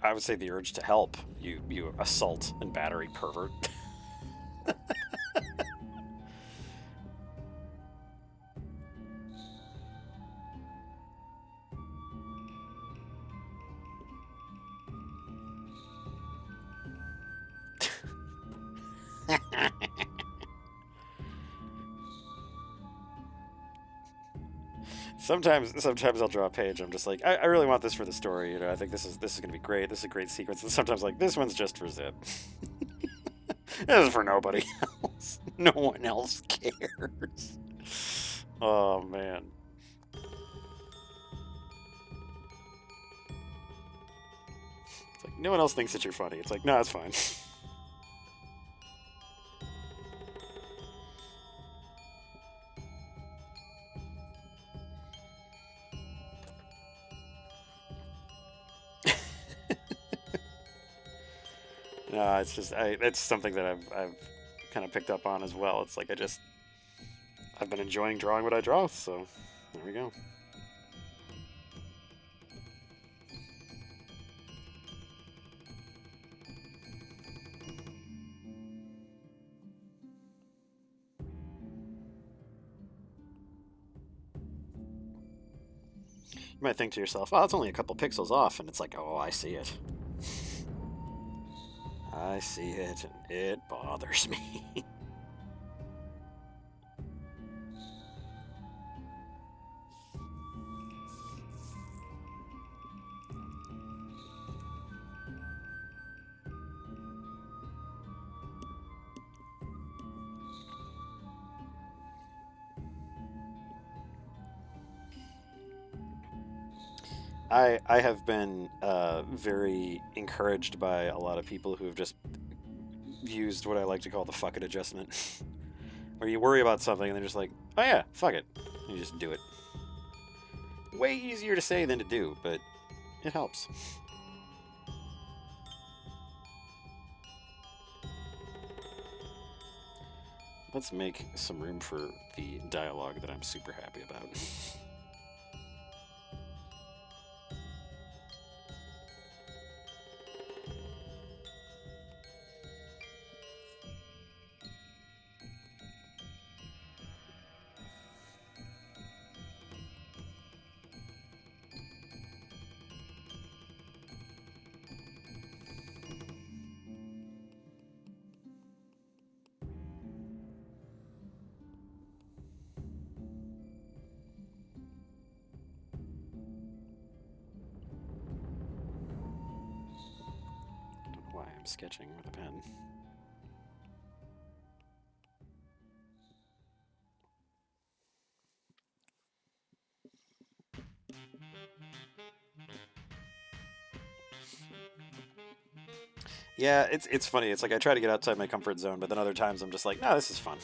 I would say the urge to help, you assault and battery pervert. Sometimes I'll draw a page. I'm just like, I really want this for the story. You know, I think this is gonna be great. This is a great sequence. And sometimes like this one's just for Zip. This is for nobody else. No one else cares. Oh man. It's like no one else thinks that you're funny. It's like no, it's fine. No, it's just it's something that I've kind of picked up on as well. It's like I've been enjoying drawing what I draw, so there we go. You might think to yourself, oh, it's only a couple pixels off, and it's like, oh, I see it. I see it, and it bothers me. I have been very encouraged by a lot of people who have just used what I like to call the fuck it adjustment. Where you worry about something and they're just like, oh yeah, fuck it. And you just do it. Way easier to say than to do, but it helps. Let's make some room for the dialogue that I'm super happy about. I'm sketching with a pen. Yeah, it's funny. It's like I try to get outside my comfort zone, but then other times I'm just like, no, this is fun.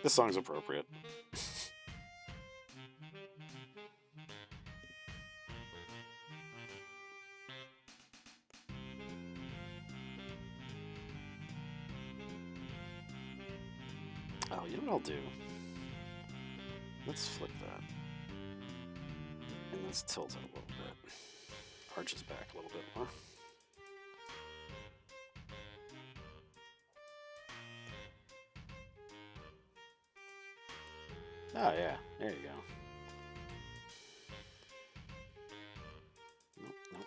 This song's appropriate. Oh, you know what I'll do? Let's flip that. And let's tilt it a little bit. Arches back a little bit more. Oh, yeah. There you go. Nope, nope.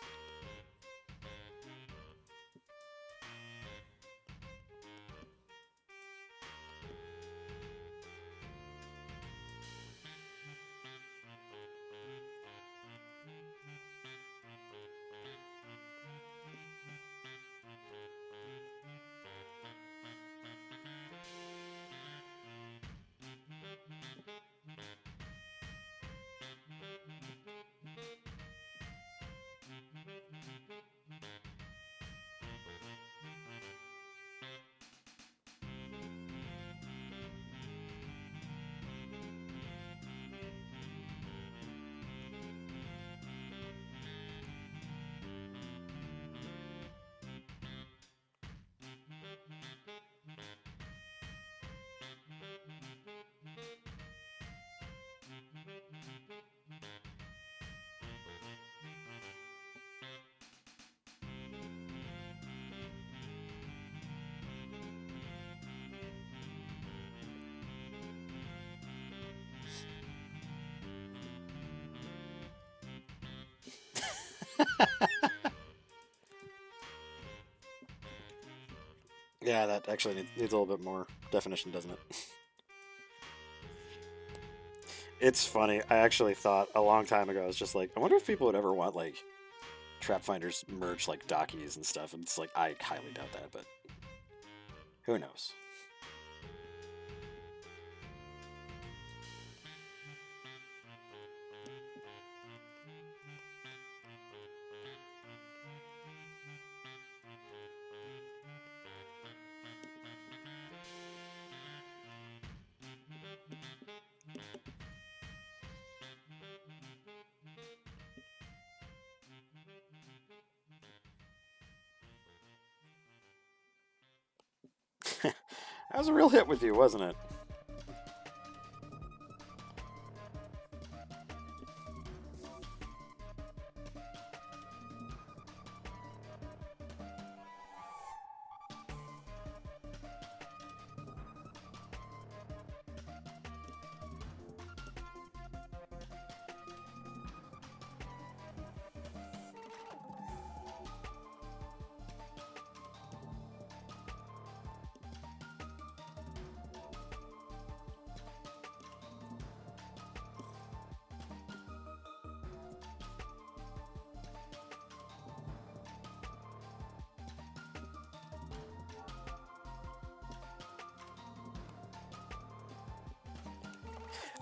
Yeah, that actually needs a little bit more definition, doesn't it? It's funny. I actually thought a long time ago, I was just like, I wonder if people would ever want, like, Trap Finders merch, like, Dockies and stuff. And it's like, I highly doubt that, but who knows? That was a real hit with you, wasn't it?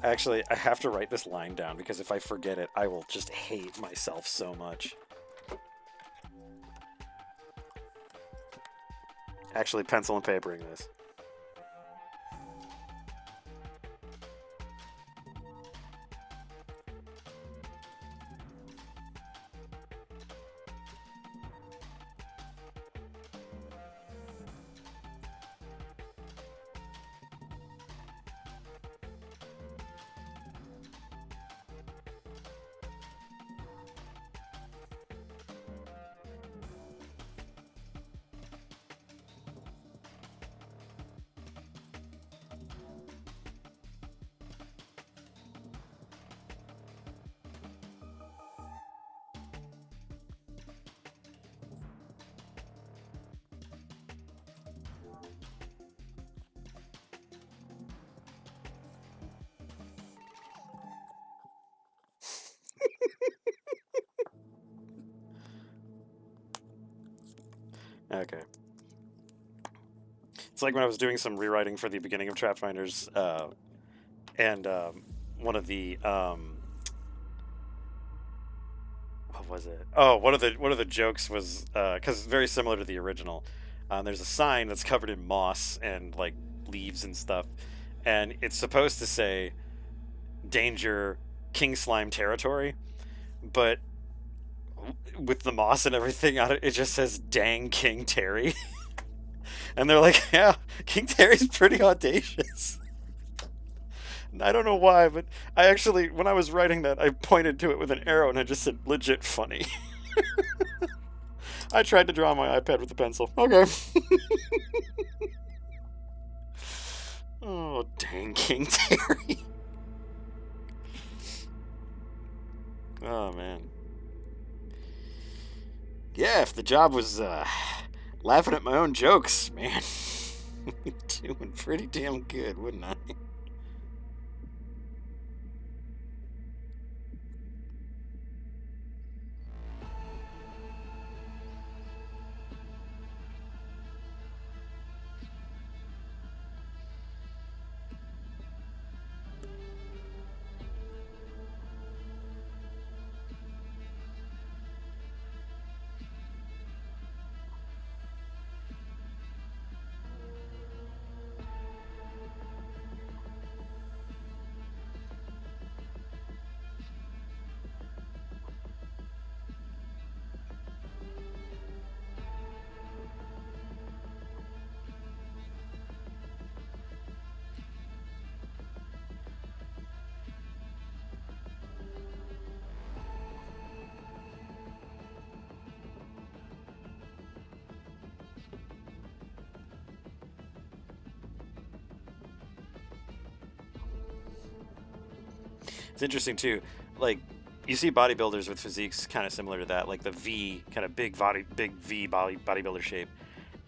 Actually, I have to write this line down because if I forget it, I will just hate myself so much. Actually, pencil and papering this. Okay. It's like when I was doing some rewriting for the beginning of Trap Finders, and one of the what was it? Oh, one of the jokes was because very similar to the original. There's a sign that's covered in moss and like leaves and stuff, and it's supposed to say danger, King Slime territory, but with the moss and everything on it, it just says dang King Terry. And they're like, yeah, King Terry's pretty audacious. And I don't know why, but I actually, when I was writing that, I pointed to it with an arrow and I just said legit funny. I tried to draw on my iPad with a pencil. Okay. Oh, dang King Terry. Oh, man. Yeah, if the job was laughing at my own jokes, man, doing pretty damn good, wouldn't I? It's interesting too, like you see bodybuilders with physiques kind of similar to that, like the V kind of big V bodybuilder shape,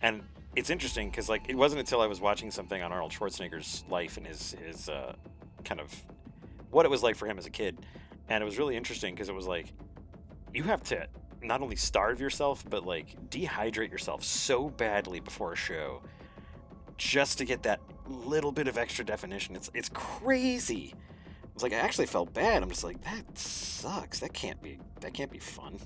and it's interesting because like it wasn't until I was watching something on Arnold Schwarzenegger's life and his kind of what it was like for him as a kid, and it was really interesting because it was like you have to not only starve yourself but like dehydrate yourself so badly before a show just to get that little bit of extra definition. It's crazy. It's like I actually felt bad. I'm just like, that sucks. That can't be fun.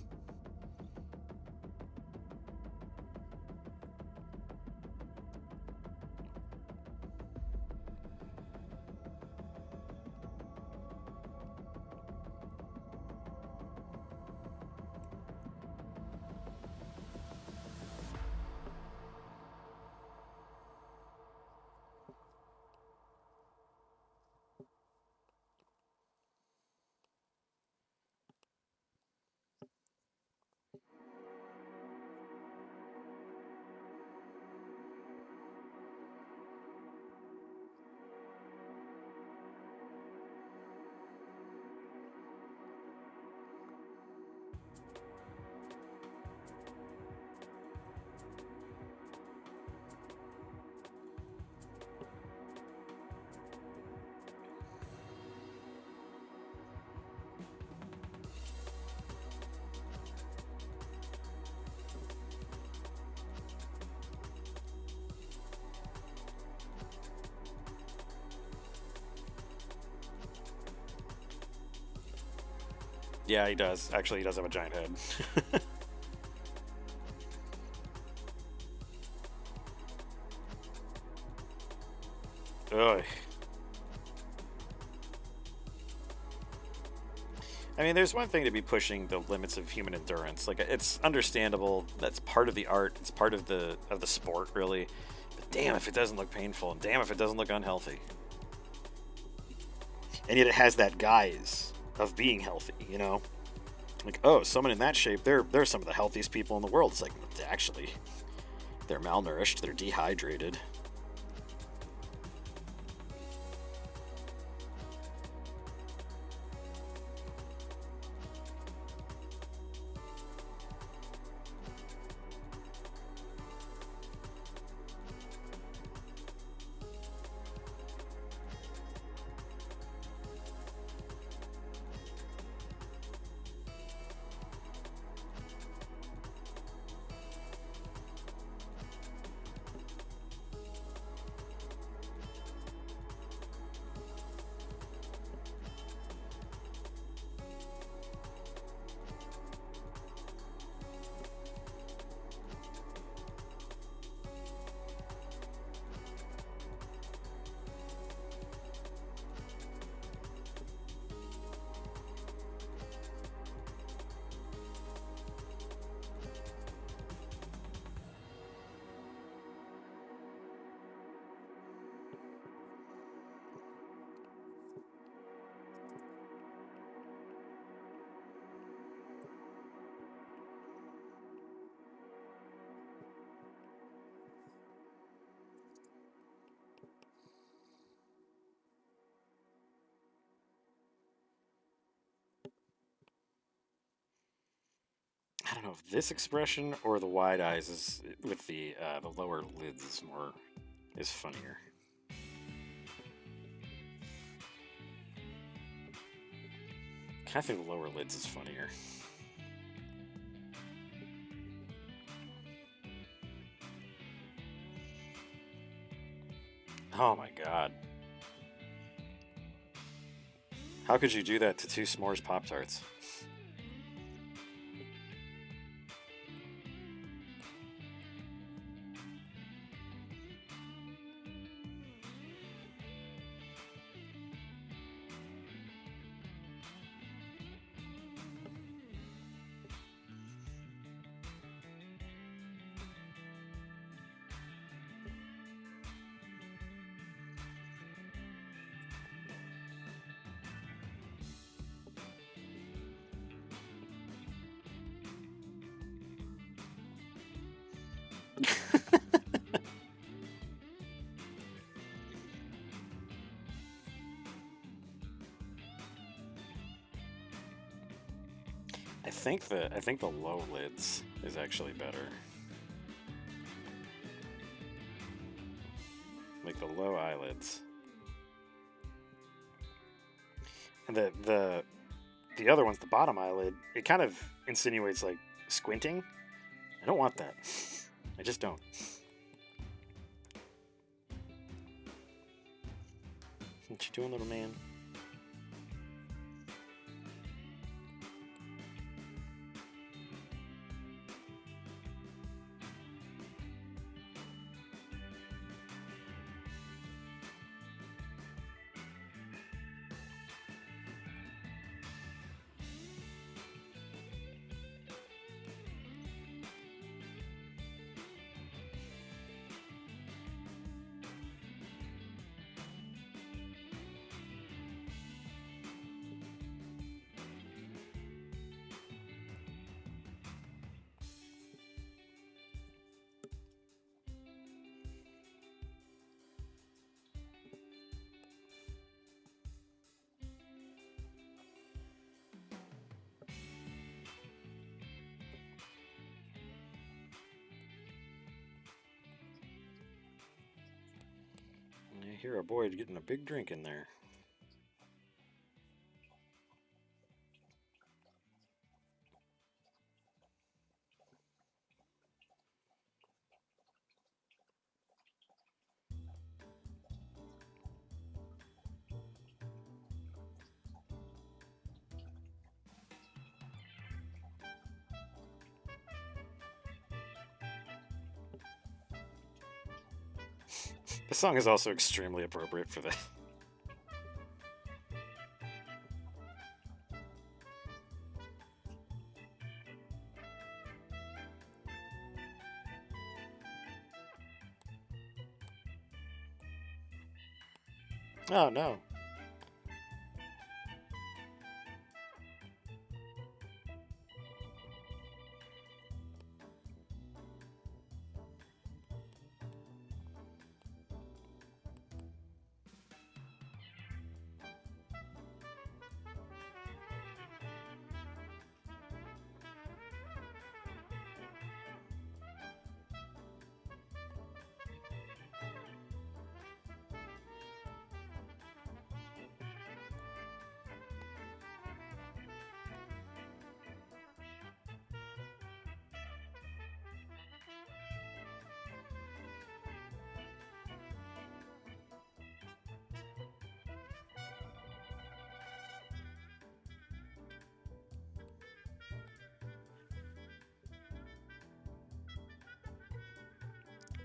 Yeah, he does. Actually, he does have a giant head. Ugh. I mean, there's one thing to be pushing the limits of human endurance. Like, it's understandable. That's part of the art. It's part of the sport, really. But damn if it doesn't look painful, and damn if it doesn't look unhealthy. And yet, it has that guise of being healthy. You know, like, oh, someone in that shape, they're some of the healthiest people in the world. It's like, actually, they're malnourished. They're dehydrated. don't know if this expression or the wide eyes is with the lower lids is funnier. I think the lower lids is funnier. Oh my god. How could you do that to 2 s'mores Pop-Tarts? I think the low lids is actually better. Like the low eyelids. And the other one's the bottom eyelid. It kind of insinuates like squinting. I don't want that. I just don't. What you doing, little man? I hear a boy getting a big drink in there. This song is also extremely appropriate for this. Oh no.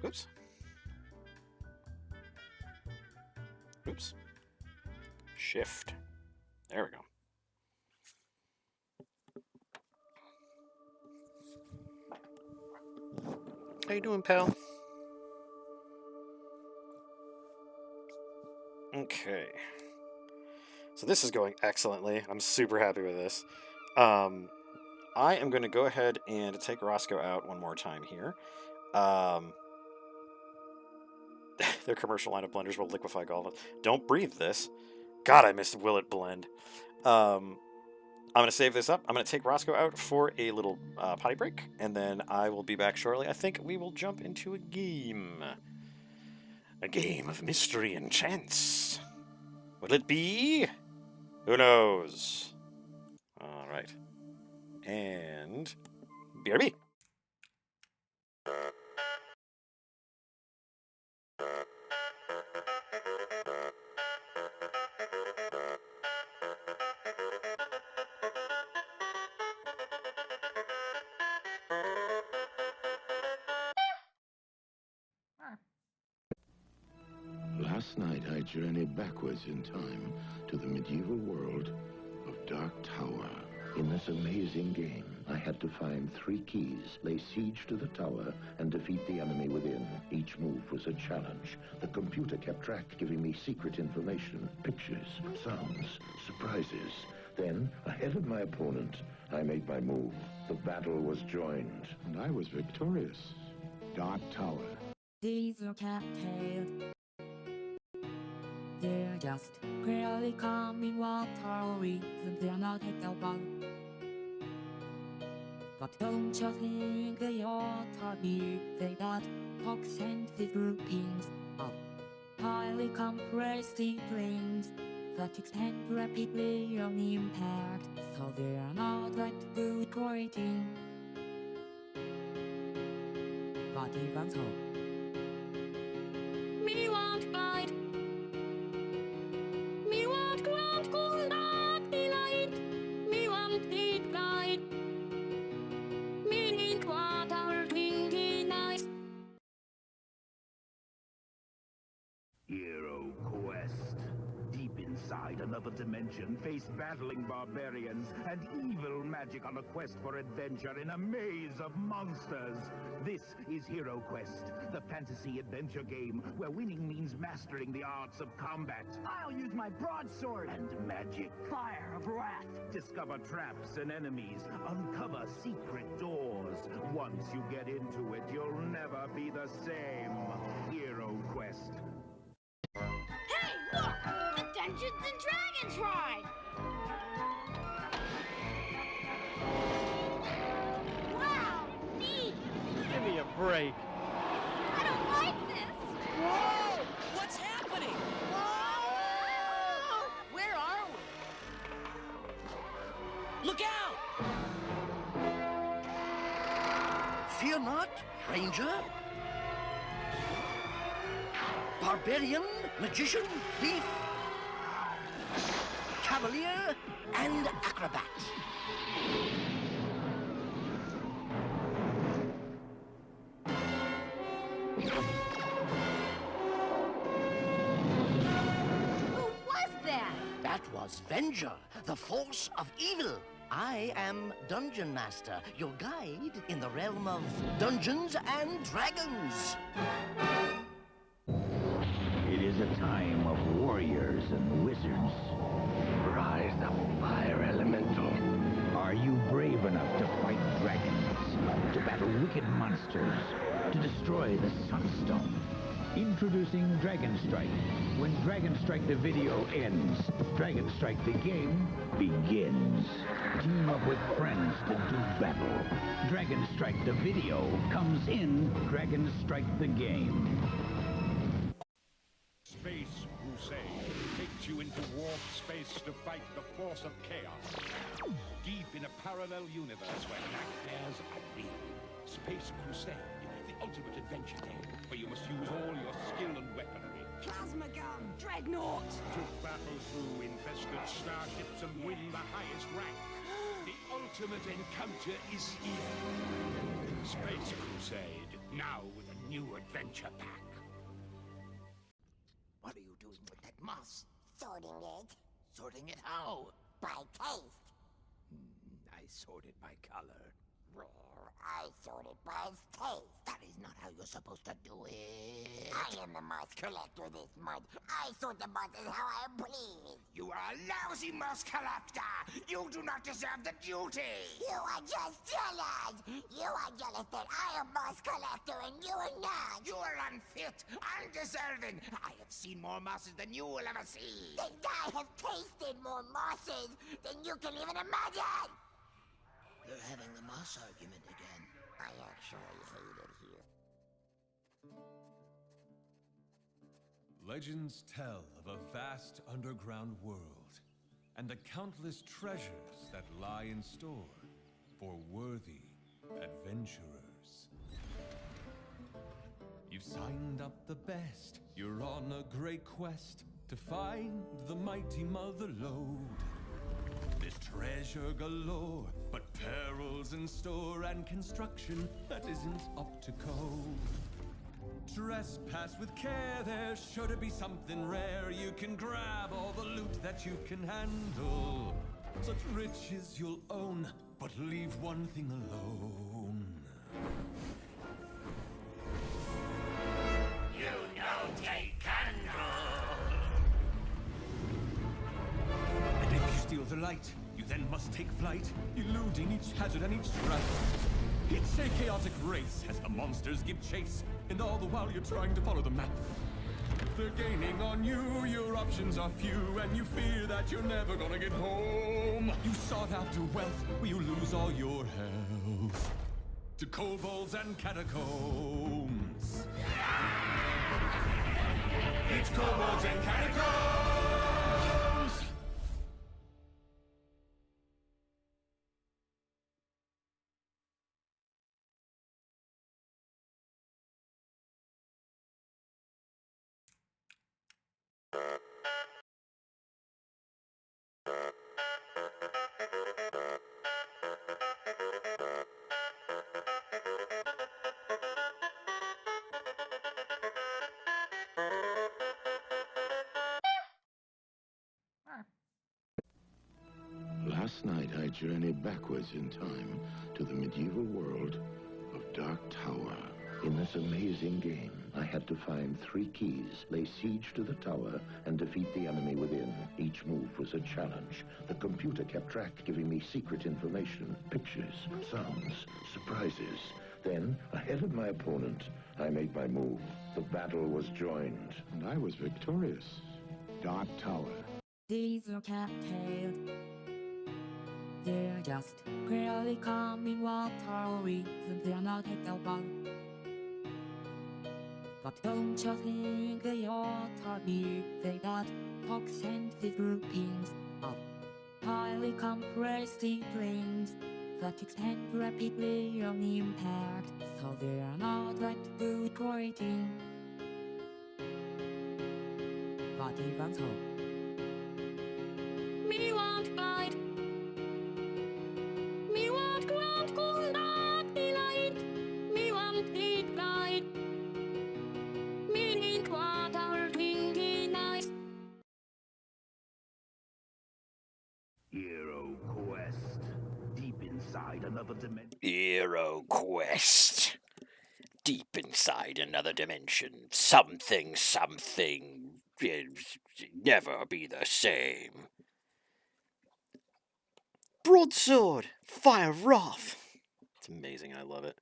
Oops. Oops. Shift. There we go. How you doing, pal? Okay. So this is going excellently. I'm super happy with this. I am going to go ahead and take Roscoe out one more time here. Their commercial line of blenders will liquefy golf. Don't breathe this. God, I missed Will It Blend. I'm going to save this up. I'm going to take Roscoe out for a little potty break, and then I will be back shortly. I think we will jump into a game. A game of mystery and chance. Will it be? Who knows? All right. And BRB. Last night, I journeyed backwards in time to the medieval world of Dark Tower. In this amazing game, I had to find 3 keys, lay siege to the tower, and defeat the enemy within. Each move was a challenge. The computer kept track, giving me secret information, pictures, sounds, surprises. Then, ahead of my opponent, I made my move. The battle was joined, and I was victorious. Dark Tower. These are cattailed. They're just clearly coming what our reasons they're not helpful. But don't you think they ought to be? They got toxic groupings of highly compressed strings that extend rapidly on impact, so they're not that good rating. But even so, me won't bite. Me won't grant cool dark delight. Me won't eat blight. Me need what our twinkie nice. Hero Quest. Deep inside another dimension, face battling barbarians and evil magic on a quest for adventure in a maze of monsters. This is Hero Quest, the fantasy adventure game where winning means mastering the arts of combat. I'll use my broadsword And magic. fire of wrath. Discover traps and enemies. Uncover secret doors. Once you get into it, you'll never be the same. Hero Quest. Hey, look! The Dungeons and Dragons ride! Wow, neat! Give me a break. I don't like this! Whoa! What's happening? Whoa! Where are we? Look out! Fear not, Ranger. Barbarian, magician, thief, cavalier, and acrobat. Who was that? That was Venger, the force of evil. I am Dungeon Master, your guide in the realm of Dungeons and Dragons. It is a time of warriors and wizards. Rise up, fire elemental. Are you brave enough to fight dragons, to battle wicked monsters, to destroy the Sunstone? Introducing Dragon Strike. When Dragon Strike the video ends, Dragon Strike the game begins. Team up with friends to do battle. Dragon Strike the video comes in Dragon Strike the game. Space Crusade takes you into warp space to fight the force of chaos. Deep in a parallel universe where nightmares are real. Space Crusade, the ultimate adventure game, where you must use all your skill and weaponry Plasma gun! Dreadnought! to battle through infested starships and win the highest rank. The ultimate encounter is here. Space Crusade, now with a new adventure pack. What are you doing with that moss? Sorting it Sorting it how? by taste. I sort it by color. Well, I sort it by its taste. That is not how you're supposed to do it. I am the moss collector this month. I sort the mosses how I please. You are a lousy moss collector. You do not deserve the duty. You are just jealous. You are jealous that I am moss collector and you are not. You are unfit, undeserving. I have seen more mosses than you will ever see. Then I have tasted more more mosses than you can even imagine! They're having the moss argument again. I actually hate it here. Legends tell of a vast underground world and the countless treasures that lie in store for worthy adventurers. You've signed up the best. You're on a great quest to find the mighty mother lode. There's treasure galore, but perils in store and construction that isn't up to code. Trespass with care, there's sure to be something rare. You can grab all the loot that you can handle. Such riches you'll own, but leave one thing alone. You know, take candle. And if you steal the light, you then must take flight, eluding each hazard and each trap. It's a chaotic race as the monsters give chase, and all the while you're trying to follow the map. They're gaining on you, your options are few, and you fear that you're never gonna get home. You sought after wealth, where you lose all your health to kobolds and catacombs. It's kobolds and catacombs! Last night, I journeyed backwards in time to the medieval world of Dark Tower. In this amazing game, I had to find 3 keys, lay siege to the tower, and defeat the enemy within. Each move was a challenge. The computer kept track, giving me secret information, pictures, sounds, surprises. Then, ahead of my opponent, I made my move. The battle was joined, and I was victorious. Dark Tower. These are cattailed. They're just barely coming water reasons they're not edible. But don't you think they ought to be? They got toxin-sensitive groupings of highly compressed flames that expand rapidly on impact, so they're not that good rating. But even so, me want guide. Me want ground conduct delight. Me want it guide. Me need water drinking nice. Hero Quest. Deep inside another dimension. Hero Quest. Deep inside another dimension. Something is never be the same. Broadsword, fire wrath. It's amazing. I love it.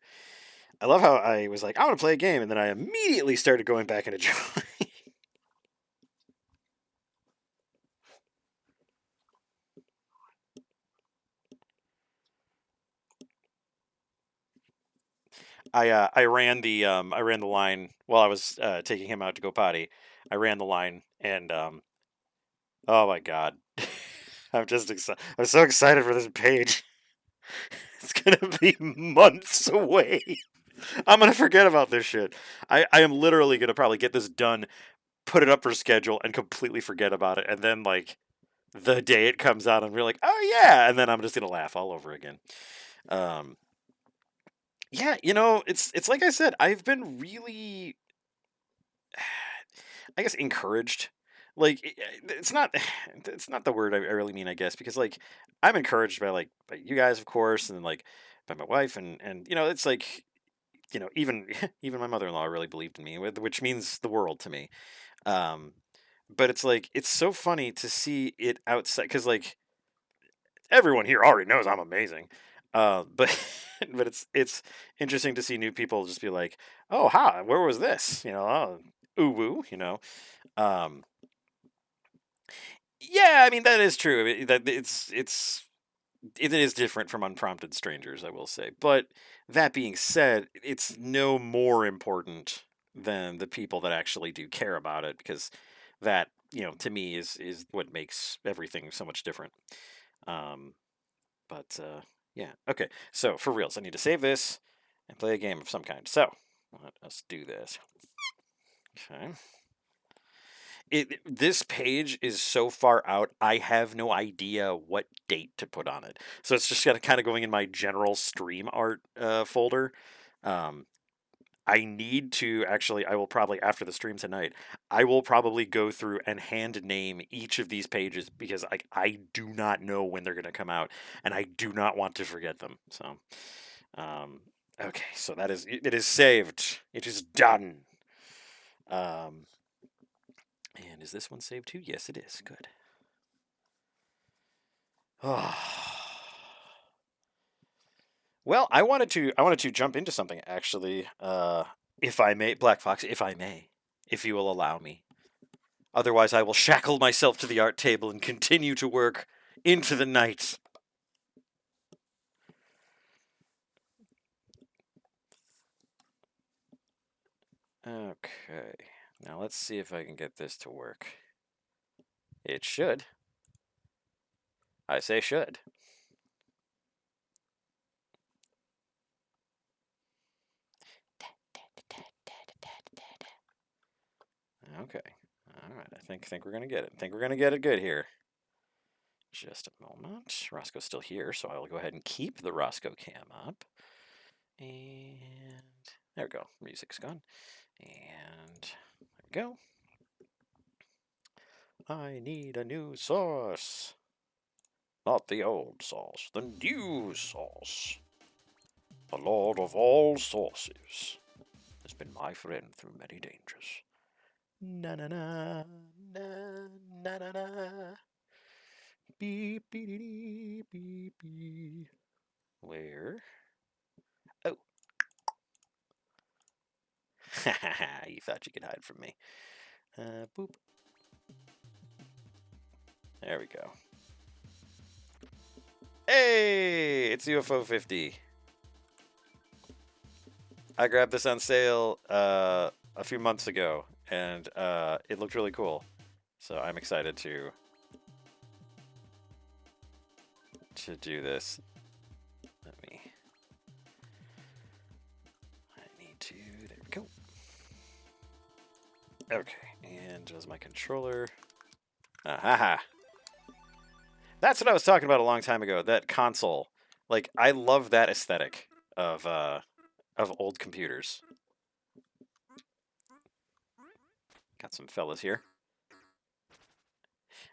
I love how I was like, I want to play a game, and then I immediately started going back into drawing. I ran the line while I was taking him out to go potty. I ran the line, and oh my god, I'm just excited. I'm so excited for this page. It's gonna be months away. I'm gonna forget about this shit. I am literally gonna probably get this done, put it up for schedule, and completely forget about it. And then like the day it comes out, I'm really like, oh yeah, and then I'm just gonna laugh all over again. Yeah, you know, it's like I said, I've been really, I guess, encouraged. Like it's not it's not the word I really mean, I guess, because like I'm encouraged by you guys, of course, and like by my wife, and you know, it's like, you know, even even my mother-in-law really believed in me, which means the world to me. Um, but it's like it's so funny to see it outside, because like everyone here already knows I'm amazing. But but it's interesting to see new people just be like, oh, hi, where was this? You know, oh, ooh woo, you know. Um, Yeah, I mean that is true. That it is different from unprompted strangers, I will say. But that being said, it's no more important than the people that actually do care about it, because that, to me is what makes everything so much different. Um, but yeah, okay. So for reals, I need to save this and play a game of some kind. So let us do this. Okay. This page is so far out, I have no idea what date to put on it. So it's just kind of going in my general stream art folder. Um, I need to actually, I will probably, after the stream tonight, I will probably go through and hand name each of these pages, because I do not know when they're going to come out, and I do not want to forget them. So, okay, so it is saved. It is done. And is this one saved too? Yes, it is. Good. Well, I wanted to jump into something actually. If I may, Black Fox, if I may, if you will allow me. Otherwise, I will shackle myself to the art table and continue to work into the night. Okay. Now let's see if I can get this to work. It should. I say should. Okay. All right. I think we're gonna get it. I think we're gonna get it good here. Just a moment. Roscoe's still here, so I will go ahead and keep the Roscoe cam up. And there we go. Music's gone. And there we go. I need a new sauce. Not the old sauce, the new sauce. The Lord of all sauces has been my friend through many dangers. Na na na na na na na. Beep beep beep beep. Where? Oh. You thought you could hide from me. Boop. There we go. Hey, it's UFO 50. I grabbed this on sale a few months ago, and it looked really cool. So I'm excited to do this. I need to, there we go. Okay, and does my controller. Haha. That's what I was talking about a long time ago, that console. Like, I love that aesthetic of old computers. Got some fellas here.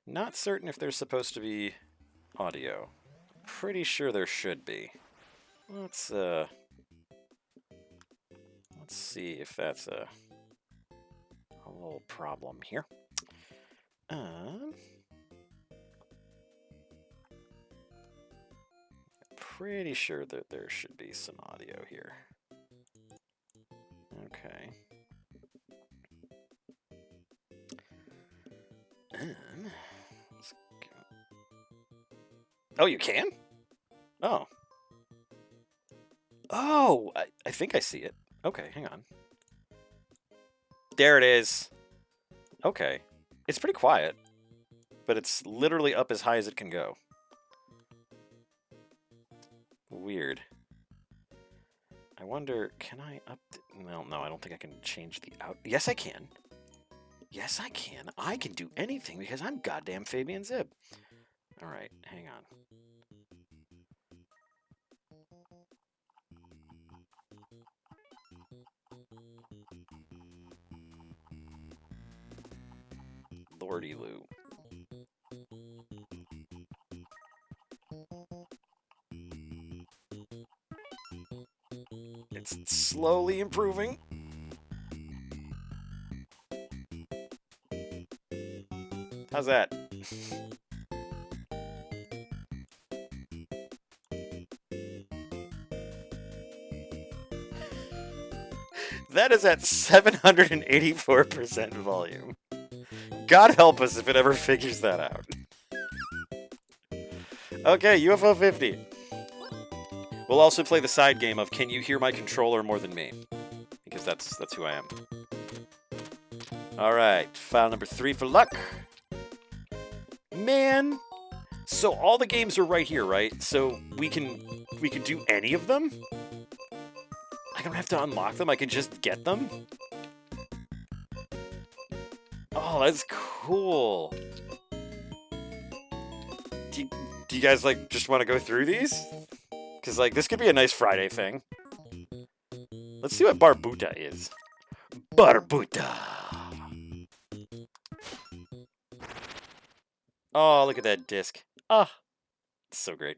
Not certain if there's supposed to be audio. Pretty sure there should be. Let's see if that's a little problem here. Pretty sure that there should be some audio here. Okay. Let's go. Oh, you can? Oh. Oh, I think I see it. Okay, hang on. There it is. Okay. It's pretty quiet, but it's literally up as high as it can go. Weird. I wonder, can I up... Well, no, I don't think I can change the out... Yes, I can. Yes, I can. I can do anything because I'm goddamn Fabian Zib. Alright, hang on. Lordy Lou. It's slowly improving. How's that? That is at 784% volume. God help us if it ever figures that out. Okay, UFO 50. We'll also play the side game of Can You Hear My Controller More Than Me? Because that's who I am. Alright, file number 3 for luck. Man. So all the games are right here, right? So we can do any of them? I don't have to unlock them, I can just get them? Oh, that's cool. Do you guys, like, just want to go through these? Because, like, this could be a nice Friday thing. Let's see what Barbuta is. Barbuta! Oh, look at that disc. Ah, it's so great.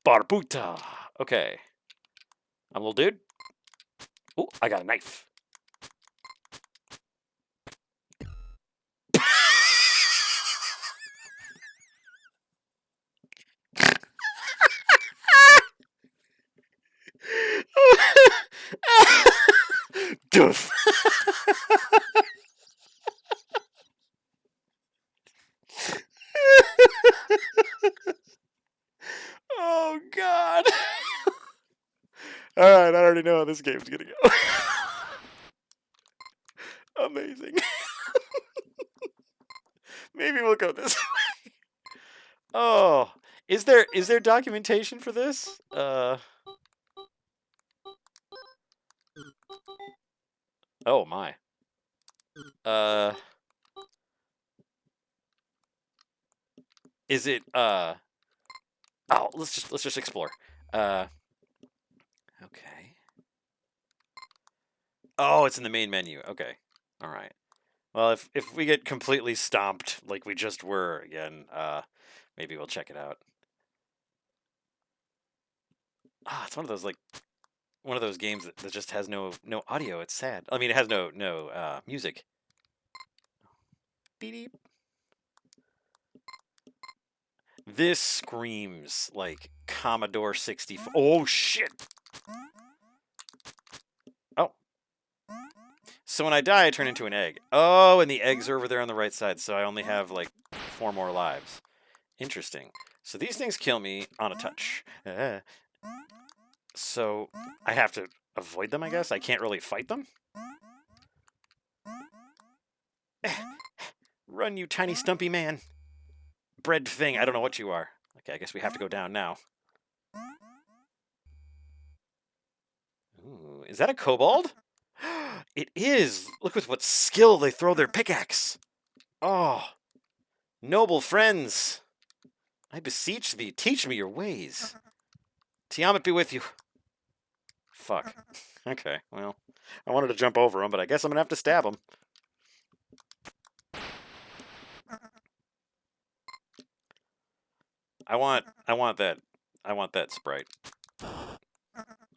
Barbuta! Okay. I'm a little dude. Oh, I got a knife. Doof. Oh, God. Alright, I already know how this game's gonna go. Amazing. Maybe we'll go this way. Oh, is there documentation for this? Oh my. Is it oh, let's just explore. Okay. Oh, it's in the main menu. Okay. All right. Well, if we get completely stomped like we just were again, maybe we'll check it out. Ah, it's one of those games that just has no audio. It's sad. I mean, it has no music. Beep. This screams like Commodore 64. Oh shit. Oh. So when I die, I turn into an egg. Oh, and the eggs are over there on the right side, so I only have like 4 more lives. Interesting. So these things kill me on a touch. So I have to avoid them, I guess? I can't really fight them? Run, you tiny stumpy man. Bread thing, I don't know what you are. Okay, I guess we have to go down now. Ooh, is that a kobold? It is! Look with what skill they throw their pickaxe! Oh, noble friends! I beseech thee, teach me your ways. Tiamat be with you. Fuck. Okay, well, I wanted to jump over him, but I guess I'm gonna have to stab him. I want that sprite.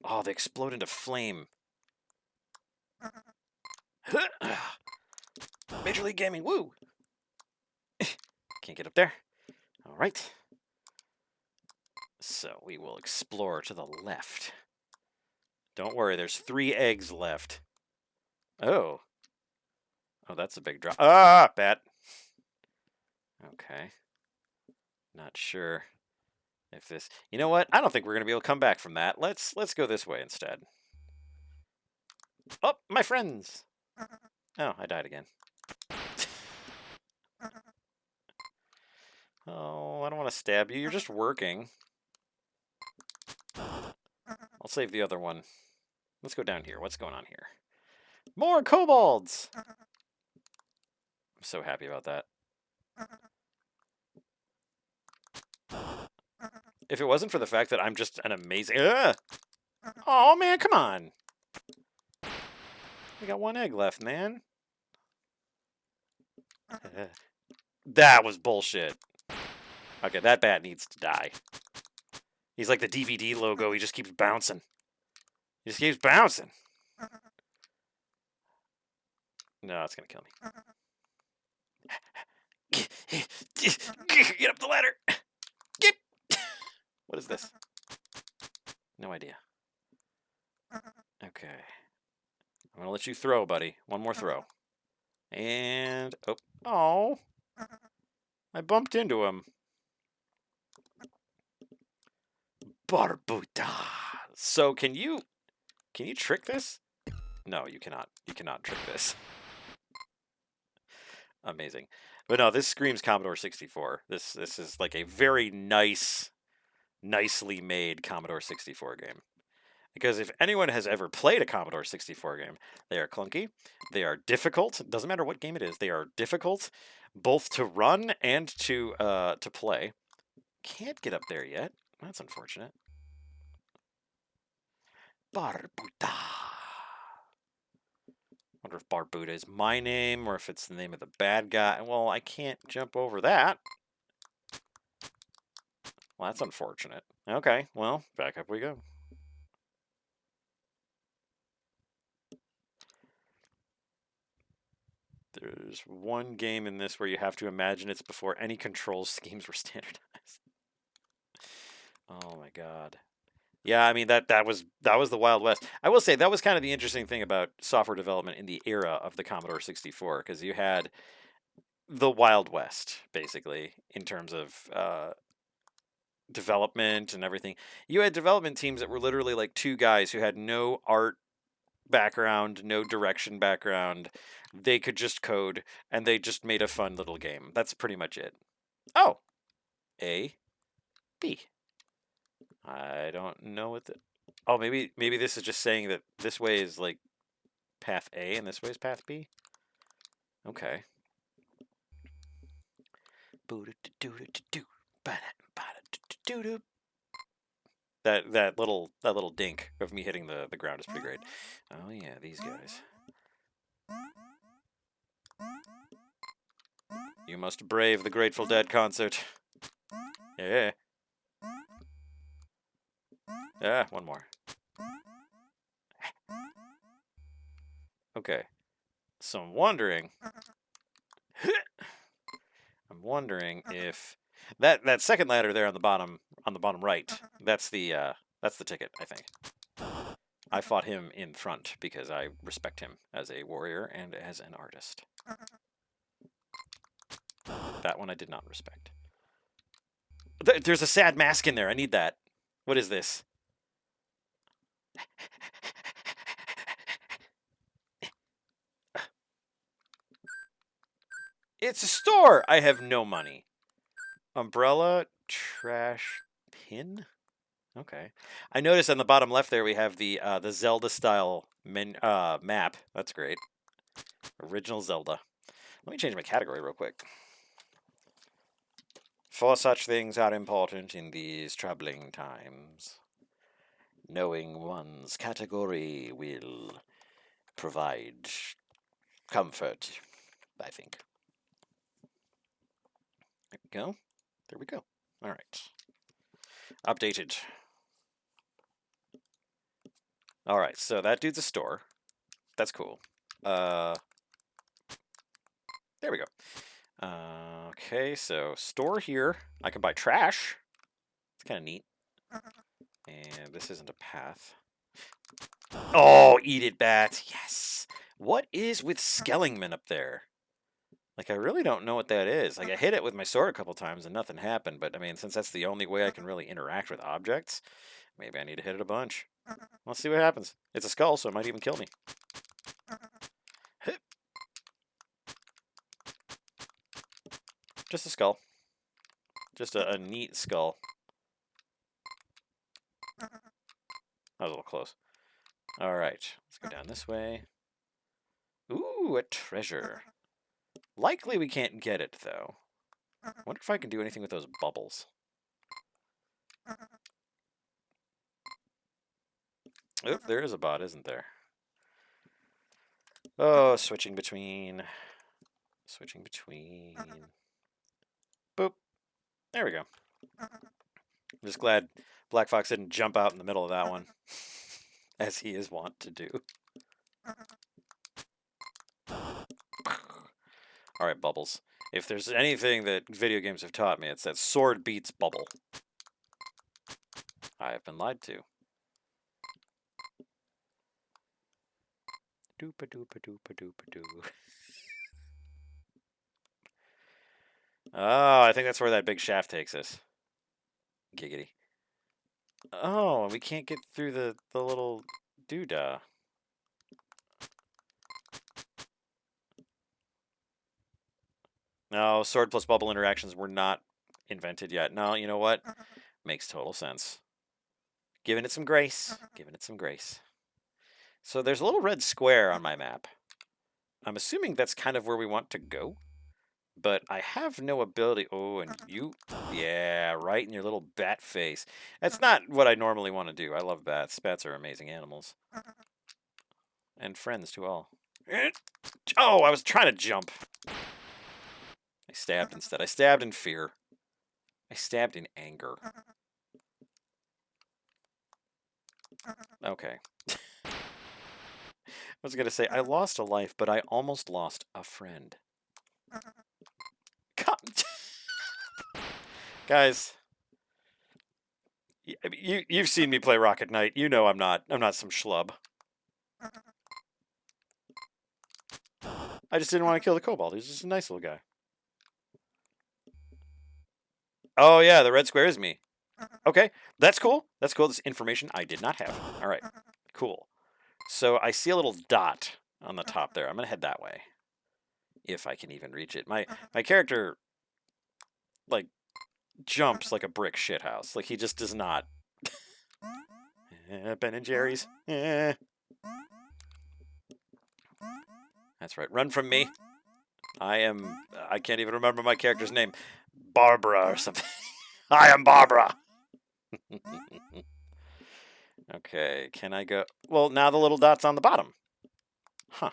Oh, they explode into flame. Major League Gaming, woo! Can't get up there. All right. So we will explore to the left. Don't worry, there's 3 eggs left. Oh. Oh, that's a big drop. Ah, bat. Okay. Not sure if this... You know what? I don't think we're going to be able to come back from that. Let's go this way instead. Oh, my friends! Oh, I died again. Oh, I don't want to stab you. You're just working. I'll save the other one. Let's go down here. What's going on here? More kobolds! I'm so happy about that. If it wasn't for the fact that I'm just an amazing... Oh, man, come on! We got 1 egg left, man. That was bullshit. Okay, that bat needs to die. He's like the DVD logo. He just keeps bouncing. He just keeps bouncing. No, it's going to kill me. Get up the ladder. Get. What is this? No idea. Okay. I'm going to let you throw, buddy. One more throw. And... Oh. I bumped into him. Barbuda. So can you trick this? No, you cannot. You cannot trick this. Amazing. But no, this screams Commodore 64. This is like a very nicely made Commodore 64 game. Because if anyone has ever played a Commodore 64 game, they are clunky, they are difficult. Doesn't matter what game it is, they are difficult, both to run and to play. Can't get up there yet. That's unfortunate. Barbuda. Wonder if Barbuda is my name or if it's the name of the bad guy. Well, I can't jump over that. Well, that's unfortunate. Okay, well, back up we go. There's one game in this where you have to imagine it's before any control schemes were standardized. Oh my god. Yeah, I mean that was the Wild West. I will say that was kind of the interesting thing about software development in the era of the Commodore 64 because you had the Wild West basically in terms of development and everything. You had development teams that were literally like two guys who had no art background, no direction background. They could just code and they just made a fun little game. That's pretty much it. Oh. A. B. I don't know what the... Oh, maybe this is just saying that this way is like path A and this way is path B? Okay. That little dink of me hitting the ground is pretty great. Oh yeah, these guys. You must brave the Grateful Dead concert. Yeah. Yeah, one more. Okay. So I'm wondering if that second ladder there on the bottom right, that's the ticket, I think. I fought him in front because I respect him as a warrior and as an artist. That one I did not respect. There's a sad mask in there. I need that. What is this? It's a store! I have no money. Umbrella, trash, pin? Okay. I noticed on the bottom left there we have the Zelda-style map. That's great. Original Zelda. Let me change my category real quick. For such things are important in these troubling times. Knowing one's category will provide comfort, I think. There we go. There we go. All right. Updated. All right, so that dude's a store. That's cool. There we go. Okay, so store here. I can buy trash. It's kind of neat. And this isn't a path. Oh, eat it, bat. Yes. What is with Skellingman up there? Like, I really don't know what that is. Like, I hit it with my sword a couple times and nothing happened. But, I mean, since that's the only way I can really interact with objects, maybe I need to hit it a bunch. Let's see what happens. It's a skull, so it might even kill me. Just a skull. Just a neat skull. That was a little close. All right, let's go down this way. Ooh, a treasure. Likely we can't get it, though. Wonder if I can do anything with those bubbles. Oop, there is a bot, isn't there? Oh, switching between. Switching between. Boop. There we go. I'm just glad Black Fox didn't jump out in the middle of that one, as he is wont to do. All right, bubbles. If there's anything that video games have taught me, it's that sword beats bubble. I have been lied to. Doopa doopa doopa doopa doo. Oh, I think that's where that big shaft takes us. Giggity. Oh, we can't get through the little doodah. No, sword plus bubble interactions were not invented yet. No, you know what? Makes total sense. Giving it some grace. Giving it some grace. So there's a little red square on my map. I'm assuming that's kind of where we want to go. But I have no ability. Oh, and you. Yeah, right in your little bat face. That's not what I normally want to do. I love bats. Bats are amazing animals. And friends to all. Oh, I was trying to jump. I stabbed instead. I stabbed in fear. I stabbed in anger. Okay. I was going to say, I lost a life, but I almost lost a friend. Come. Guys, you've seen me play Rocket Knight. You know I'm not some schlub. I just didn't want to kill the kobold. He's just a nice little guy. Oh yeah, the red square is me. Okay, that's cool. That's cool. This information I did not have. All right, cool. So I see a little dot on the top there. I'm gonna head that way, if I can even reach it. My character, like, jumps like a brick shithouse. Like, he just does not. Ben and Jerry's. That's right. Run from me. I can't even remember my character's name. Barbara or something. I am Barbara. Okay, can I go? Well, now the little dot's on the bottom. Huh.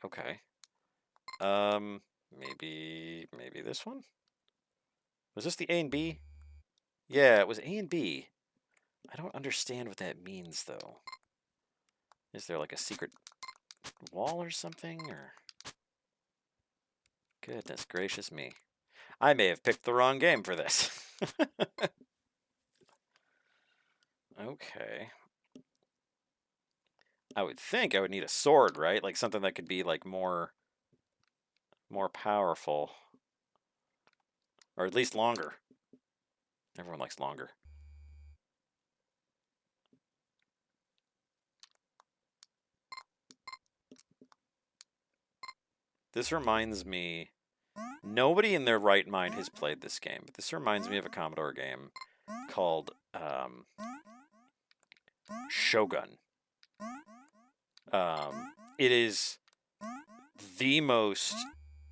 Okay. Maybe this one? Was this the A and B? Yeah, it was A and B. I don't understand what that means, though. Is there like a secret wall or something, or? Goodness gracious me. I may have picked the wrong game for this. Okay. I would think I would need a sword, right? Like something that could be like more powerful. Or at least longer. Everyone likes longer. This reminds me, nobody in their right mind has played this game, but this reminds me of a Commodore game called Shogun. It is the most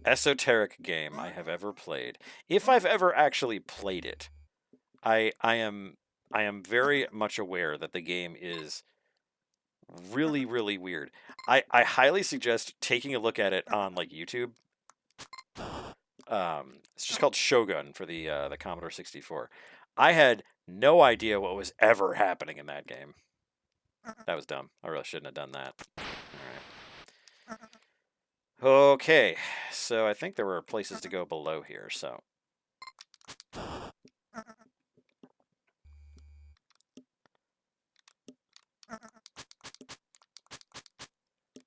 esoteric game I have ever played. If I've ever actually played it, I am very much aware that the game is really, really weird. I highly suggest taking a look at it on like YouTube. It's just called Shogun for the Commodore 64. I had no idea what was ever happening in that game. That was dumb. I really shouldn't have done that. All right. Okay, so I think there were places to go below here, so.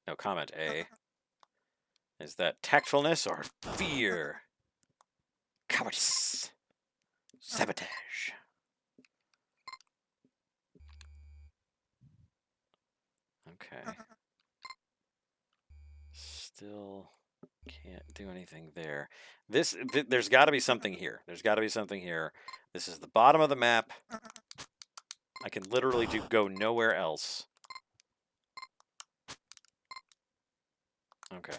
No comment, A. Is that tactfulness or fear? Cowardice. Sabotage. Okay. Still can't do anything there. There's got to be something here. There's got to be something here. This is the bottom of the map. I can literally go nowhere else. Okay.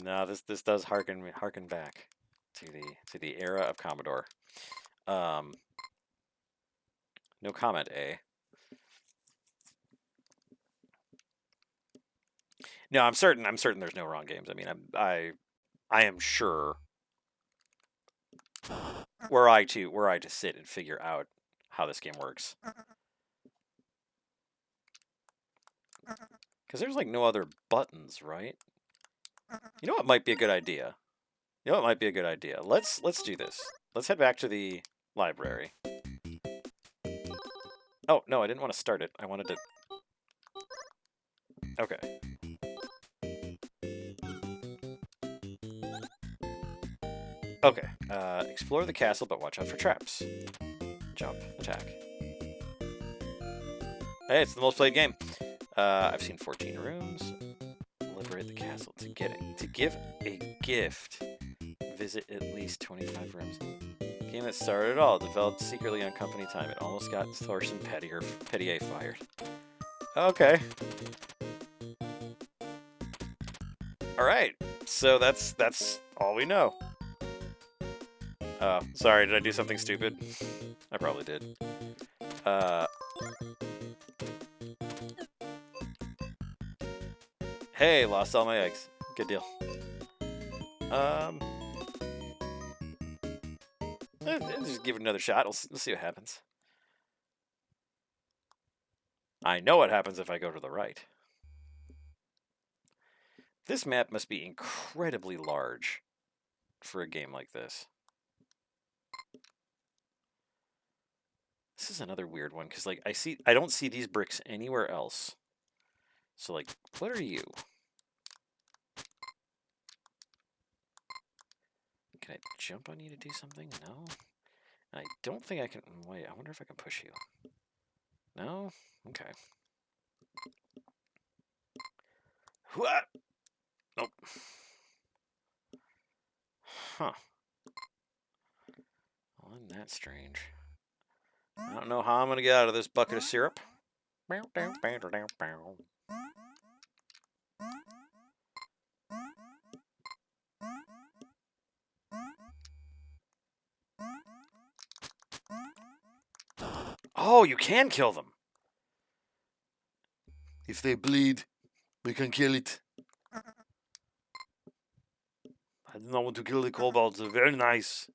No, this does harken back to the era of Commodore. No comment, A. No, I'm certain there's no wrong games. I mean, I am sure were I to sit and figure out how this game works. Because there's like no other buttons, right? You know what might be a good idea? You know what might be a good idea? Let's do this. Let's head back to the library. Oh, no, I didn't want to start it. I wanted to... Okay. Okay. Explore the castle, but watch out for traps. Jump. Attack. Hey, it's the most played game. I've seen 14 rooms. Liberate the castle. To give a gift, visit at least 25 rooms. Game that started it all, developed secretly on company time. It almost got Thorson Pettier fired. Okay. All right. So that's all we know. Sorry, did I do something stupid? I probably did. Hey, lost all my eggs. Good deal. Just give it another shot. We'll see what happens. I know what happens if I go to the right. This map must be incredibly large for a game like this. This is another weird one, because, like, I don't see these bricks anywhere else. So, like, what are you? Can I jump on you to do something? No. I don't think I can... Wait, I wonder if I can push you. No? Okay. What? Nope. Huh. Well, isn't that strange? I don't know how I'm going to get out of this bucket of syrup. Oh, you can kill them. If they bleed, we can kill it. I do not want to kill the kobolds. They're very nice.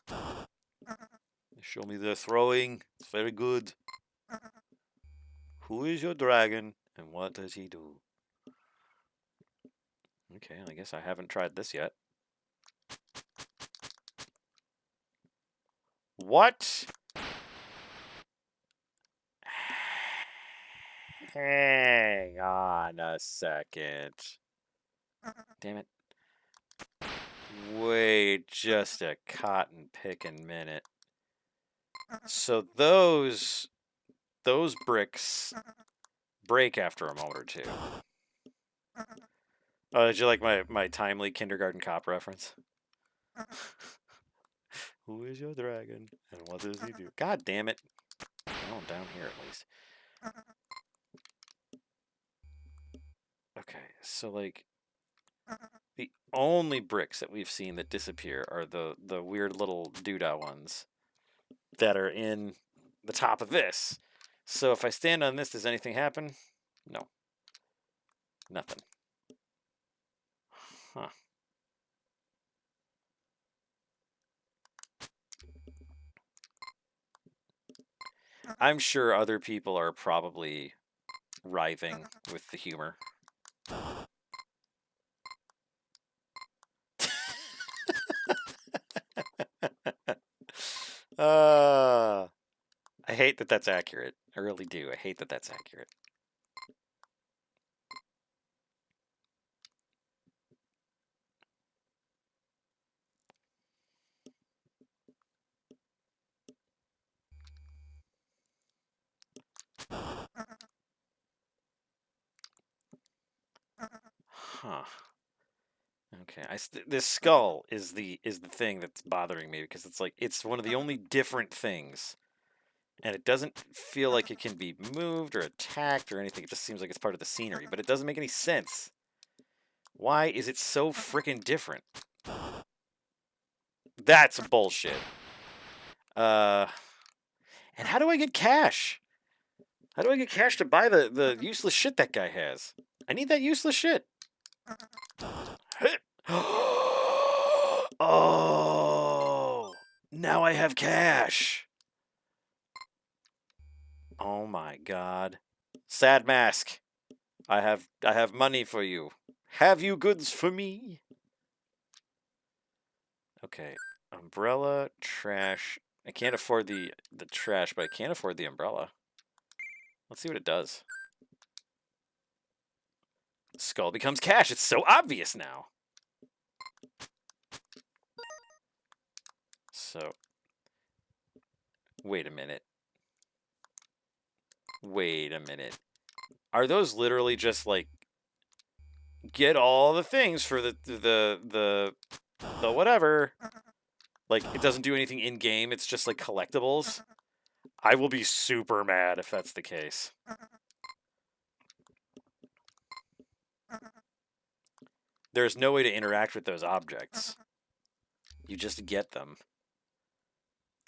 They show me their throwing. It's very good. Who is your dragon, and what does he do? Okay, I guess I haven't tried this yet. What? Hang on a second. Damn it. Wait just a cotton picking minute. So those bricks break after a moment or two. Oh, did you like my timely kindergarten cop reference? Who is your dragon, and what does he do? God damn it. Oh, I'm down here at least. Okay, so, like, the only bricks that we've seen that disappear are the weird little doodah ones that are in the top of this. So if I stand on this, does anything happen? No. Nothing. Huh. I'm sure other people are probably writhing with the humor. I hate that that's accurate. I really do. I hate that that's accurate. Huh. Okay. This skull is the thing that's bothering me, because it's like it's one of the only different things, and it doesn't feel like it can be moved or attacked or anything. It just seems like it's part of the scenery, but it doesn't make any sense. Why is it so freaking different? That's bullshit. And how do I get cash? How do I get cash to buy the useless shit that guy has? I need that useless shit. Oh, now I have cash. Oh my god. Sad mask. I have money for you. Have you goods for me? Okay. Umbrella, trash, I can't afford the trash, but I can't afford the umbrella. Let's see what it does. Skull becomes cash. It's so obvious now. So, wait a minute. Wait a minute. Are those literally just like get all the things for the whatever? Like it doesn't do anything in game. It's just like collectibles. I will be super mad if that's the case. There's no way to interact with those objects. You just get them.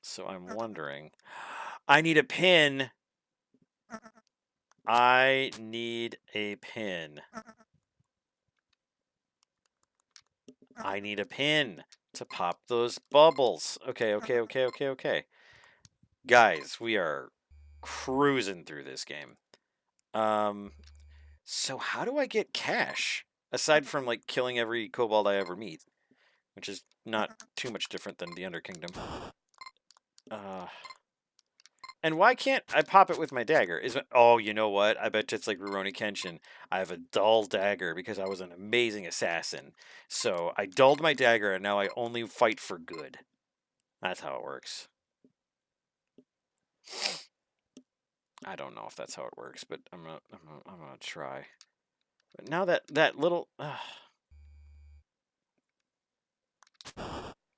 So I'm wondering. I need a pin. I need a pin. I need a pin to pop those bubbles. Okay. Guys, we are cruising through this game. So how do I get cash? Aside from, like, killing every kobold I ever meet. Which is not too much different than the Underkingdom. And why can't I pop it with my dagger? Oh, you know what? I bet it's like Rurouni Kenshin. I have a dull dagger because I was an amazing assassin. So I dulled my dagger and now I only fight for good. That's how it works. I don't know if that's how it works, but I'm gonna try. But now that little, at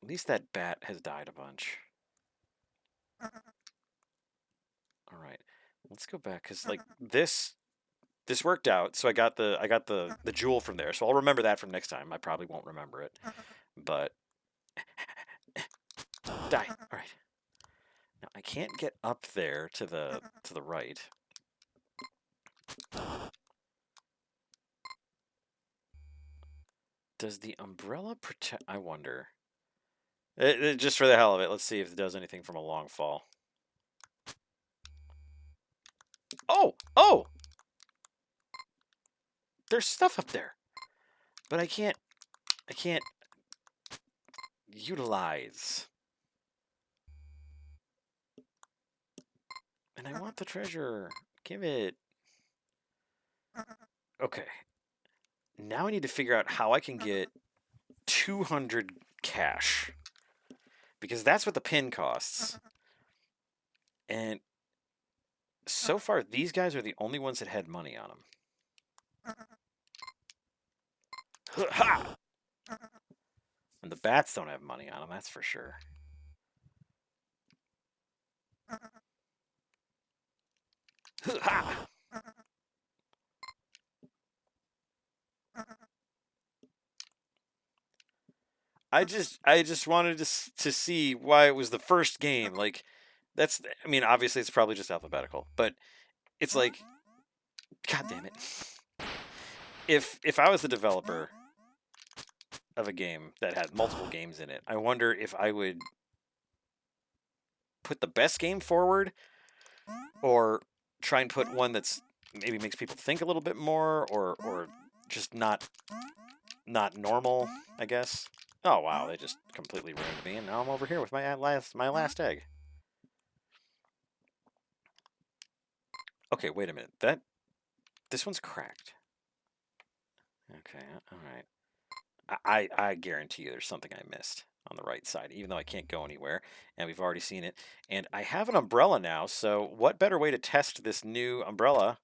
least that bat has died a bunch. All right, let's go back because like this worked out. So I got the jewel from there. So I'll remember that from next time. I probably won't remember it, but die. All right. Now I can't get up there to the right. Does the umbrella protect? I wonder. Just for the hell of it, let's see if it does anything from a long fall. Oh! There's stuff up there, but I can't utilize. And I want the treasure. Give it. Okay. Now I need to figure out how I can get 200 cash. Because that's what the pin costs. And so far, these guys are the only ones that had money on them. Ha! And the bats don't have money on them, that's for sure. Ha! I just wanted to see why it was the first game. Like, I mean, obviously it's probably just alphabetical, but it's like, God damn it. If I was the developer of a game that had multiple games in it, I wonder if I would put the best game forward or try and put one that's maybe makes people think a little bit more or just not normal, I guess. Oh wow, they just completely ruined me, and now I'm over here with my last egg. Okay, wait a minute. This one's cracked. Okay, all right. I guarantee you there's something I missed on the right side, even though I can't go anywhere, and we've already seen it. And I have an umbrella now, so what better way to test this new umbrella?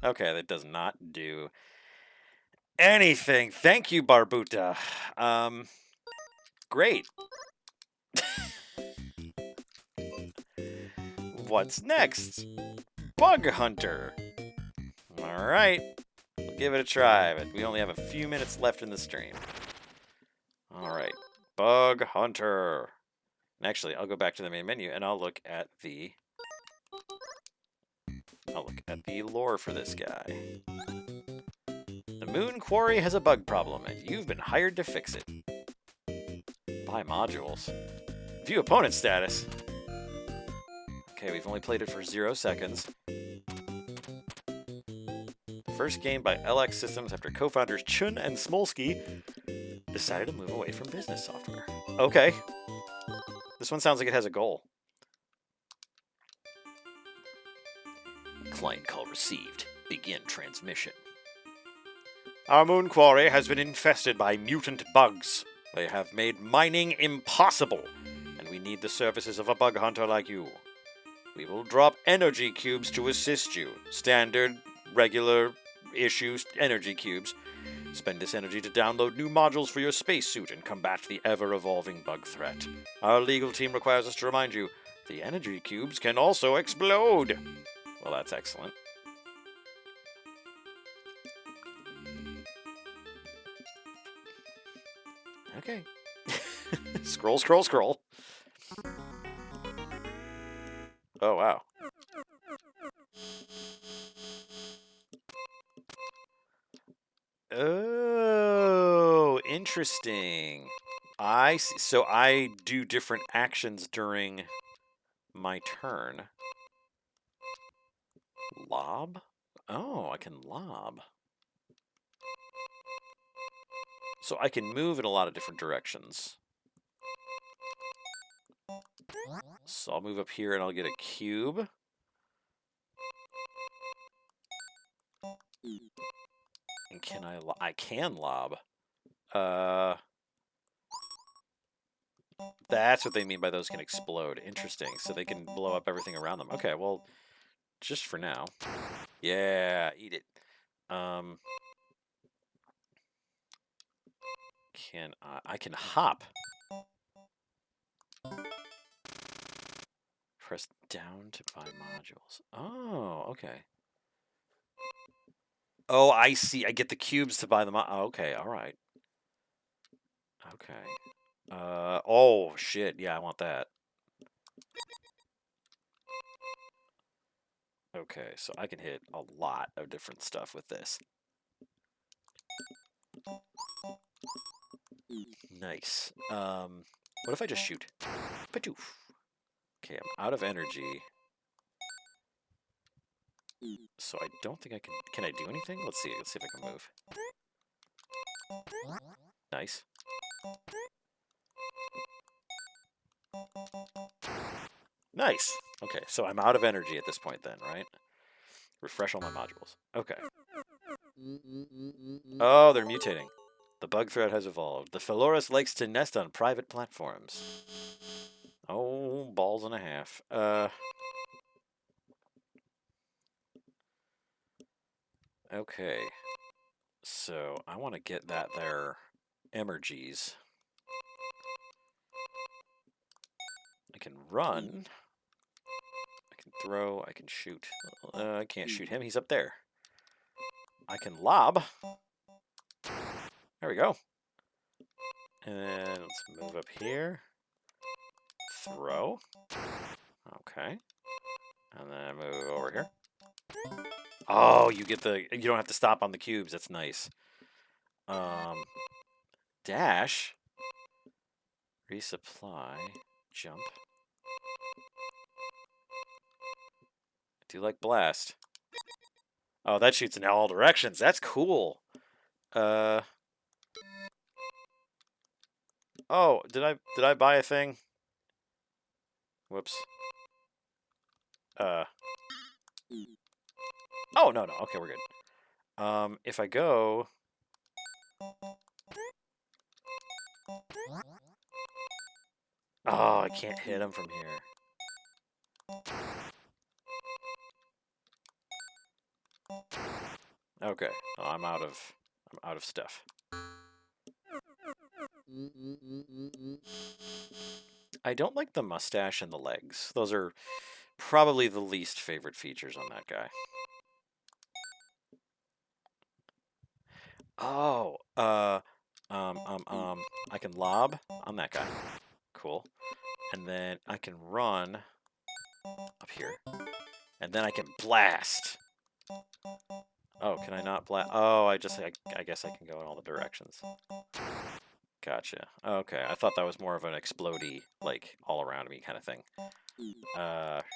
Okay, that does not do anything. Thank you, Barbuta. Great. What's next? Bug Hunter. All right. We'll give it a try, but we only have a few minutes left in the stream. All right. Bug Hunter. And actually, I'll go back to the main menu and I'll look at the lore for this guy. The Moon Quarry has a bug problem, and you've been hired to fix it. Buy modules. View opponent status. Okay, we've only played it for 0 seconds. First game by LX Systems after co-founders Chun and Smolsky decided to move away from business software. Okay. This one sounds like it has a goal. Client call received. Begin transmission. Our moon quarry has been infested by mutant bugs. They have made mining impossible, and we need the services of a bug hunter like you. We will drop energy cubes to assist you. Standard, regular issue energy cubes. Spend this energy to download new modules for your spacesuit and combat the ever-evolving bug threat. Our legal team requires us to remind you, the energy cubes can also explode. Well, that's excellent. Okay. Scroll, scroll, scroll. Oh, wow. Oh, interesting. I see. So I do different actions during my turn. Lob? Oh, I can lob. So I can move in a lot of different directions. So I'll move up here and I'll get a cube. And can I can lob. That's what they mean by those can explode. Interesting. So they can blow up everything around them. Okay, well, just for now. Yeah, eat it. I can hop. Press down to buy modules. Oh, okay. Oh, I see. I get the cubes to buy them. Okay, all right. Okay. Oh, shit. Yeah, I want that. Okay, so I can hit a lot of different stuff with this. Nice. What if I just shoot? Patoof. Okay, I'm out of energy. So I don't think I can... Can I do anything? Let's see. Let's see if I can move. Nice. Nice. Okay, so I'm out of energy at this point then, right? Refresh all my modules. Okay. Oh, they're mutating. The bug threat has evolved. The Phalorus likes to nest on private platforms. Oh, balls and a half. Okay. So, I want to get that there emergies. I can run. I can throw. I can shoot. I can't shoot him. He's up there. I can lob. There we go. And then let's move up here. Throw. Okay. And then move over here. Oh, you get the... You don't have to stop on the cubes. That's nice. Dash. Resupply. Jump. I do like blast. Oh, that shoots in all directions. That's cool. Oh, did I buy a thing? Whoops. Oh, no. Okay, we're good. If I go... Oh, I can't hit him from here. Okay. Oh, I'm out of stuff. I don't like the mustache and the legs. Those are probably the least favorite features on that guy. Oh, I can lob on that guy. Cool. And then I can run up here. And then I can blast. Oh, can I not blast? Oh, I guess I can go in all the directions. Gotcha. Okay, I thought that was more of an explodey, like, all around me kind of thing.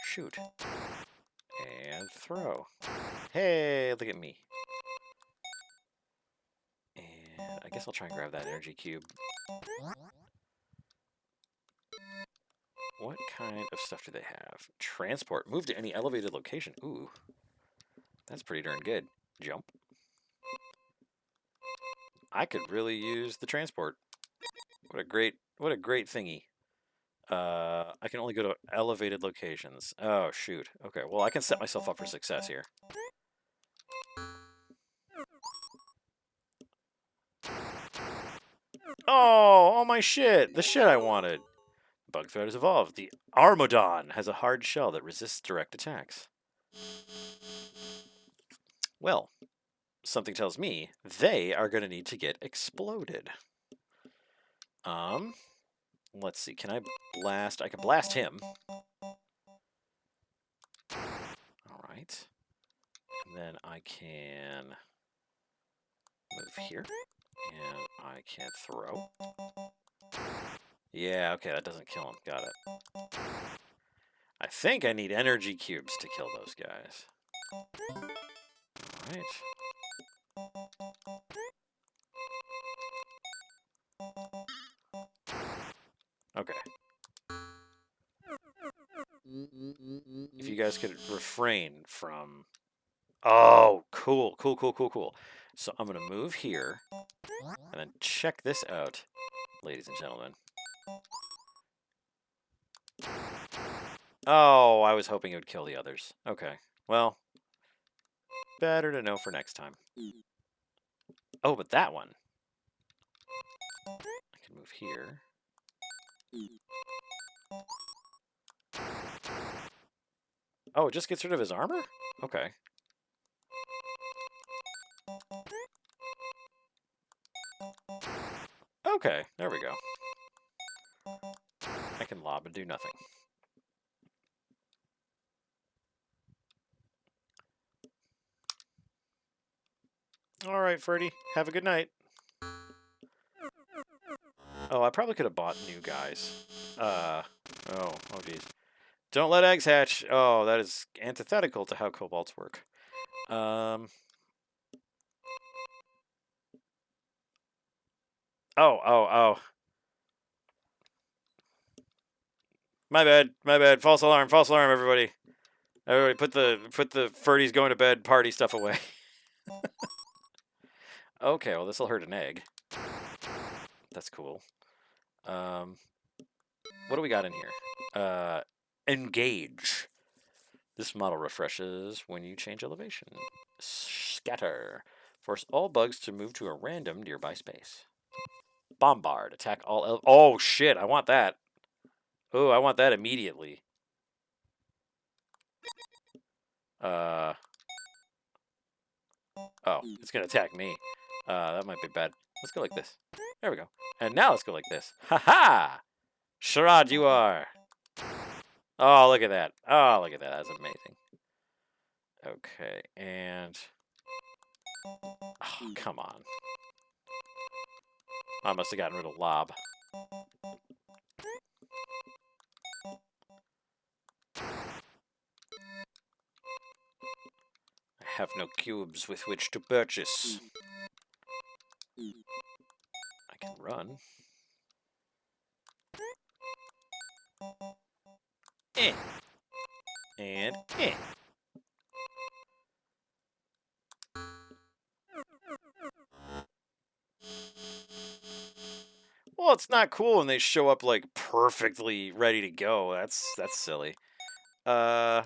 Shoot. And throw. Hey, look at me. And I guess I'll try and grab that energy cube. What kind of stuff do they have? Transport. Move to any elevated location. Ooh. That's pretty darn good. Jump. I could really use the transport. What a great thingy. I can only go to elevated locations. Oh, shoot. Okay, well, I can set myself up for success here. Oh, my shit. The shit I wanted. Bug threat has evolved. The Armodon has a hard shell that resists direct attacks. Well, something tells me they are going to need to get exploded. Let's see. Can I blast? I can blast him. All right. And then I can move here. And I can throw. Yeah, okay, that doesn't kill him. Got it. I think I need energy cubes to kill those guys. All right. Okay. If you guys could refrain from... Oh, cool. So I'm going to move here, and then check this out, ladies and gentlemen. Oh, I was hoping it would kill the others. Okay, well, better to know for next time. Oh, but that one. I can move here. Oh, it just gets rid of his armor? Okay. Okay, there we go. I can lob and do nothing. Alright, Freddy. Have a good night. Oh, I probably could have bought new guys. Oh geez. Don't let eggs hatch. Oh, that is antithetical to how kobolds work. Oh. My bad. False alarm, everybody. Everybody put the Ferdy's going to bed party stuff away. Okay, well this'll hurt an egg. That's cool. What do we got in here? Engage. This model refreshes when you change elevation. Scatter. Force all bugs to move to a random nearby space. Bombard. Attack all... Oh, shit. I want that. Oh, I want that immediately. Oh, it's going to attack me. That might be bad. Let's go like this. There we go. And now let's go like this. Ha-ha! Sherrod, you are. Oh, look at that. Oh, look at that. That's amazing. Okay, and... Oh, come on. I must have gotten rid of Lob. I have no cubes with which to purchase. I can run. And Well, it's not cool when they show up like perfectly ready to go. That's silly. Ooh.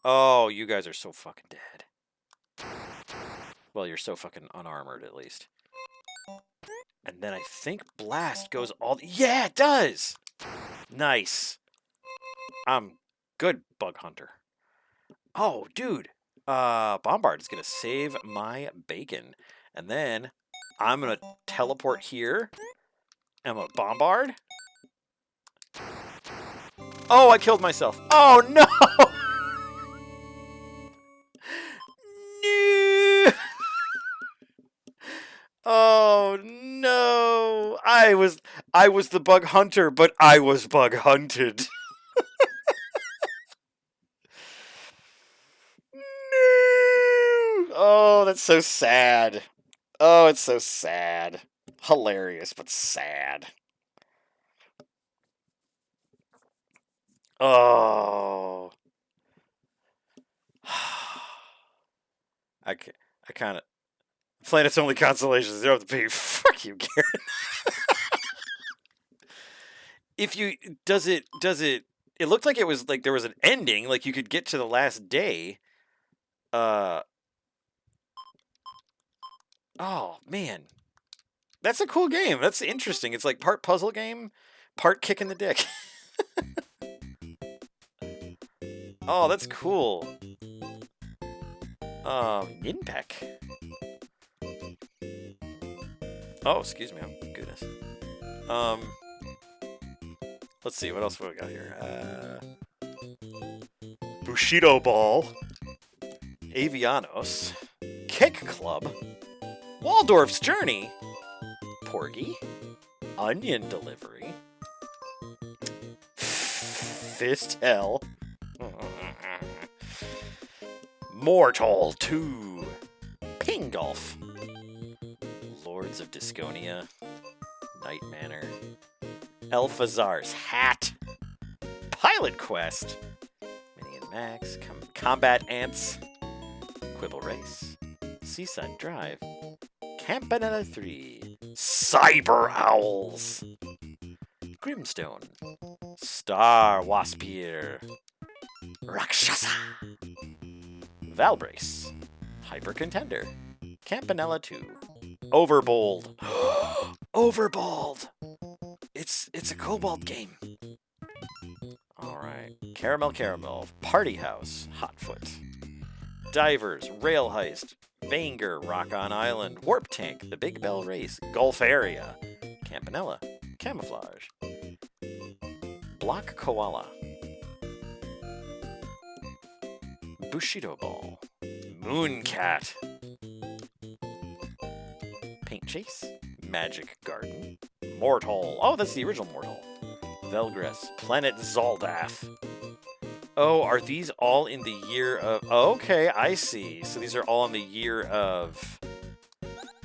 Oh, you guys are so fucking dead. Well, you're so fucking unarmored at least. And then I think blast goes all... Yeah, it does! Nice. I'm good, bug hunter. Oh, dude. Bombard is going to save my bacon. And then I'm going to teleport here. And I'm going to bombard. Oh, I killed myself. Oh, no! No! Oh, no! I was the bug hunter, but I was bug hunted. No! Oh, that's so sad. Oh, it's so sad. Hilarious, but sad. Oh. I kind of planet's only constellation. Zero to P. Fuck you, Garrett. If you does it it looked like it was like there was an ending, like you could get to the last day. Oh man. That's a cool game. That's interesting. It's like part puzzle game, part kick in the dick. Oh, that's cool. Ninpek. Oh, excuse me. Oh, goodness. Let's see. What else we got here? Bushido Ball. Avianos. Kick Club. Waldorf's Journey. Porgy. Onion Delivery. Fist Hell. Mortal 2. Ping Golf. Lords of Disconia. Night Manor. Elphazar's Hat. Pilot Quest. Mini and Max. Combat Ants. Quibble Race. Seaside Drive. Campanella 3. Cyber Owls. Grimstone. Star Waspier. Rakshasa. Valbrace. Hyper Contender. Campanella 2. Overbold. Overbold. It's a Cobalt game. Alright. Caramel. Party House. Hotfoot. Divers. Rail Heist. Vanger. Rock on Island. Warp Tank. The Big Bell Race. Gulf Area. Campanella. Camouflage. Block Koala. Bushido Ball. Mooncat. Paint Chase. Magic Garden. Mortal. Oh, that's the original Mortal. Velgress. Planet Zoldath. Oh, are these all in the year of... Oh, okay, I see. So these are all in the year of...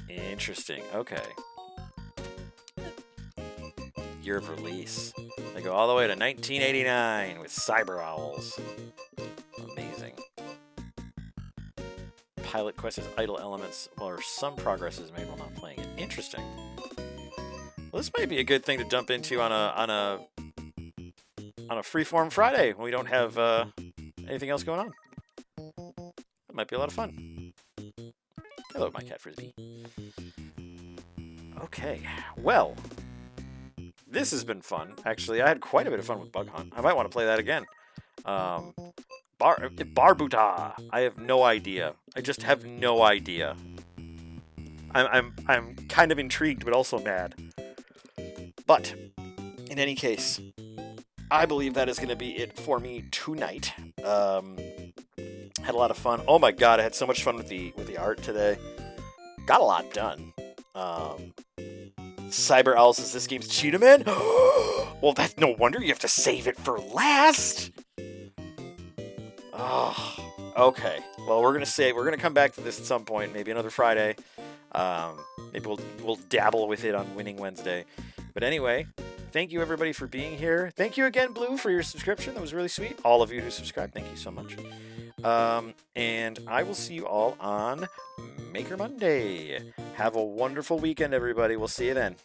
Interesting. Okay. Year of release. They go all the way to 1989 with Cyber Owls. Amazing. Pilot Quest has idle elements, or some progress is made while not playing it. Interesting. Well, this might be a good thing to jump into on a Freeform Friday when we don't have anything else going on. That might be a lot of fun. Hello, my cat Frisbee. Okay, well, this has been fun. Actually, I had quite a bit of fun with Bug Hunt. I might want to play that again. Barbuta. I have no idea. I just have no idea. I'm kind of intrigued, but also mad. But in any case, I believe that is going to be it for me tonight. Had a lot of fun. Oh my god, I had so much fun with the art today. Got a lot done. Cyber Owls is this game's Cheetah Man? Well, that's no wonder you have to save it for last. Oh, okay. Well, we're gonna come back to this at some point, maybe another Friday. Maybe we'll dabble with it on Winning Wednesday. But anyway, thank you everybody for being here. Thank you again, Blue, for your subscription. That was really sweet. All of you who subscribed, thank you so much. And I will see you all on Maker Monday. Have a wonderful weekend, everybody. We'll see you then.